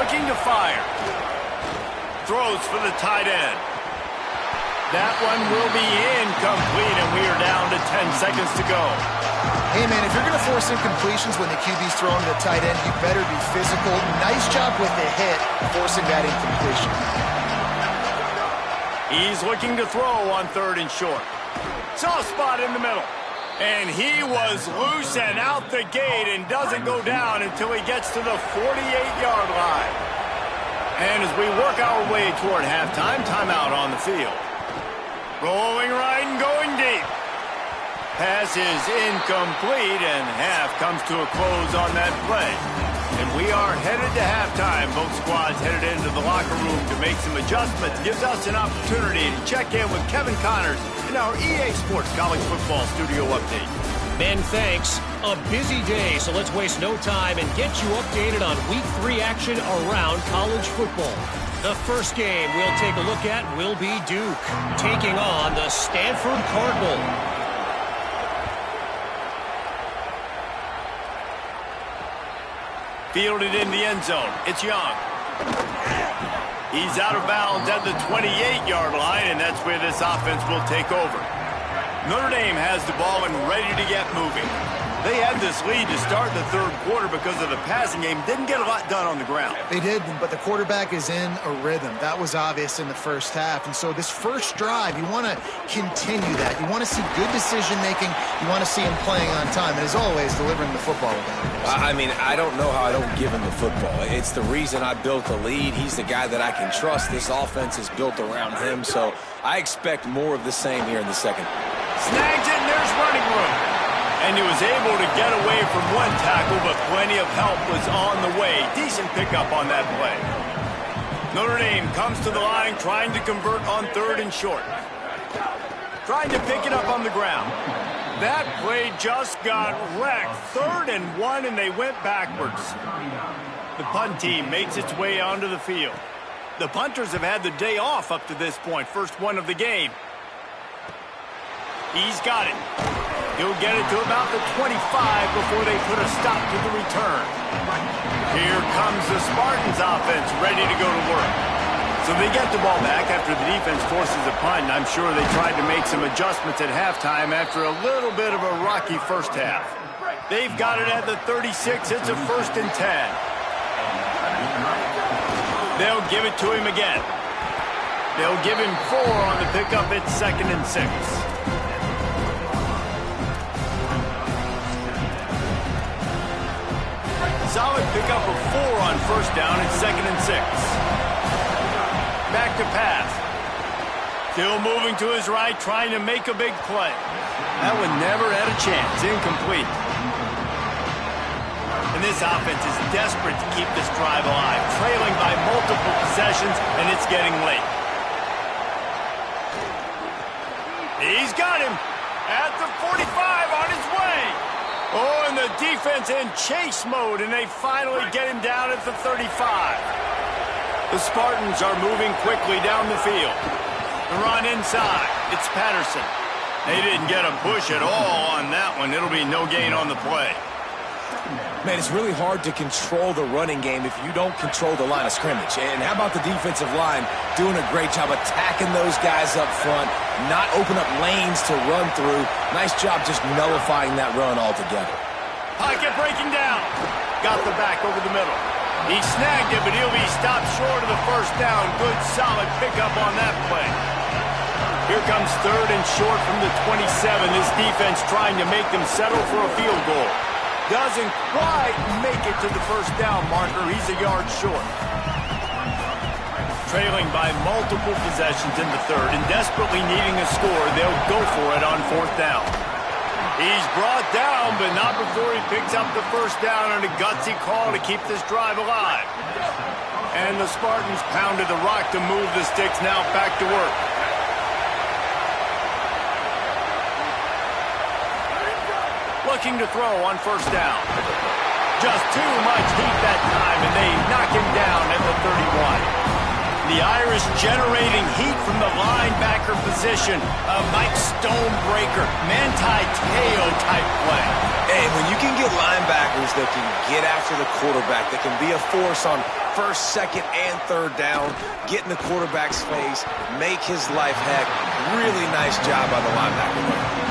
Speaker 1: Looking to fire. Throws for the tight end. That one will be incomplete, and we are down to 10 seconds to go.
Speaker 4: Hey, man, if you're going to force incompletions when the QB's throwing to the tight end, you better be physical. Nice job with the hit, forcing that incompletion.
Speaker 1: He's looking to throw on 3rd and short. Soft spot in the middle. And he was loose and out the gate and doesn't go down until he gets to the 48-yard line. And as we work our way toward halftime, timeout on the field. Rolling right and going deep. Pass is incomplete, and half comes to a close on that play. And we are headed to halftime. Both squads headed into the locker room to make some adjustments. Gives us an opportunity to check in with Kevin Connors in our EA Sports College Football Studio Update.
Speaker 5: Ben, thanks. A busy day, so let's waste no time and get you updated on Week 3 action around college football. The first game we'll take a look at will be Duke, taking on the Stanford Cardinal.
Speaker 1: Fielded in the end zone. It's Young. He's out of bounds at the 28-yard line, and that's where this offense will take over. Notre Dame has the ball and ready to get moving. They had this lead to start the 3rd quarter because of the passing game. Didn't get a lot done on the ground.
Speaker 4: They did, but the quarterback is in a rhythm. That was obvious in the first half. And so this first drive, you want to continue that. You want to see good decision-making. You want to see him playing on time. And as always, delivering the football.
Speaker 3: I mean, I don't know how I don't give him the football. It's the reason I built the lead. He's the guy that I can trust. This offense is built around him. So I expect more of the same here in the second.
Speaker 1: Snags it, and there's running room. And he was able to get away from one tackle, but plenty of help was on the way. Decent pickup on that play. Notre Dame comes to the line trying to convert on 3rd and short. Trying to pick it up on the ground. That play just got wrecked. 3rd and 1, and they went backwards. The punt team makes its way onto the field. The punters have had the day off up to this point. First one of the game. He's got it. He'll get it to about the 25 before they put a stop to the return. Here comes the Spartans offense ready to go to work. So they get the ball back after the defense forces a punt, and I'm sure they tried to make some adjustments at halftime after a little bit of a rocky first half. They've got it at the 36. It's a 1st and 10. They'll give it to him again. They'll give him 4 on the pickup. It's 2nd and 6. Solid pickup of 4 on 1st down. It's 2nd and 6. Back to pass. Still moving to his right, trying to make a big play. That one never had a chance. Incomplete. And this offense is desperate to keep this drive alive, trailing by multiple possessions, and it's getting late. He's got him at the 45 on his way. Oh, and the defense in chase mode, and they finally get him down at the 35. The Spartans are moving quickly down the field. The run inside. It's Patterson. They didn't get a push at all on that one. It'll be no gain on the play.
Speaker 3: Man, it's really hard to control the running game if you don't control the line of scrimmage. And how about the defensive line doing a great job attacking those guys up front, not open up lanes to run through. Nice job just nullifying that run altogether.
Speaker 1: Pocket breaking down. Got the back over the middle. He snagged it, but he'll be stopped short of the first down. Good, solid pickup on that play. Here comes 3rd and short from the 27. This defense trying to make them settle for a field goal. Doesn't quite make it to the first down marker. He's a yard short. Trailing by multiple possessions in the 3rd and desperately needing a score, they'll go for it on 4th down. He's brought down, but not before he picks up the first down on a gutsy call to keep this drive alive. And the Spartans pounded the rock to move the sticks. Now back to work. Looking to throw on 1st down. Just too much heat that time, and they knock him down at the 31. The Irish generating heat from the linebacker position. A Mike Stonebreaker, Manti Te'o type play.
Speaker 3: And when you can get linebackers that can get after the quarterback, that can be a force on 1st, 2nd, and 3rd down, get in the quarterback's face, make his life heck. Really nice job by the linebacker.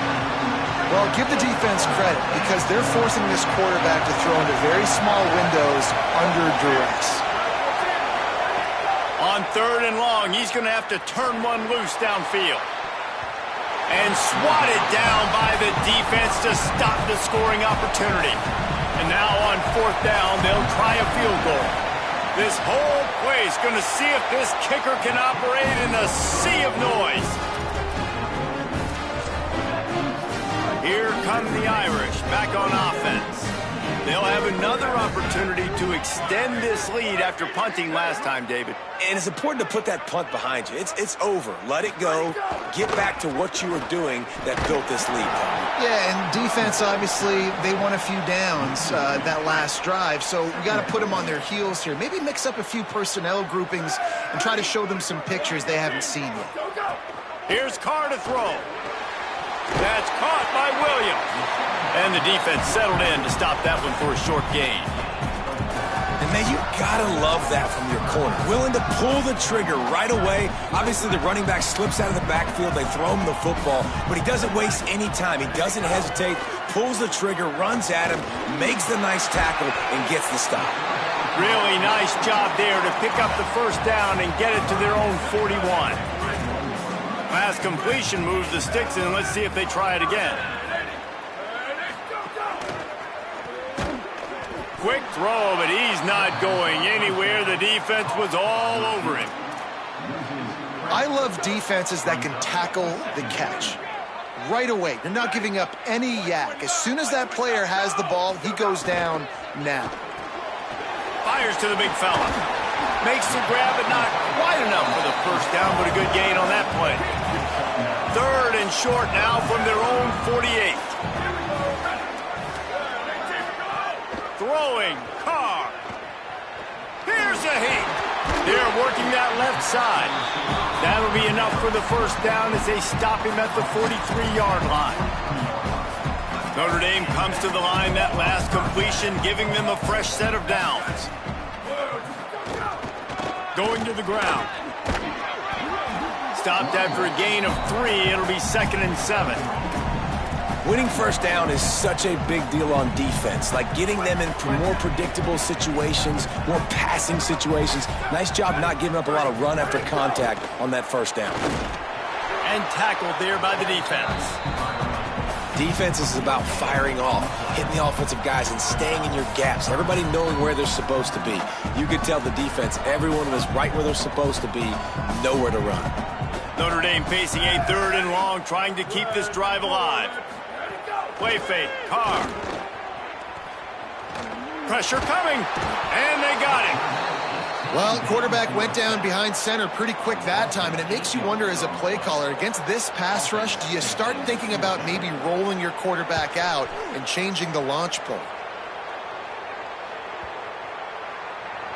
Speaker 4: Well, give the defense credit because they're forcing this quarterback to throw into very small windows under duress.
Speaker 1: On 3rd and long, he's going to have to turn one loose downfield. And swatted down by the defense to stop the scoring opportunity. And now on 4th down, they'll try a field goal. This whole play is going to see if this kicker can operate in a sea of noise. Here come the Irish back on offense. They'll have another opportunity to extend this lead after punting last time, David.
Speaker 3: And it's important to put that punt behind you. It's over. Let it go. Get back to what you were doing that built this lead.
Speaker 4: Yeah, and defense, obviously, they won a few downs that last drive, so we got to put them on their heels here. Maybe mix up a few personnel groupings and try to show them some pictures they haven't seen yet.
Speaker 1: Here's Carr to throw. That's caught by Williams. And the defense settled in to stop that one for a short gain.
Speaker 3: And man, you gotta love that from your corner. Willing to pull the trigger right away. Obviously, the running back slips out of the backfield. They throw him the football, but he doesn't waste any time. He doesn't hesitate, pulls the trigger, runs at him, makes the nice tackle, and gets the stop.
Speaker 1: Really nice job there to pick up the first down and get it to their own 41. Last completion moves the sticks in. Let's see if they try it again. Quick throw, but he's not going anywhere. The defense was all over him.
Speaker 4: I love defenses that can tackle the catch. Right away, you're not giving up any yak. As soon as that player has the ball, he goes down now.
Speaker 1: Fires to the big fella. Makes the grab, but not quite enough for the first down, but a good gain on that play. 3rd and short now from their own 48. Throwing, Carr. Here's a heat. They're working that left side. That'll be enough for the first down as they stop him at the 43-yard line. Notre Dame comes to the line that last completion, giving them a fresh set of downs. Going to the ground. Stopped after a gain of 3. It'll be 2nd and 7.
Speaker 3: Winning first down is such a big deal on defense, like getting them in more predictable situations, more passing situations. Nice job not giving up a lot of run after contact on that first down.
Speaker 1: And tackled there by the defense.
Speaker 3: Defense is about firing off, hitting the offensive guys and staying in your gaps, everybody knowing where they're supposed to be. You can tell the defense, everyone was right where they're supposed to be, nowhere to run.
Speaker 1: Notre Dame facing a 3rd and long, trying to keep this drive alive. Play fake. Carr. Pressure coming. And they got him.
Speaker 4: Well, quarterback went down behind center pretty quick that time, and it makes you wonder as a play caller, against this pass rush, do you start thinking about maybe rolling your quarterback out and changing the launch point?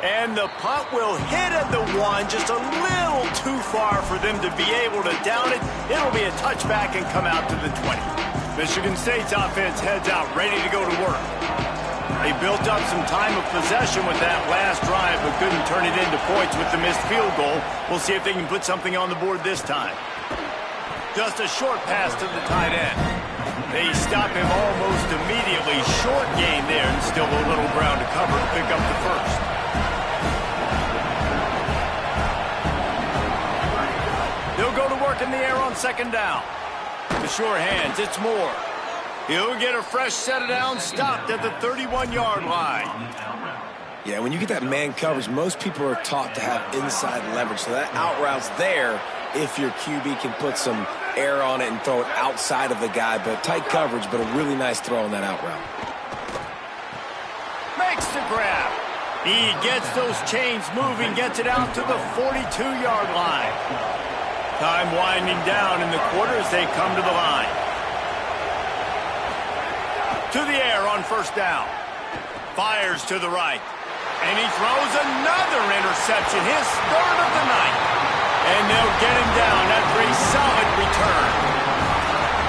Speaker 1: And the punt will hit at the 1, just a little too far for them to be able to down it. It'll be a touchback and come out to the 20. Michigan State's offense heads out, ready to go to work. They built up some time of possession with that last drive, but couldn't turn it into points with the missed field goal. We'll see if they can put something on the board this time. Just a short pass to the tight end. They stop him almost immediately. Short gain there, and still a little ground to cover to pick up the first. They'll go to work in the air on second down. The sure hands, it's Moore. He'll get a fresh set of downs, stopped at the 31-yard line.
Speaker 3: Yeah, when you get that man coverage, most people are taught to have inside leverage. So that out route's there if your QB can put some air on it and throw it outside of the guy. But tight coverage, but a really nice throw on that out route.
Speaker 1: Makes the grab. He gets those chains moving, gets it out to the 42-yard line. Time winding down in the quarter as they come to the line. To the air on first down. Fires to the right. And he throws another interception, his third of the night. And they'll get him down after a solid return.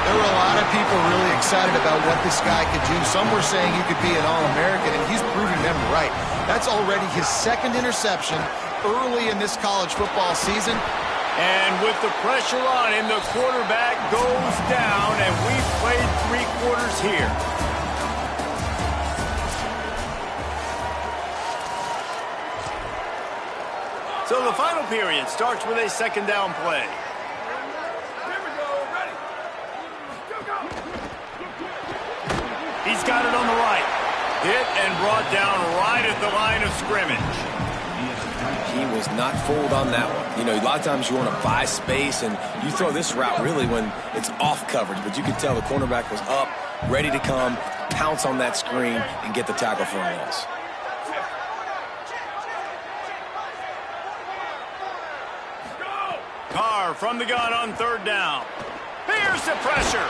Speaker 4: There were a lot of people really excited about what this guy could do. Some were saying he could be an All-American, and he's proving them right. That's already his second interception early in this college football season.
Speaker 1: And with the pressure on him, the quarterback goes down, and we've played 3 quarters here. So the final period starts with a second down play. He's got it on the right. Hit and brought down right at the line of scrimmage.
Speaker 3: He was not fooled on that one. You know, a lot of times you want to buy space, and you throw this route really when it's off coverage. But you could tell the cornerback was up, ready to come, pounce on that screen, and get the tackle for a loss.
Speaker 1: Carr from the gun on third down. Here's the pressure.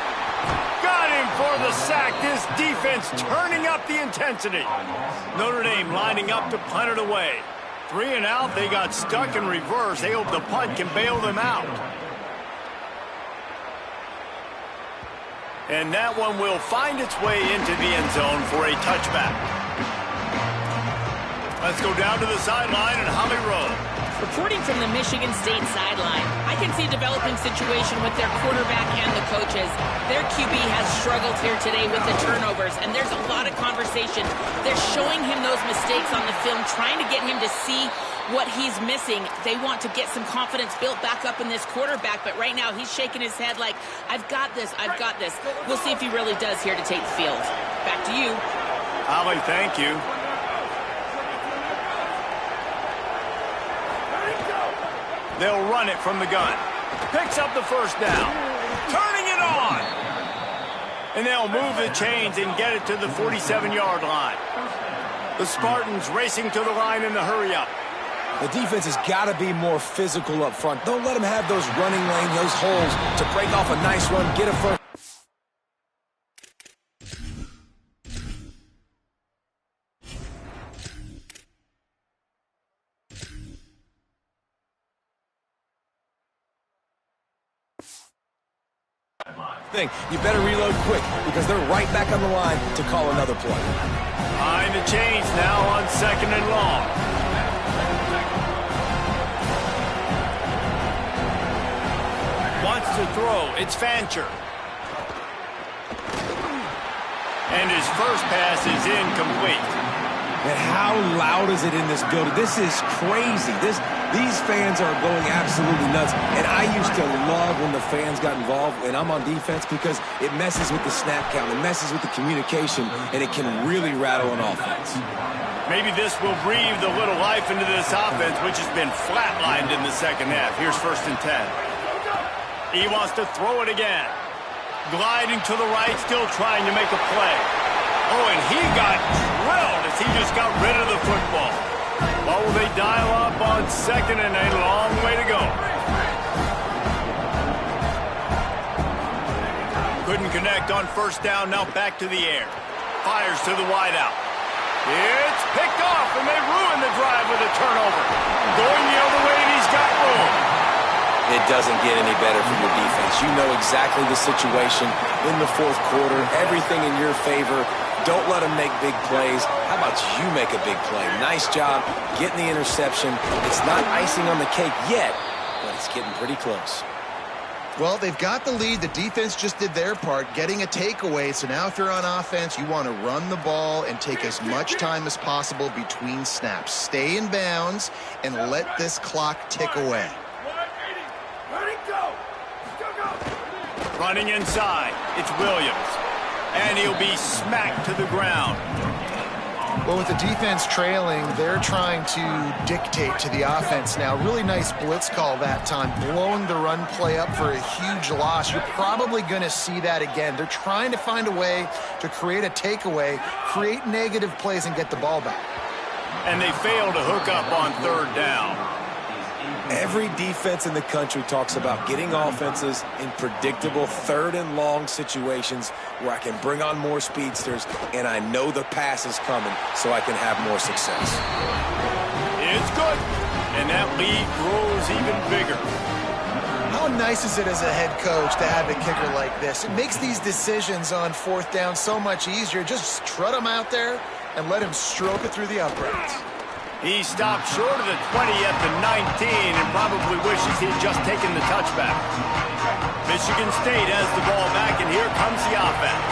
Speaker 1: Got him for the sack. This defense turning up the intensity. Notre Dame lining up to punt it away. 3 and out. They got stuck in reverse. They hope the punt can bail them out. And that one will find its way into the end zone for a touchback. Let's go down to the sideline at Holly Rowe.
Speaker 2: Reporting from the Michigan State sideline, I can see a developing situation with their quarterback and the coaches. Their QB has struggled here today with the turnovers, and there's a lot of conversation. They're showing him those mistakes on the film, trying to get him to see what he's missing. They want to get some confidence built back up in this quarterback, but right now he's shaking his head like, I've got this, I've got this. We'll see if he really does here to take the field. Back to you.
Speaker 1: Holly, thank you. They'll run it from the gun. Picks up the first down. Turning it on. And they'll move the chains and get it to the 47-yard line. The Spartans racing to the line in the hurry up.
Speaker 3: The defense has got to be more physical up front. Don't let them have those running lanes, those holes to break off a nice run, get a first. You better reload quick because they're right back on the line to call another play.
Speaker 1: Behind the chains now on second and long. Wants to throw. It's Fancher. And his first pass is incomplete.
Speaker 3: And how loud is it in this building? This is crazy. These fans are going absolutely nuts. And I used to love when the fans got involved, and I'm on defense, because it messes with the snap count, it messes with the communication, and it can really rattle an offense.
Speaker 1: Maybe this will breathe a little life into this offense, which has been flatlined in the second half. Here's 1st and 10. He wants to throw it again. Gliding to the right, still trying to make a play. Oh, and he got drilled as he just got rid of the football. Oh, they dial up on second and a long way to go. Couldn't connect on first down, now back to the air. Fires to the wideout. It's picked off, and they ruin the drive with a turnover. Going the other way, and he's got room.
Speaker 3: It doesn't get any better for your defense. You know exactly the situation in the fourth quarter. Everything in your favor. Don't let them make big plays. How about you make a big play? Nice job getting the interception. It's not icing on the cake yet, but it's getting pretty close.
Speaker 4: Well, they've got the lead. The defense just did their part, getting a takeaway. So now if you're on offense, you want to run the ball and take as much time as possible between snaps. Stay in bounds and let this clock tick away.
Speaker 1: Running inside, it's Williams. And he'll be smacked to the ground.
Speaker 4: Well, with the defense trailing, they're trying to dictate to the offense now. Really nice blitz call that time, blowing the run play up for a huge loss. You're probably going to see that again. They're trying to find a way to create a takeaway, create negative plays, and get the ball back.
Speaker 1: And they fail to hook up on third down.
Speaker 3: Every defense in the country talks about getting offenses in predictable third and long situations where I can bring on more speedsters and I know the pass is coming so I can have more success.
Speaker 1: It's good. And that lead grows even bigger.
Speaker 4: How nice is it as a head coach to have a kicker like this? It makes these decisions on fourth down so much easier. Just trot him out there and let him stroke it through the uprights.
Speaker 1: He stopped short of the 20 at the 19 and probably wishes he'd just taken the touchback. Michigan State has the ball back, and here comes the offense.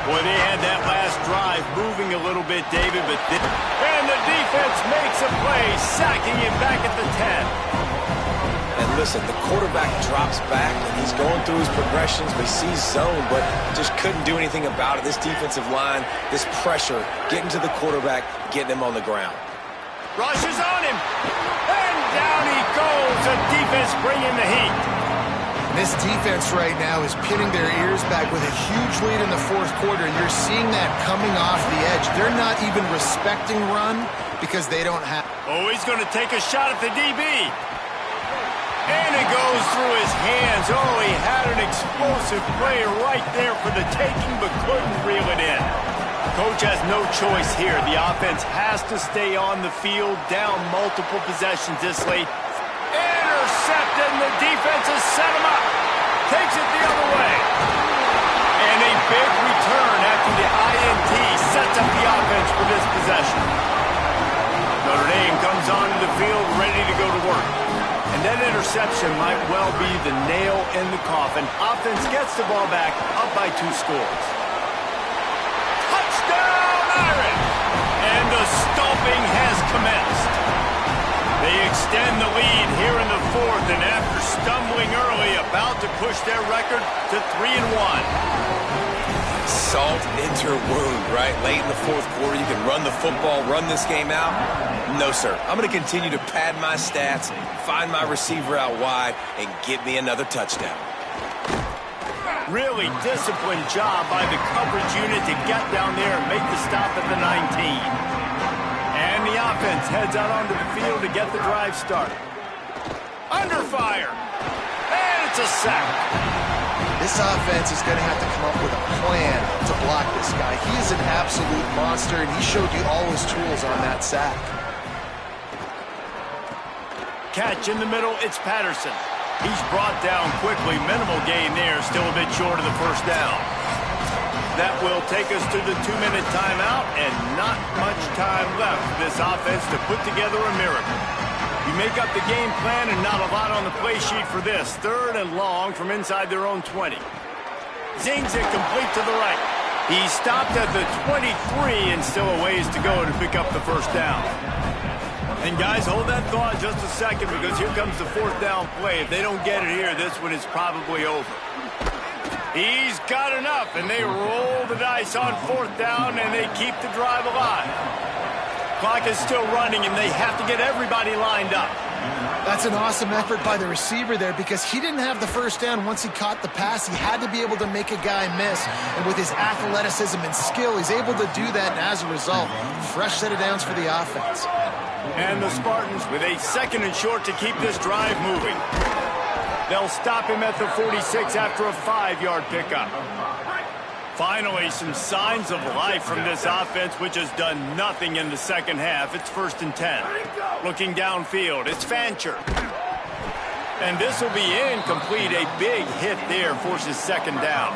Speaker 1: Boy, they had that last drive moving a little bit, David, but and the defense makes a play, sacking him back at the 10.
Speaker 3: And listen, the quarterback drops back, and he's going through his progressions. We see zone, but just couldn't do anything about it. This defensive line, this pressure, getting to the quarterback, getting him on the ground.
Speaker 1: Rushes on him, and down he goes. The defense bringing the heat.
Speaker 4: This defense right now is pinning their ears back with a huge lead in the fourth quarter, and you're seeing that coming off the edge. They're not even respecting run because they don't have...
Speaker 1: Oh, he's going to take a shot at the DB. And it goes through his hands. Oh, he had an explosive player right there for the taking, but couldn't reel it in. Coach has no choice here. The offense has to stay on the field, down multiple possessions this late. Intercepted, and the defense has set him up. Takes it the other way. And a big return after the INT sets up the offense for this possession. Notre Dame comes onto the field ready to go to work. And that interception might well be the nail in the coffin. Offense gets the ball back, up by 2 scores. And the stomping has commenced. They extend the lead here in the fourth, and after stumbling early, about to push their record to 3-1.
Speaker 3: Salt into your wound, right? Late in the fourth quarter, you can run the football, run this game out. No, sir. I'm going to continue to pad my stats, find my receiver out wide, and get me another touchdown.
Speaker 1: Really disciplined job by the coverage unit to get down there and make the stop at the 19. And the offense heads out onto the field to get the drive started. Under fire. And it's a sack.
Speaker 4: This offense is going to have to come up with a plan to block this guy. He is an absolute monster, and he showed you all his tools on that sack.
Speaker 1: Catch in the middle, it's Patterson. He's brought down quickly. Minimal gain there, still a bit short of the first down. That will take us to the 2-minute timeout, and not much time left for this offense to put together a miracle. You make up the game plan and not a lot on the play sheet for this. 3rd and long from inside their own 20. Zings it complete to the right. He stopped at the 23 and still a ways to go to pick up the first down. And guys, hold that thought just a second, because here comes the 4th down play. If they don't get it here, this one is probably over. He's got enough, and they roll the dice on 4th down, and they keep the drive alive. Clock is still running, and they have to get everybody lined up.
Speaker 4: That's an awesome effort by the receiver there because he didn't have the first down once he caught the pass. He had to be able to make a guy miss. And with his athleticism and skill, he's able to do that. And as a result, fresh set of downs for the offense.
Speaker 1: And the Spartans with a 2nd and short to keep this drive moving. They'll stop him at the 46 after a 5-yard pickup. Finally, some signs of life from this offense, which has done nothing in the second half. It's 1st and 10. Looking downfield, it's Fancher. And this will be incomplete. A big hit there forces 2nd down.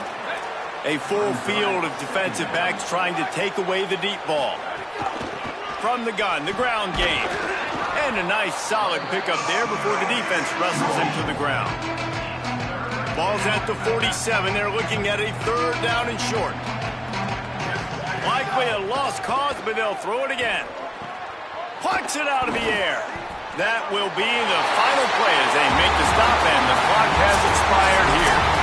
Speaker 1: A full field of defensive backs trying to take away the deep ball. From the gun, the ground game. And a nice solid pickup there before the defense wrestles him to the ground. Ball's at the 47. They're looking at a 3rd down and short. Likely a lost cause, but they'll throw it again. Plucks it out of the air. That will be the final play as they make the stop, and the clock has expired here.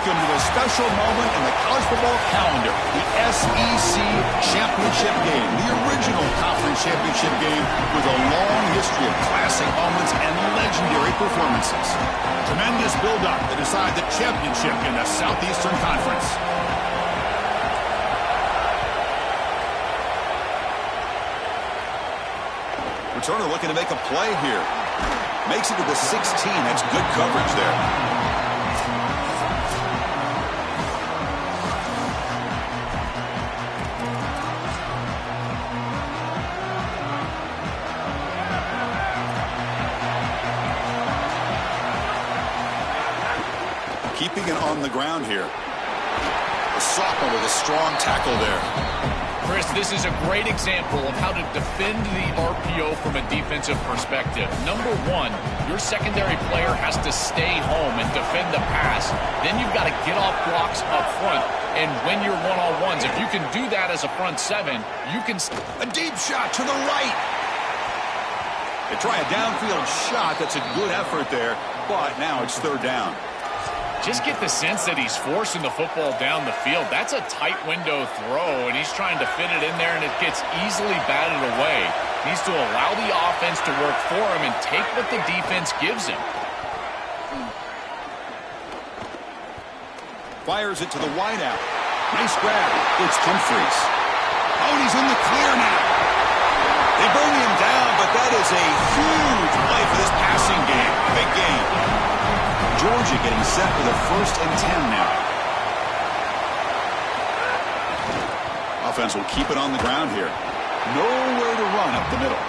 Speaker 6: welcome to a special moment in the college football calendar, the SEC Championship Game, the original conference championship game with a long history of classic moments and legendary performances. Tremendous build-up to decide the championship in the Southeastern Conference. Returner looking to make a play here. Makes it to the 16. That's good coverage there. Keeping it on the ground here. The sophomore with a strong tackle there.
Speaker 7: Chris, this is a great example of how to defend the RPO from a defensive perspective. Number one, your secondary player has to stay home and defend the pass. Then you've got to get off blocks up front and win your one-on-ones. If you can do that as a front seven, you can...
Speaker 6: A deep shot to the right. They try a downfield shot. That's a good effort there, but now it's third down.
Speaker 7: Just get the sense that he's forcing the football down the field. That's a tight window throw, and he's trying to fit it in there, and it gets easily batted away. He needs to allow the offense to work for him and take what the defense gives him.
Speaker 6: Fires it to the wideout. Nice grab. It's Humphries. Oh, he's in the clear now. They bring him down, but that is a huge play for this passing game. Big game. Georgia getting set for the 1st and 10 now. Offense will keep it on the ground here. Nowhere to run up the middle.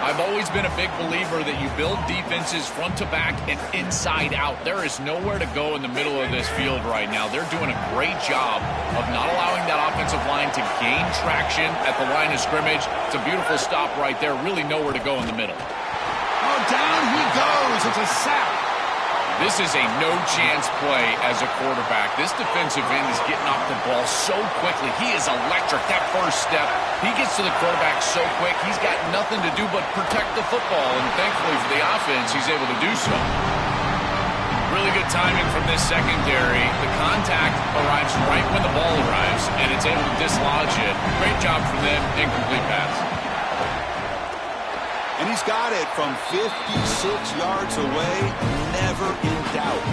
Speaker 7: I've always been a big believer that you build defenses front to back and inside out. There is nowhere to go in the middle of this field right now. They're doing a great job of not allowing that offensive line to gain traction at the line of scrimmage. It's a beautiful stop right there. Really nowhere to go in the middle.
Speaker 6: Oh, down he goes. It's a sack.
Speaker 7: This is a no-chance play as a quarterback. This defensive end is getting off the ball so quickly. He is electric. That first step, he gets to the quarterback so quick, he's got nothing to do but protect the football. And thankfully for the offense, he's able to do so. Really good timing from this secondary. The contact arrives right when the ball arrives, and it's able to dislodge it. Great job from them. Incomplete pass.
Speaker 6: And he's got it from 56 yards away, never in doubt.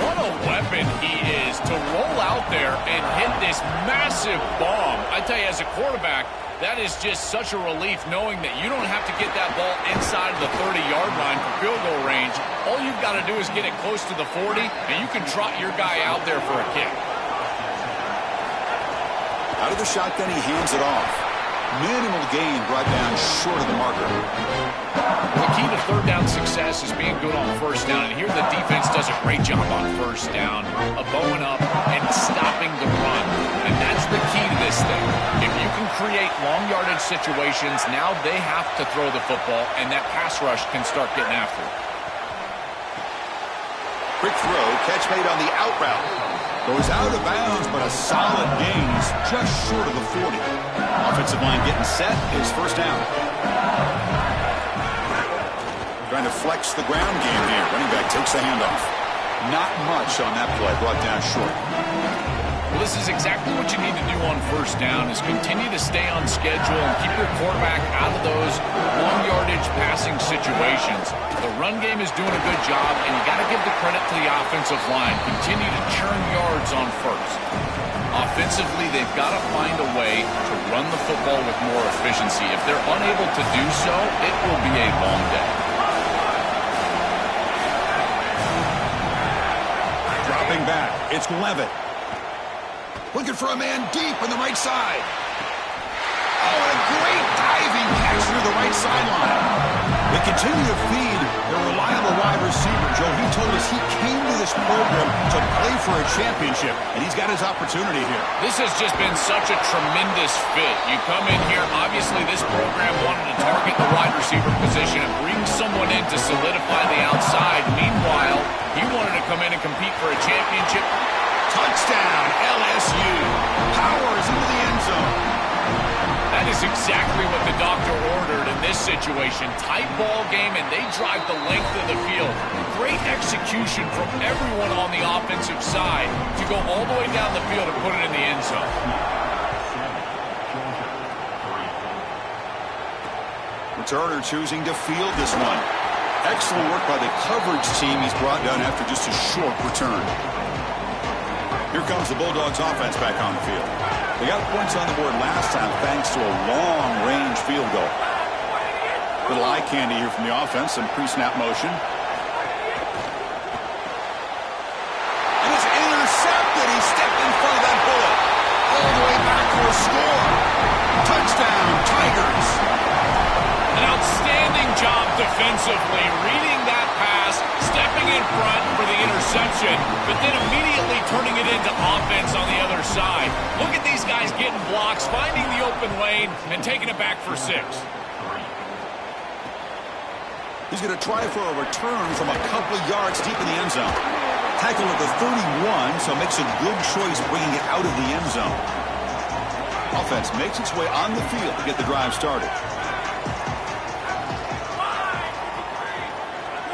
Speaker 7: What a weapon he is to roll out there and hit this massive bomb. I tell you, as a quarterback, that is just such a relief knowing that you don't have to get that ball inside of the 30-yard line for field goal range. All you've got to do is get it close to the 40, and you can trot your guy out there for a kick.
Speaker 6: Out of the shotgun, he hands it off. Minimal gain brought down short of the marker.
Speaker 7: The key to third down success is being good on first down. And here the defense does a great job on first down of bowing up and stopping the run. And that's the key to this thing. If you can create long yardage situations, now they have to throw the football, and that pass rush can start getting after it.
Speaker 6: Quick throw, catch made on the out route. Goes out of bounds, but a solid gain. He's just short of the 40. Offensive line getting set. Is first down. Trying to flex the ground game here. Running back takes the handoff. Not much on that play. Brought down short.
Speaker 7: Well, this is exactly what you need to do on first down, is continue to stay on schedule and keep your quarterback out of those long yardage passing situations. The run game is doing a good job, and you got to give the credit to the offensive line. Continue to churn yards on first. Offensively, they've got to find a way to run the football with more efficiency. If they're unable to do so, it will be a long day.
Speaker 6: Dropping back, it's Levitt. Looking for a man deep on the right side. Oh, and a great diving catch through the right sideline. They continue to feed their reliable wide receiver. Joe, he told us he came to this program to play for a championship, and he's got his opportunity here.
Speaker 7: This has just been such a tremendous fit. You come in here, obviously this program wanted to target the wide receiver position and bring someone in to solidify the outside. Meanwhile, he wanted to come in and compete for a championship.
Speaker 6: Touchdown, LSU. Powers into the end zone.
Speaker 7: That is exactly what the doctor ordered in this situation. Tight ball game, and they drive the length of the field. Great execution from everyone on the offensive side to go all the way down the field and put it in the end zone.
Speaker 6: Returner choosing to field this one. Excellent work by the coverage team he's brought down after just a short return. Here comes the Bulldogs offense back on the field. They got points on the board last time thanks to a long-range field goal. Little eye candy here from the offense, some pre-snap motion. And it's intercepted. He stepped in front of that bullet. All the way back for a score. Touchdown, Tigers.
Speaker 7: An outstanding job defensively, reading that pass, stepping in front for the interception, but then immediately turning it into offense on the other side. Look at these guys getting blocks, finding the open lane, and taking it back for 6.
Speaker 6: He's going to try for a return from a couple of yards deep in the end zone. Tackle at the 31, so makes a good choice bringing it out of the end zone. Offense makes its way on the field to get the drive started.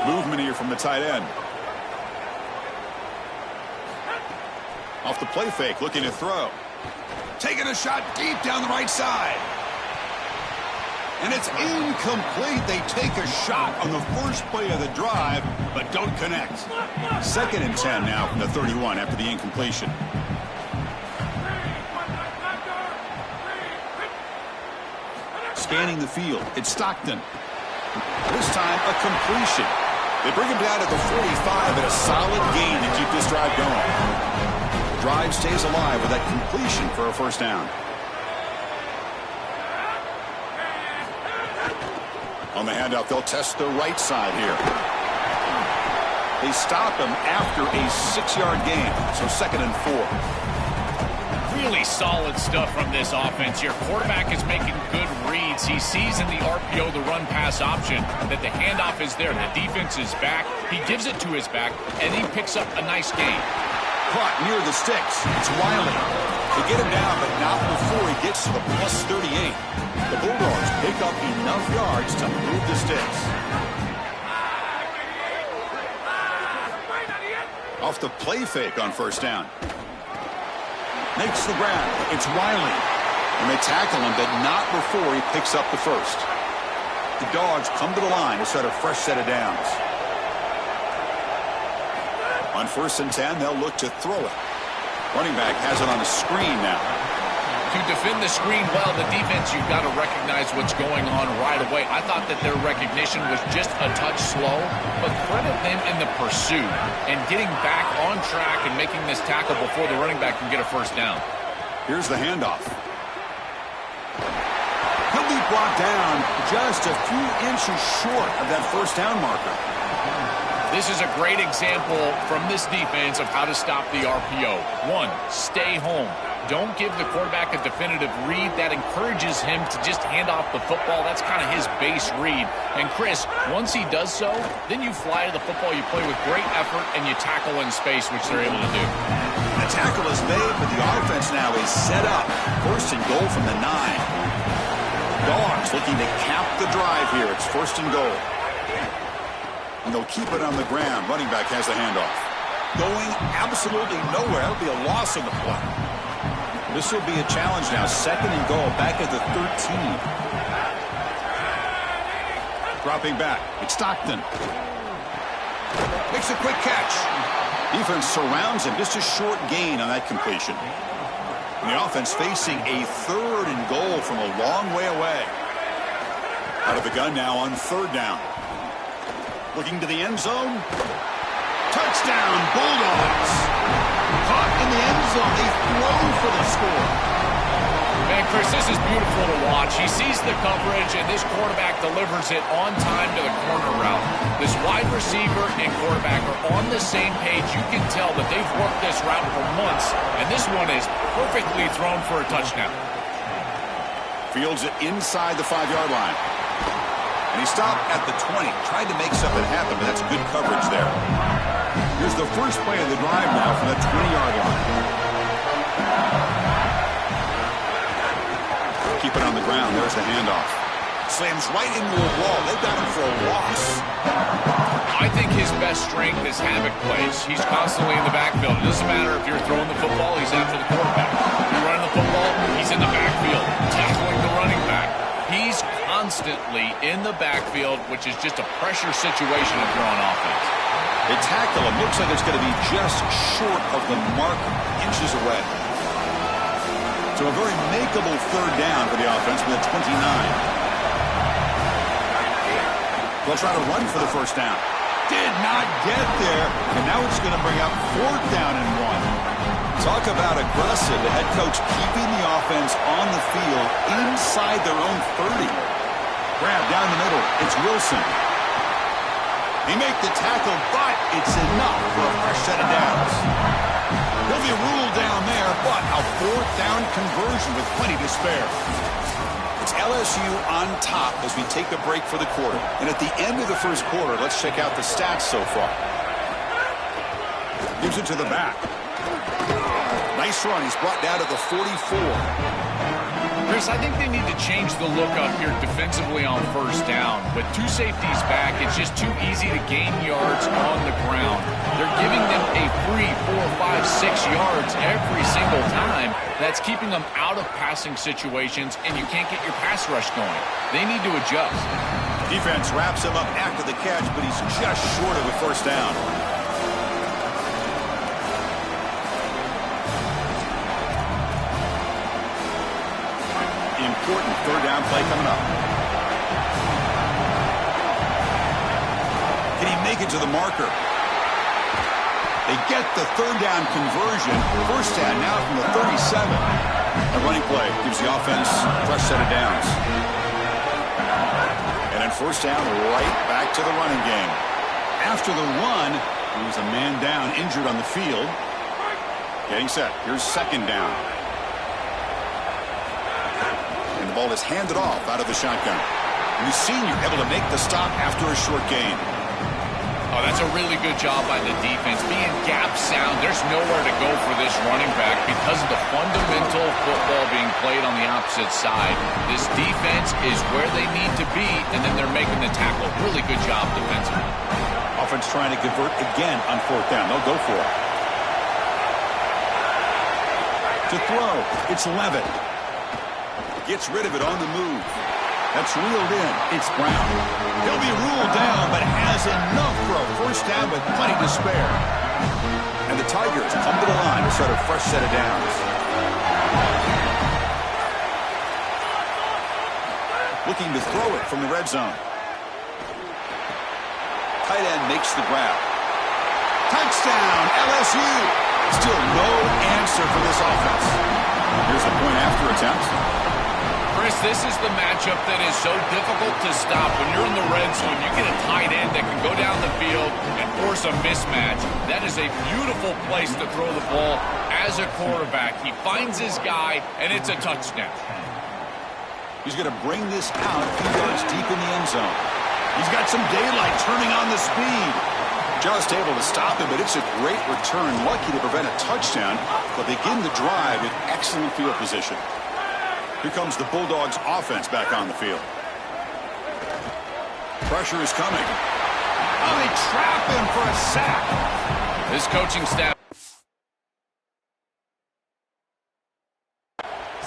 Speaker 6: Movement here from the tight end. Off the play fake, looking to throw. Taking a shot deep down the right side. And it's incomplete. They take a shot on the first play of the drive, but don't connect. 2nd and 10 now from the 31 after the incompletion. Scanning the field, it's Stockton. This time a completion. They bring him down at the 45 and a solid gain to keep this drive going. The drive stays alive with that completion for a first down. On the handoff, they'll test the right side here. They stop him after a 6-yard gain, so 2nd and 4.
Speaker 7: Really solid stuff from this offense here. Quarterback is making good reads. He sees in the RPO the run-pass option that the handoff is there. The defense is back. He gives it to his back, and he picks up a nice gain.
Speaker 6: Caught near the sticks. It's Wiley. They get him down, but not before he gets to the plus 38. The Bulldogs pick up enough yards to move the sticks. Off the play fake on first down. Makes the grab. It's Wiley. And they tackle him, but not before he picks up the first. The Dogs come to the line to start a fresh set of downs. On 1st and 10, they'll look to throw it. Running back has it on the screen now.
Speaker 7: To defend the screen well, the defense, you've got to recognize what's going on right away. I thought that their recognition was just a touch slow, but credit them in the pursuit and getting back on track and making this tackle before the running back can get a first down.
Speaker 6: Here's the handoff. He'll be brought down just a few inches short of that first down marker.
Speaker 7: This is a great example from this defense of how to stop the RPO. 1, stay home. Don't give the quarterback a definitive read. That encourages him to just hand off the football. That's kind of his base read. And Chris, once he does so, then you fly to the football. You play with great effort, and you tackle in space, which they're able to do.
Speaker 6: The tackle is made, but the offense now is set up. 1st and goal from the 9. Dogs looking to cap the drive here. It's 1st and goal. And they'll keep it on the ground. Running back has the handoff. Going absolutely nowhere. That'll be a loss on the play. This will be a challenge now. 2nd and goal, back at the 13. Dropping back, it's Stockton. Makes a quick catch. Defense surrounds him, just a short gain on that completion. And the offense facing a 3rd and goal from a long way away. Out of the gun now on 3rd down. Looking to the end zone. Touchdown, Bulldogs. Caught in the end zone. They throw for the score.
Speaker 7: Man, Chris, this is beautiful to watch. He sees the coverage, and this quarterback delivers it on time to the corner route. This wide receiver and quarterback are on the same page. You can tell that they've worked this route for months, and this one is perfectly thrown for a touchdown.
Speaker 6: Fields it inside the 5-yard line. And he stopped at the 20. Tried to make something happen, but that's good coverage there. Here's the first play of the drive now from the 20-yard line. keep it on the ground. There's the handoff. Slams right into a wall. They've got him for a loss.
Speaker 7: I think his best strength is havoc plays. He's constantly in the backfield. It doesn't matter if you're throwing the football, he's after the quarterback. If you're running the football, he's in the backfield, tackling the running back. He's constantly in the backfield, which is just a pressure situation if you're on offense.
Speaker 6: They tackle him. Looks like it's going to be just short of the mark, inches away. So a very makeable third down for the offense with a 29. They'll try to run for the first down. Did not get there, and now it's going to bring up 4th down and 1. Talk about aggressive. The head coach keeping the offense on the field inside their own 30. Grab down the middle. It's Wilson. He make the tackle, but it's enough for a fresh set of downs. He'll be ruled down there, but a 4th down conversion with plenty to spare. It's LSU on top as we take a break for the quarter. And at the end of the first quarter, let's check out the stats so far. Gives it to the back. Nice run. He's brought down to the 44.
Speaker 7: Chris, I think they need to change the look up here defensively on first down. With 2 safeties back, it's just too easy to gain yards on the ground. They're giving them a free 4, 5, 6 yards every single time. That's keeping them out of passing situations, and you can't get your pass rush going. They need to adjust.
Speaker 6: Defense wraps him up after the catch, but he's just short of a first down. Important third down play coming up. Can he make it to the marker? They get the third down conversion. First down now from the 37. A running play gives the offense a fresh set of downs. And then first down right back to the running game. After the run, he was a man down, injured on the field. Getting set. Here's second down. And the ball is handed off out of the shotgun. And the senior able to make the stop after a short gain.
Speaker 7: Oh, that's a really good job by the defense. Being gap sound, there's nowhere to go for this running back because of the fundamental football being played on the opposite side. This defense is where they need to be, and then they're making the tackle. Really good job defensively.
Speaker 6: Offense trying to convert again on fourth down. They'll go for it. To throw, it's Levitt. Gets rid of it on the move. That's reeled in. It's Brown. He'll be ruled down, but has enough for a first down with plenty to spare. And the Tigers come to the line to start a fresh set of downs. Looking to throw it from the red zone. Tight end makes the grab. Touchdown, LSU. Still no answer for this offense. Here's the point after attempt.
Speaker 7: Chris, this is the matchup that is so difficult to stop. When you're in the red zone, you get a tight end that can go down the field and force a mismatch. That is a beautiful place to throw the ball as a quarterback. He finds his guy, and it's a touchdown.
Speaker 6: He's going to bring this out a few yards deep in the end zone. He's got some daylight turning on the speed. Just able to stop him, but it's a great return. Lucky to prevent a touchdown, but begin the drive with excellent field position. Here comes the Bulldogs offense back on the field. Pressure is coming. Oh, they trap him for a sack.
Speaker 7: This coaching staff,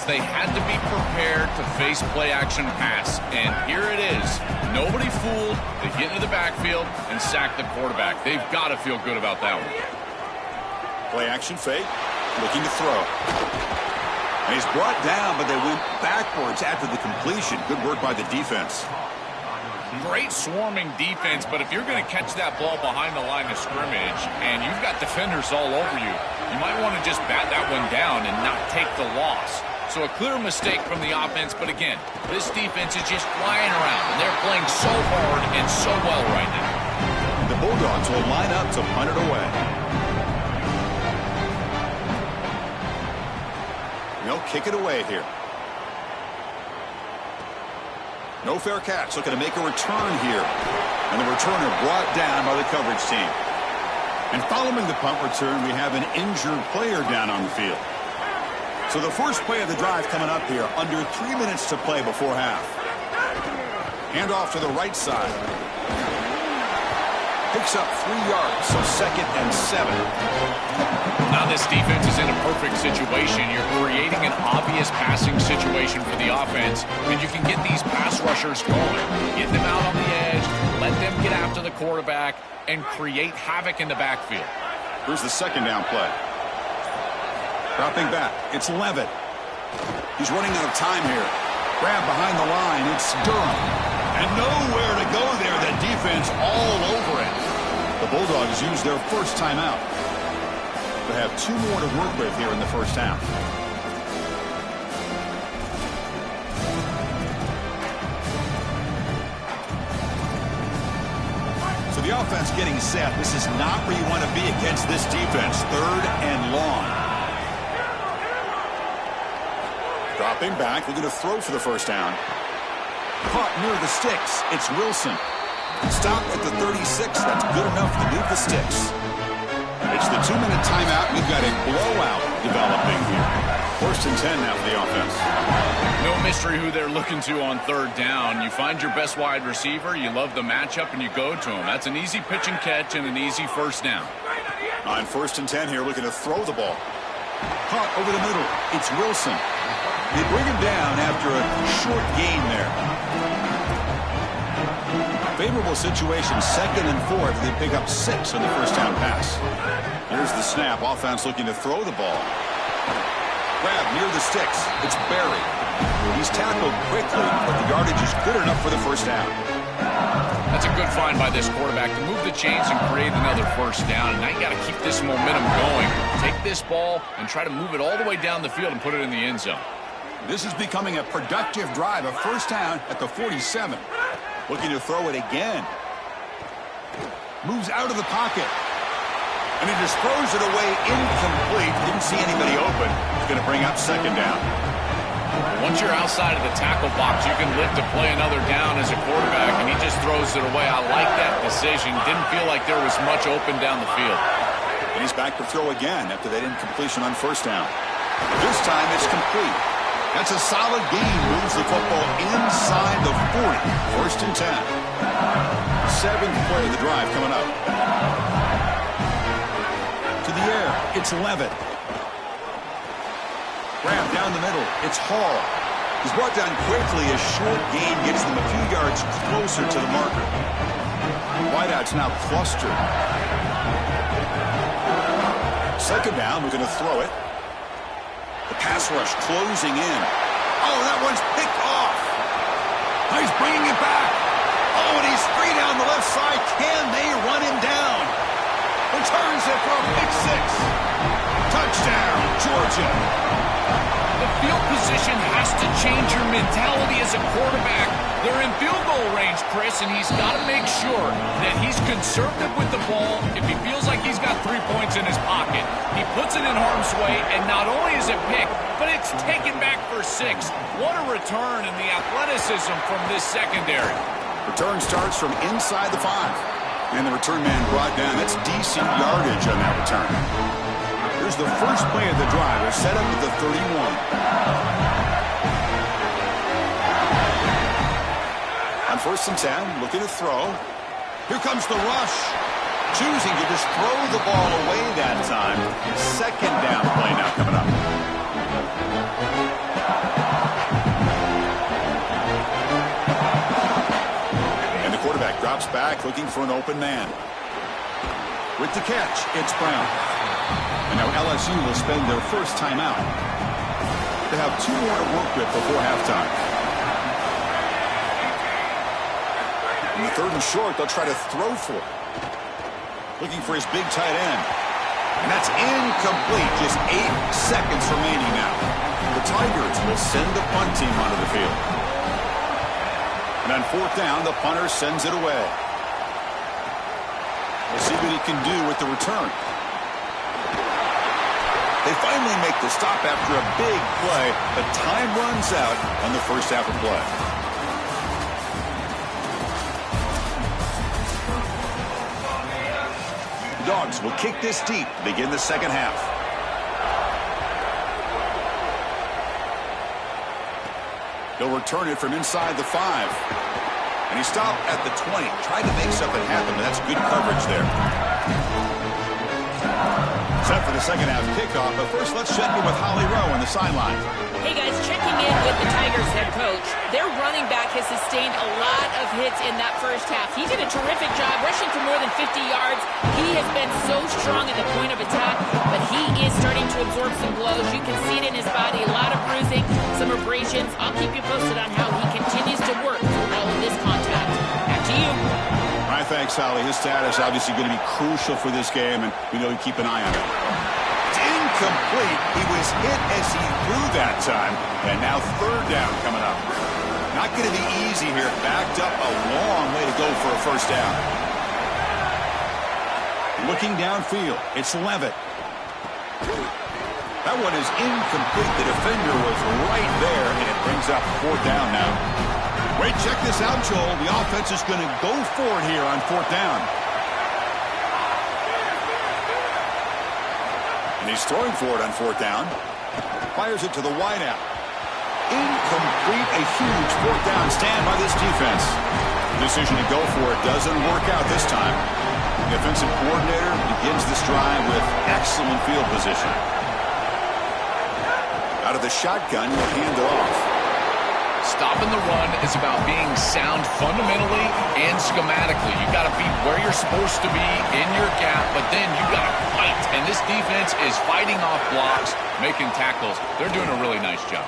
Speaker 7: they had to be prepared to face play action pass, and here it is. Nobody fooled. They get into the backfield and sack the quarterback. They've got to feel good about that one.
Speaker 6: Play action fake, looking to throw. And he's brought down, but they went backwards after the completion. Good work by the defense.
Speaker 7: Great swarming defense, but if you're going to catch that ball behind the line of scrimmage and you've got defenders all over you, you might want to just bat that one down and not take the loss. So a clear mistake from the offense, but again, this defense is just flying around, and they're playing so hard and so well right now.
Speaker 6: The Bulldogs will line up to punt it away. They'll kick it away here. No fair catch. Looking to make a return here. And the returner brought down by the coverage team. And following the punt return, we have an injured player down on the field. So the first play of the drive coming up here, under 3 minutes to play before half. Hand off to the right side. Picks up 3 yards, so 2nd and 7.
Speaker 7: Now this defense is in a perfect situation. You're creating an obvious passing situation for the offense, and you can get these pass rushers going. Get them out on the edge, let them get after the quarterback, and create havoc in the backfield.
Speaker 6: Here's the 2nd down play. Dropping back, it's Levitt. He's running out of time here. Grab behind the line, it's Durham. And nowhere to go there. That defense all over it. The Bulldogs use their first timeout. They have 2 more to work with here in the first half. So the offense getting set. This is not where you want to be against this defense. 3rd and long. Dropping back, looking to throw for the first down. Caught near the sticks. It's Wilson. Stopped at the 36. That's good enough to move the sticks. It's the 2-minute timeout. We've got a blowout developing here. 1st and 10 now for the offense.
Speaker 7: No mystery who they're looking to on 3rd down. You find your best wide receiver, you love the matchup, and you go to him. That's an easy pitch and catch and an easy first down.
Speaker 6: On 1st and 10 here, looking to throw the ball. Caught over the middle. It's Wilson. They bring him down after a short gain there. Favorable situation, 2nd and 4. They pick up 6 on the first down pass. Here's the snap. Offense looking to throw the ball. Grab near the sticks. It's Barry. He's tackled quickly, but the yardage is good enough for the first down.
Speaker 7: That's a good find by this quarterback to move the chains and create another first down. And now you got to keep this momentum going. Take this ball and try to move it all the way down the field and put it in the end zone.
Speaker 6: This is becoming a productive drive. A first down at the 47. Looking to throw it again. Moves out of the pocket. And he just throws it away incomplete. Didn't see anybody open. He's going to bring up 2nd down.
Speaker 7: Once you're outside of the tackle box, you can live to play another down as a quarterback, and he just throws it away. I like that decision. Didn't feel like there was much open down the field.
Speaker 6: And he's back to throw again after that incompletion on first down. This time it's complete. That's a solid gain. Moves the football inside the 40. 1st and 10. 7th play of the drive coming up. To the air. It's Levitt. Grab down the middle. It's Hall. He's brought down quickly. A short gain gets them a few yards closer to the marker. Wideout's now clustered. 2nd down. We're going to throw it. The pass rush closing in. Oh, that one's picked off. Oh, he's bringing it back. Oh, and he's free down the left side. Can they run him down? Returns it for a pick 6. Touchdown, Georgia.
Speaker 7: The field position has to change your mentality as a quarterback. They're in field goal range, Chris, and he's got to make sure that he's conservative with the ball. If he feels like he's got 3 points in his pocket, he puts it in harm's way, and not only is it picked, but it's taken back for 6. What a return in the athleticism from this secondary.
Speaker 6: Return starts from inside the 5. And the return man brought down. That's decent yardage on that return. Here's the first play of the drive. They're set up at the 31. On 1st and 10, looking to throw. Here comes the rush. Choosing to just throw the ball away that time. 2nd down play now coming up. And the quarterback drops back, looking for an open man. With the catch, it's Brown. And now LSU will spend their first timeout. They have 2 more to work with before halftime. In the 3rd and short, they'll try to throw for it. Looking for his big tight end. And that's incomplete. Just 8 seconds remaining now. The Tigers will send the punt team onto the field. And on 4th down, the punter sends it away. We'll see what he can do with the return. They finally make the stop after a big play, but time runs out on the first half of play. Dogs will kick this deep to begin the second half. He'll return it from inside the 5. And he stopped at the 20. Tried to make something happen, but that's good coverage there. Set for the second half kickoff, but first let's check in with Holly Rowe on the sideline.
Speaker 2: Hey guys, checking in with the Tigers head coach. Their running back has sustained a lot of hits in that first half. He did a terrific job rushing for more than 50 yards. He has been so strong at the point of attack, but he is starting to absorb some blows. You can see it in his body, a lot of bruising, some abrasions. I'll keep you posted on how he continues to work through all of this contact. Back to you.
Speaker 6: All right, thanks, Holly. His status obviously going to be crucial for this game, and we know you keep an eye on it. It's incomplete. He was hit as he threw that time, and now third down coming up. Not going to be easy here. Backed up a long way to go for a first down. Looking downfield, it's Levitt. That one is incomplete. The defender was right there, and it brings up fourth down now. Wait, check this out, Joel. The offense is going to go for it here on fourth down. And he's throwing for it on fourth down. Fires it to the wideout. Incomplete, a huge fourth down stand by this defense. Decision to go for it doesn't work out this time. The offensive coordinator begins this drive with excellent field position. Out of the shotgun, he'll hand it off.
Speaker 7: Stopping the run is about being sound fundamentally and schematically. You got to be where you're supposed to be in your gap, but then you got to fight. And this defense is fighting off blocks, making tackles. They're doing a really nice job.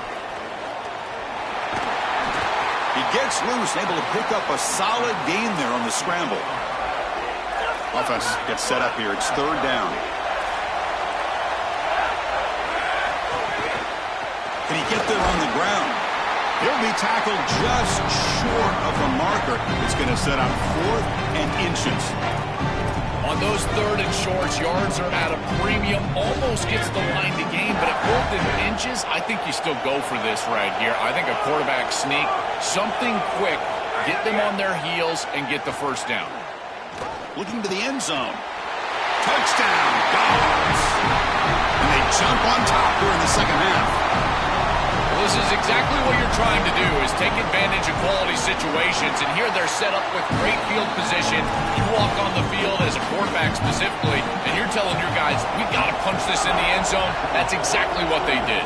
Speaker 6: He gets loose, able to pick up a solid gain there on the scramble. Offense gets set up here. It's third down. Can he get there on the ground? He'll be tackled just short of the marker. It's going to set up fourth and inches.
Speaker 7: On those third and shorts, yards are at a premium. Almost gets the line to gain, but at fourth and inches, I think you still go for this right here. I think a quarterback sneak, something quick, get them on their heels and get the first down.
Speaker 6: Looking to the end zone. Touchdown, Dogs! And they jump on top here in the second half.
Speaker 7: This is exactly what you're trying to do, is take advantage of quality situations. And here they're set up with great field position. You walk on the field as a quarterback specifically, and you're telling your guys, we've got to punch this in the end zone. That's exactly what they did.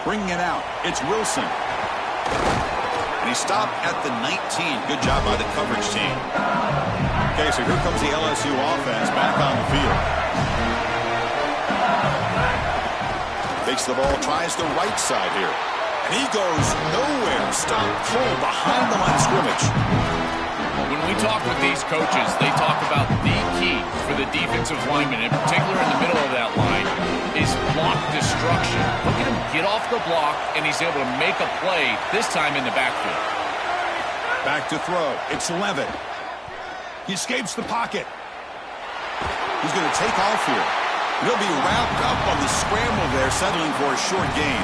Speaker 6: Bringing it out, it's Wilson. And he stopped at the 19. Good job by the coverage team. Okay, so here comes the LSU offense back on the field. Takes the ball, tries the right side here. And he goes nowhere. Stop full behind the line of scrimmage.
Speaker 7: When we talk with these coaches, they talk about the key for the defensive lineman, in particular in the middle of that line, is block destruction. Look at him get off the block, and he's able to make a play, this time in the backfield.
Speaker 6: Back to throw. It's Levitt. He escapes the pocket. He's going to take off here. He'll be wrapped up on the scramble there, settling for a short gain.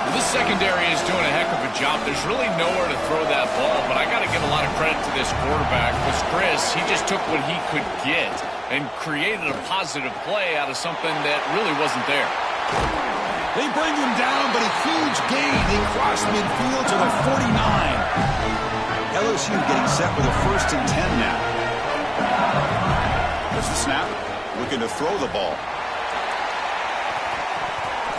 Speaker 7: Well, this secondary is doing a heck of a job. There's really nowhere to throw that ball, but I got to give a lot of credit to this quarterback. Because Chris, he just took what he could get and created a positive play out of something that really wasn't there.
Speaker 6: They bring him down, but a huge gain. They cross midfield to the 49. LSU getting set with a 1st and 10 now. There's the snap. Looking to throw the ball.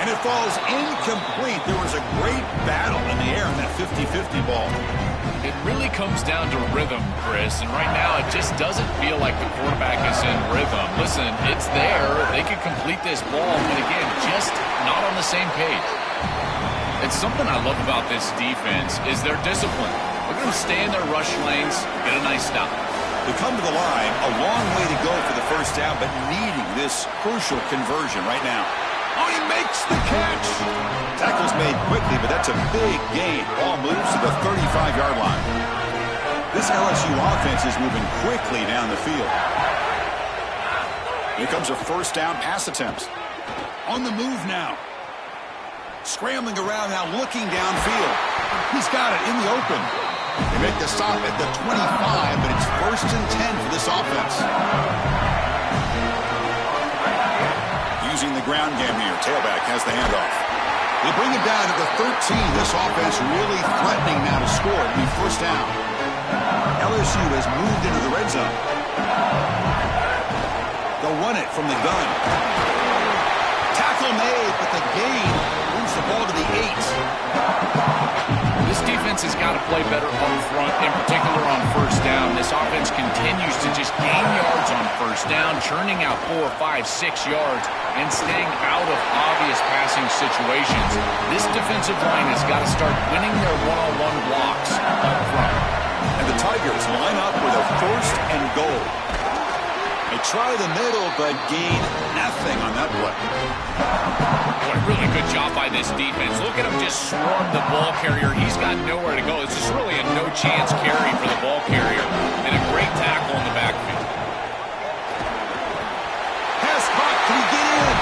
Speaker 6: And it falls incomplete. There was a great battle in the air on that 50-50 ball.
Speaker 7: It really comes down to rhythm, Chris, and right now it just doesn't feel like the quarterback is in rhythm. Listen, it's there. They could complete this ball, but again, just not on the same page. It's something I love about this defense is their discipline. We're going to stay in their rush lanes, get a nice stop.
Speaker 6: They come to the line, a long way to go for the first down, but needing this crucial conversion right now. Oh, he makes the catch. Tackle's made quickly, but that's a big gain. Ball moves to the 35-yard line. This LSU offense is moving quickly down the field. Here comes a first down pass attempt. On the move now. Scrambling around now, looking downfield. He's got it in the open. They make the stop at the 25, but it's 1st and 10 for this offense. Using the ground game here. Tailback has the handoff. They bring it down to the 13. This offense really threatening now to score. It'll be first down. LSU has moved into the red zone. They'll run it from the gun. Tackle made, but the gain moves the ball to the 8.
Speaker 7: This defense has got to play better up front, in particular on first down. This offense continues to just gain yards on first down, churning out 4, 5, 6 yards, and staying out of obvious passing situations. This defensive line has got to start winning their one-on-one blocks up front.
Speaker 6: And the Tigers line up with a first and goal. They try the middle, but gain nothing on that play.
Speaker 7: What a really good job by this defense. Look at him just swarm the ball carrier. He's got nowhere to go. It's just really a no-chance carry for the ball carrier. And a great tackle in the backfield.
Speaker 6: Pass caught. Can he get in?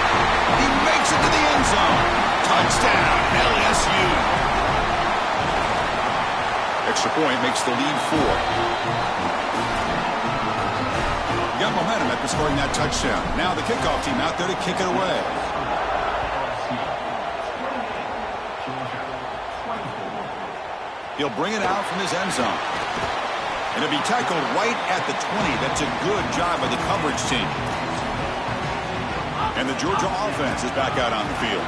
Speaker 6: He makes it to the end zone. Touchdown, LSU. Extra point makes the lead 4. Got momentum after scoring that touchdown. Now the kickoff team out there to kick it away. He'll bring it out from his end zone. And it'll be tackled right at the 20. That's a good job by the coverage team. And the Georgia offense is back out on the field.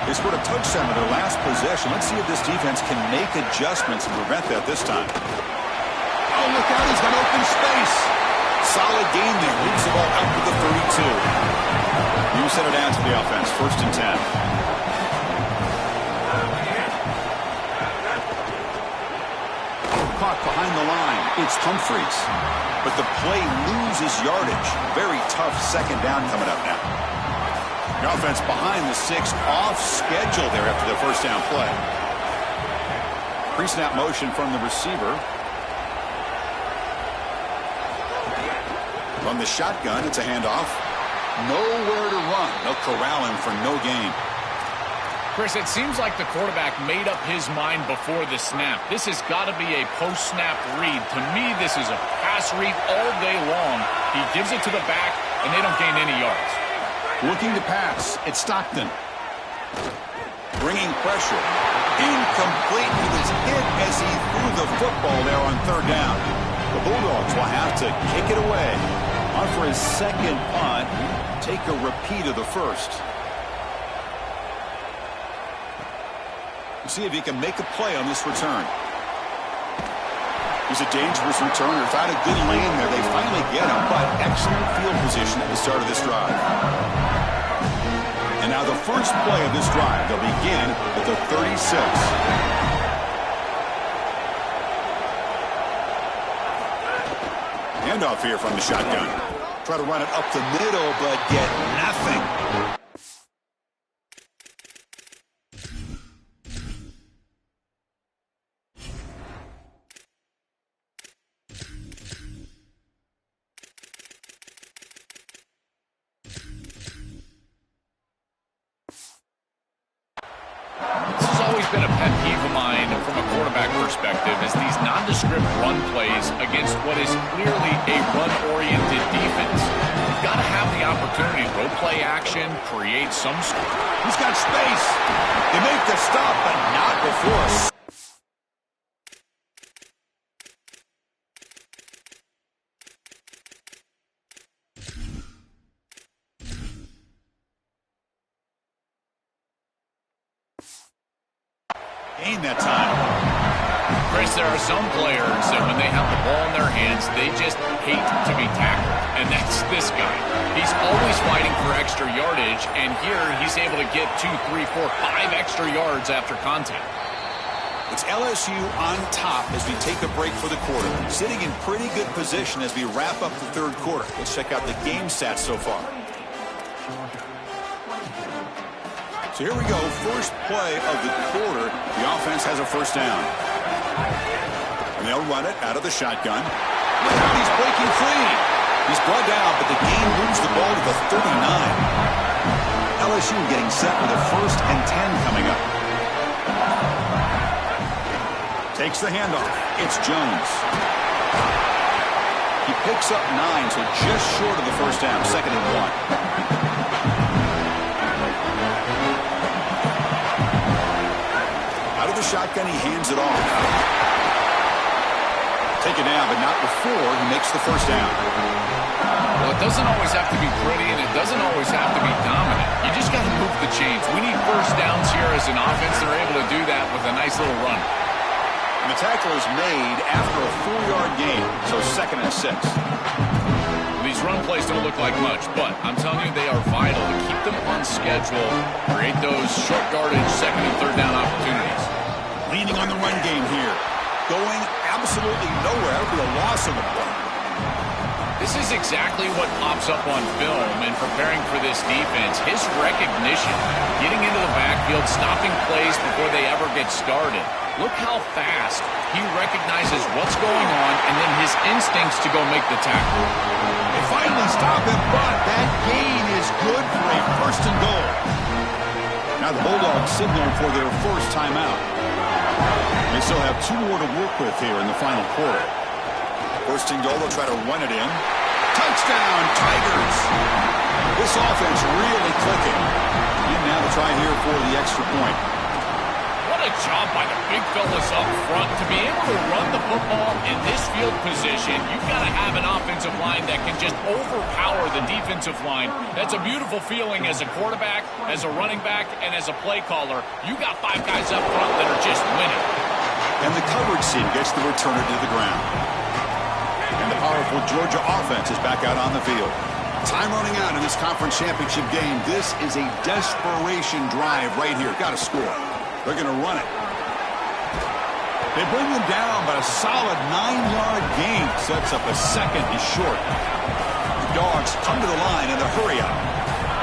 Speaker 6: They scored a touchdown with their last possession. Let's see if this defense can make adjustments and prevent that this time. Oh, look out. He's got open space. Solid gain there. Moves the ball out to the 32. You send it down to the offense. First and 10. Caught behind the line. It's Humphreys. But the play loses yardage. Very tough second down coming up now. The offense behind the 6. Off schedule there after the first down play. Pre-snap motion from the receiver. From the shotgun, it's a handoff. Nowhere to run. They'll corral him for no gain.
Speaker 7: Chris, it seems like the quarterback made up his mind before the snap. This has got to be a post-snap read. To me, this is a pass read all day long. He gives it to the back, and they don't gain any yards.
Speaker 6: Looking to pass. It's Stockton. Bringing pressure. Incomplete. He was hit as he threw the football there on third down. The Bulldogs will have to kick it away. On for his second punt. Take a repeat of the first. See if he can make a play on this return. He's a dangerous returner. Found a good lane there. They finally get him, but excellent field position at the start of this drive. And now the first play of this drive. They'll begin at the 36. Handoff here from the shotgun. Try to run it up the middle, but get nothing.
Speaker 7: This has always been a pet peeve of mine from a quarterback perspective is these nondescript run plays against what is clearly a run-oriented defense. You've got to have the opportunity to go play action, create some score.
Speaker 6: He's got space. They make the stop, but not before. Gain that time.
Speaker 7: Chris, there are some players that when they have the ball in their hands, they just hate to be tackled. And that's this guy. He's always fighting for extra yardage, and here he's able to get 2, 3, 4, 5 extra yards after contact.
Speaker 6: It's LSU on top as we take a break for the quarter. Sitting in pretty good position as we wrap up the third quarter. Let's check out the game stats so far. So here we go, first play of the quarter. The offense has a first down. And they'll run it out of the shotgun. Look how he's breaking free. He's brought down, but the gain moves the ball to the 39. LSU getting set with a first and 10 coming up. Takes the handoff. It's Jones. He picks up 9, so just short of the first down, second and 1. the shotgun, he hands it off. Take it down, but not before he makes the first down.
Speaker 7: Well, it doesn't always have to be pretty, and it doesn't always have to be dominant. You just got to move the chains. We need first downs here as an offense. They're able to do that with a nice little run.
Speaker 6: And the tackle is made after a 4-yard gain, so 2nd and 6.
Speaker 7: These run plays don't look like much, but I'm telling you, they are vital to keep them on schedule, create those short yardage 2nd and 3rd down opportunities.
Speaker 6: Leaning on the run game here. Going absolutely nowhere for the loss of the play.
Speaker 7: This is exactly what pops up on film in preparing for this defense. His recognition, getting into the backfield, stopping plays before they ever get started. Look how fast he recognizes what's going on and then his instincts to go make the tackle.
Speaker 6: They finally stop him, but that gain is good for a 1st and goal. Now the Bulldogs signal for their first timeout. They still have 2 more to work with here in the final quarter. 1st and goal, they'll try to run it in. Touchdown, Tigers! This offense really clicking. And now to try here for the extra point.
Speaker 7: What a job by the big fellas up front. To be able to run the football in this field position, you've got to have an offensive line that can just overpower the defensive line. That's a beautiful feeling as a quarterback, as a running back, and as a play caller. You got 5 guys up front that are just winning.
Speaker 6: And the coverage team gets the returner to the ground. And the powerful Georgia offense is back out on the field. Time running out in this conference championship game. This is a desperation drive right here. Got to score. They're going to run it. They bring them down, but a solid 9-yard gain sets up a 2nd and short. The Dogs come to the line in a hurry up.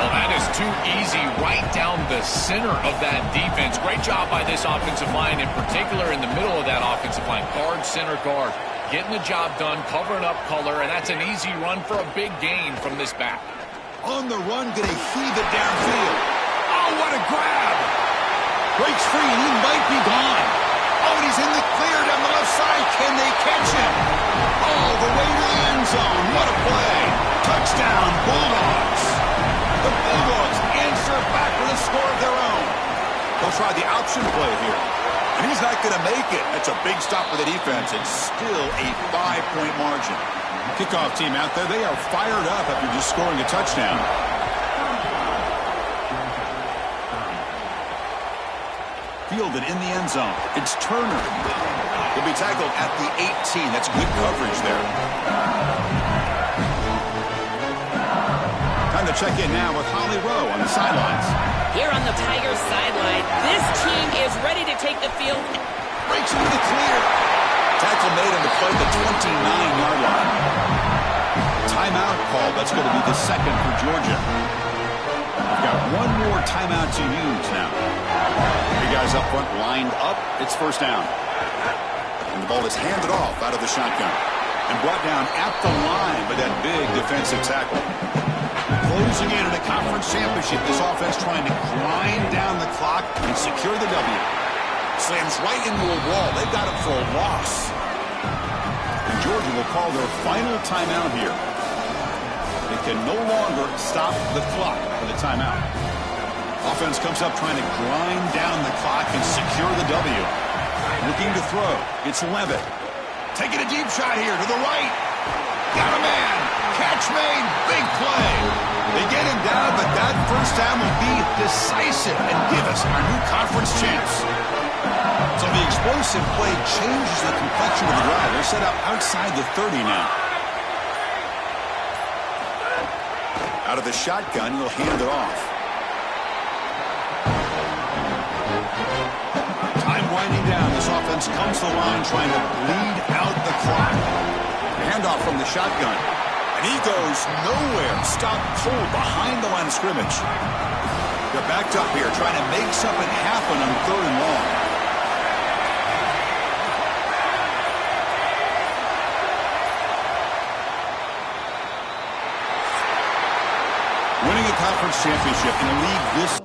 Speaker 7: Well, that is too easy right down the center of that defense. Great job by this offensive line, in particular in the middle of that offensive line. Guard, center, guard. Getting the job done, covering up color, and that's an easy run for a big gain from this back.
Speaker 6: On the run, going to heave it downfield. Oh, what a grab! Breaks free, and he might be gone. Oh, and he's in the clear down the left side. Can they catch him? All the way to the end zone. What a play. Touchdown, Bulldogs. The Bulldogs answer back with a score of their own. They'll try the option play here. And he's not going to make it. That's a big stop for the defense. It's still a 5-point margin. Kickoff team out there, they are fired up after just scoring a touchdown. Fielded in the end zone. It's Turner. He'll be tackled at the 18. That's good coverage there. Time to check in now with Holly Rowe on the sidelines.
Speaker 2: Here on the Tigers sideline, this team is ready to take the field.
Speaker 6: Breaks into the clear. Tackle made on the play at the 29-yard line. Timeout call. That's going to be the 2nd for Georgia. We've got 1 more timeout to use now. Three guys up front lined up. It's 1st down. And the ball is handed off out of the shotgun. And brought down at the line by that big defensive tackle. Closing in on a conference championship, this offense trying to grind down the clock and secure the W. Slams right into a wall. They've got it for a loss. And Georgia will call their final timeout here. They can no longer stop the clock for the timeout. Offense comes up trying to grind down the clock and secure the W. Looking to throw. It's Levitt. Taking a deep shot here to the right. Got a man. Catch made. Big play. They get him down, but that first down will be decisive and give us our new conference champs. So the explosive play changes the complexion of the drive. They're set up outside the 30 now. Out of the shotgun, he'll hand it off. Time winding down. This offense comes to the line trying to bleed out the clock. Handoff from the shotgun. And he goes nowhere. Stopped cold behind the line of scrimmage. They're backed up here trying to make something happen on 3rd and long. Winning a conference championship in a league this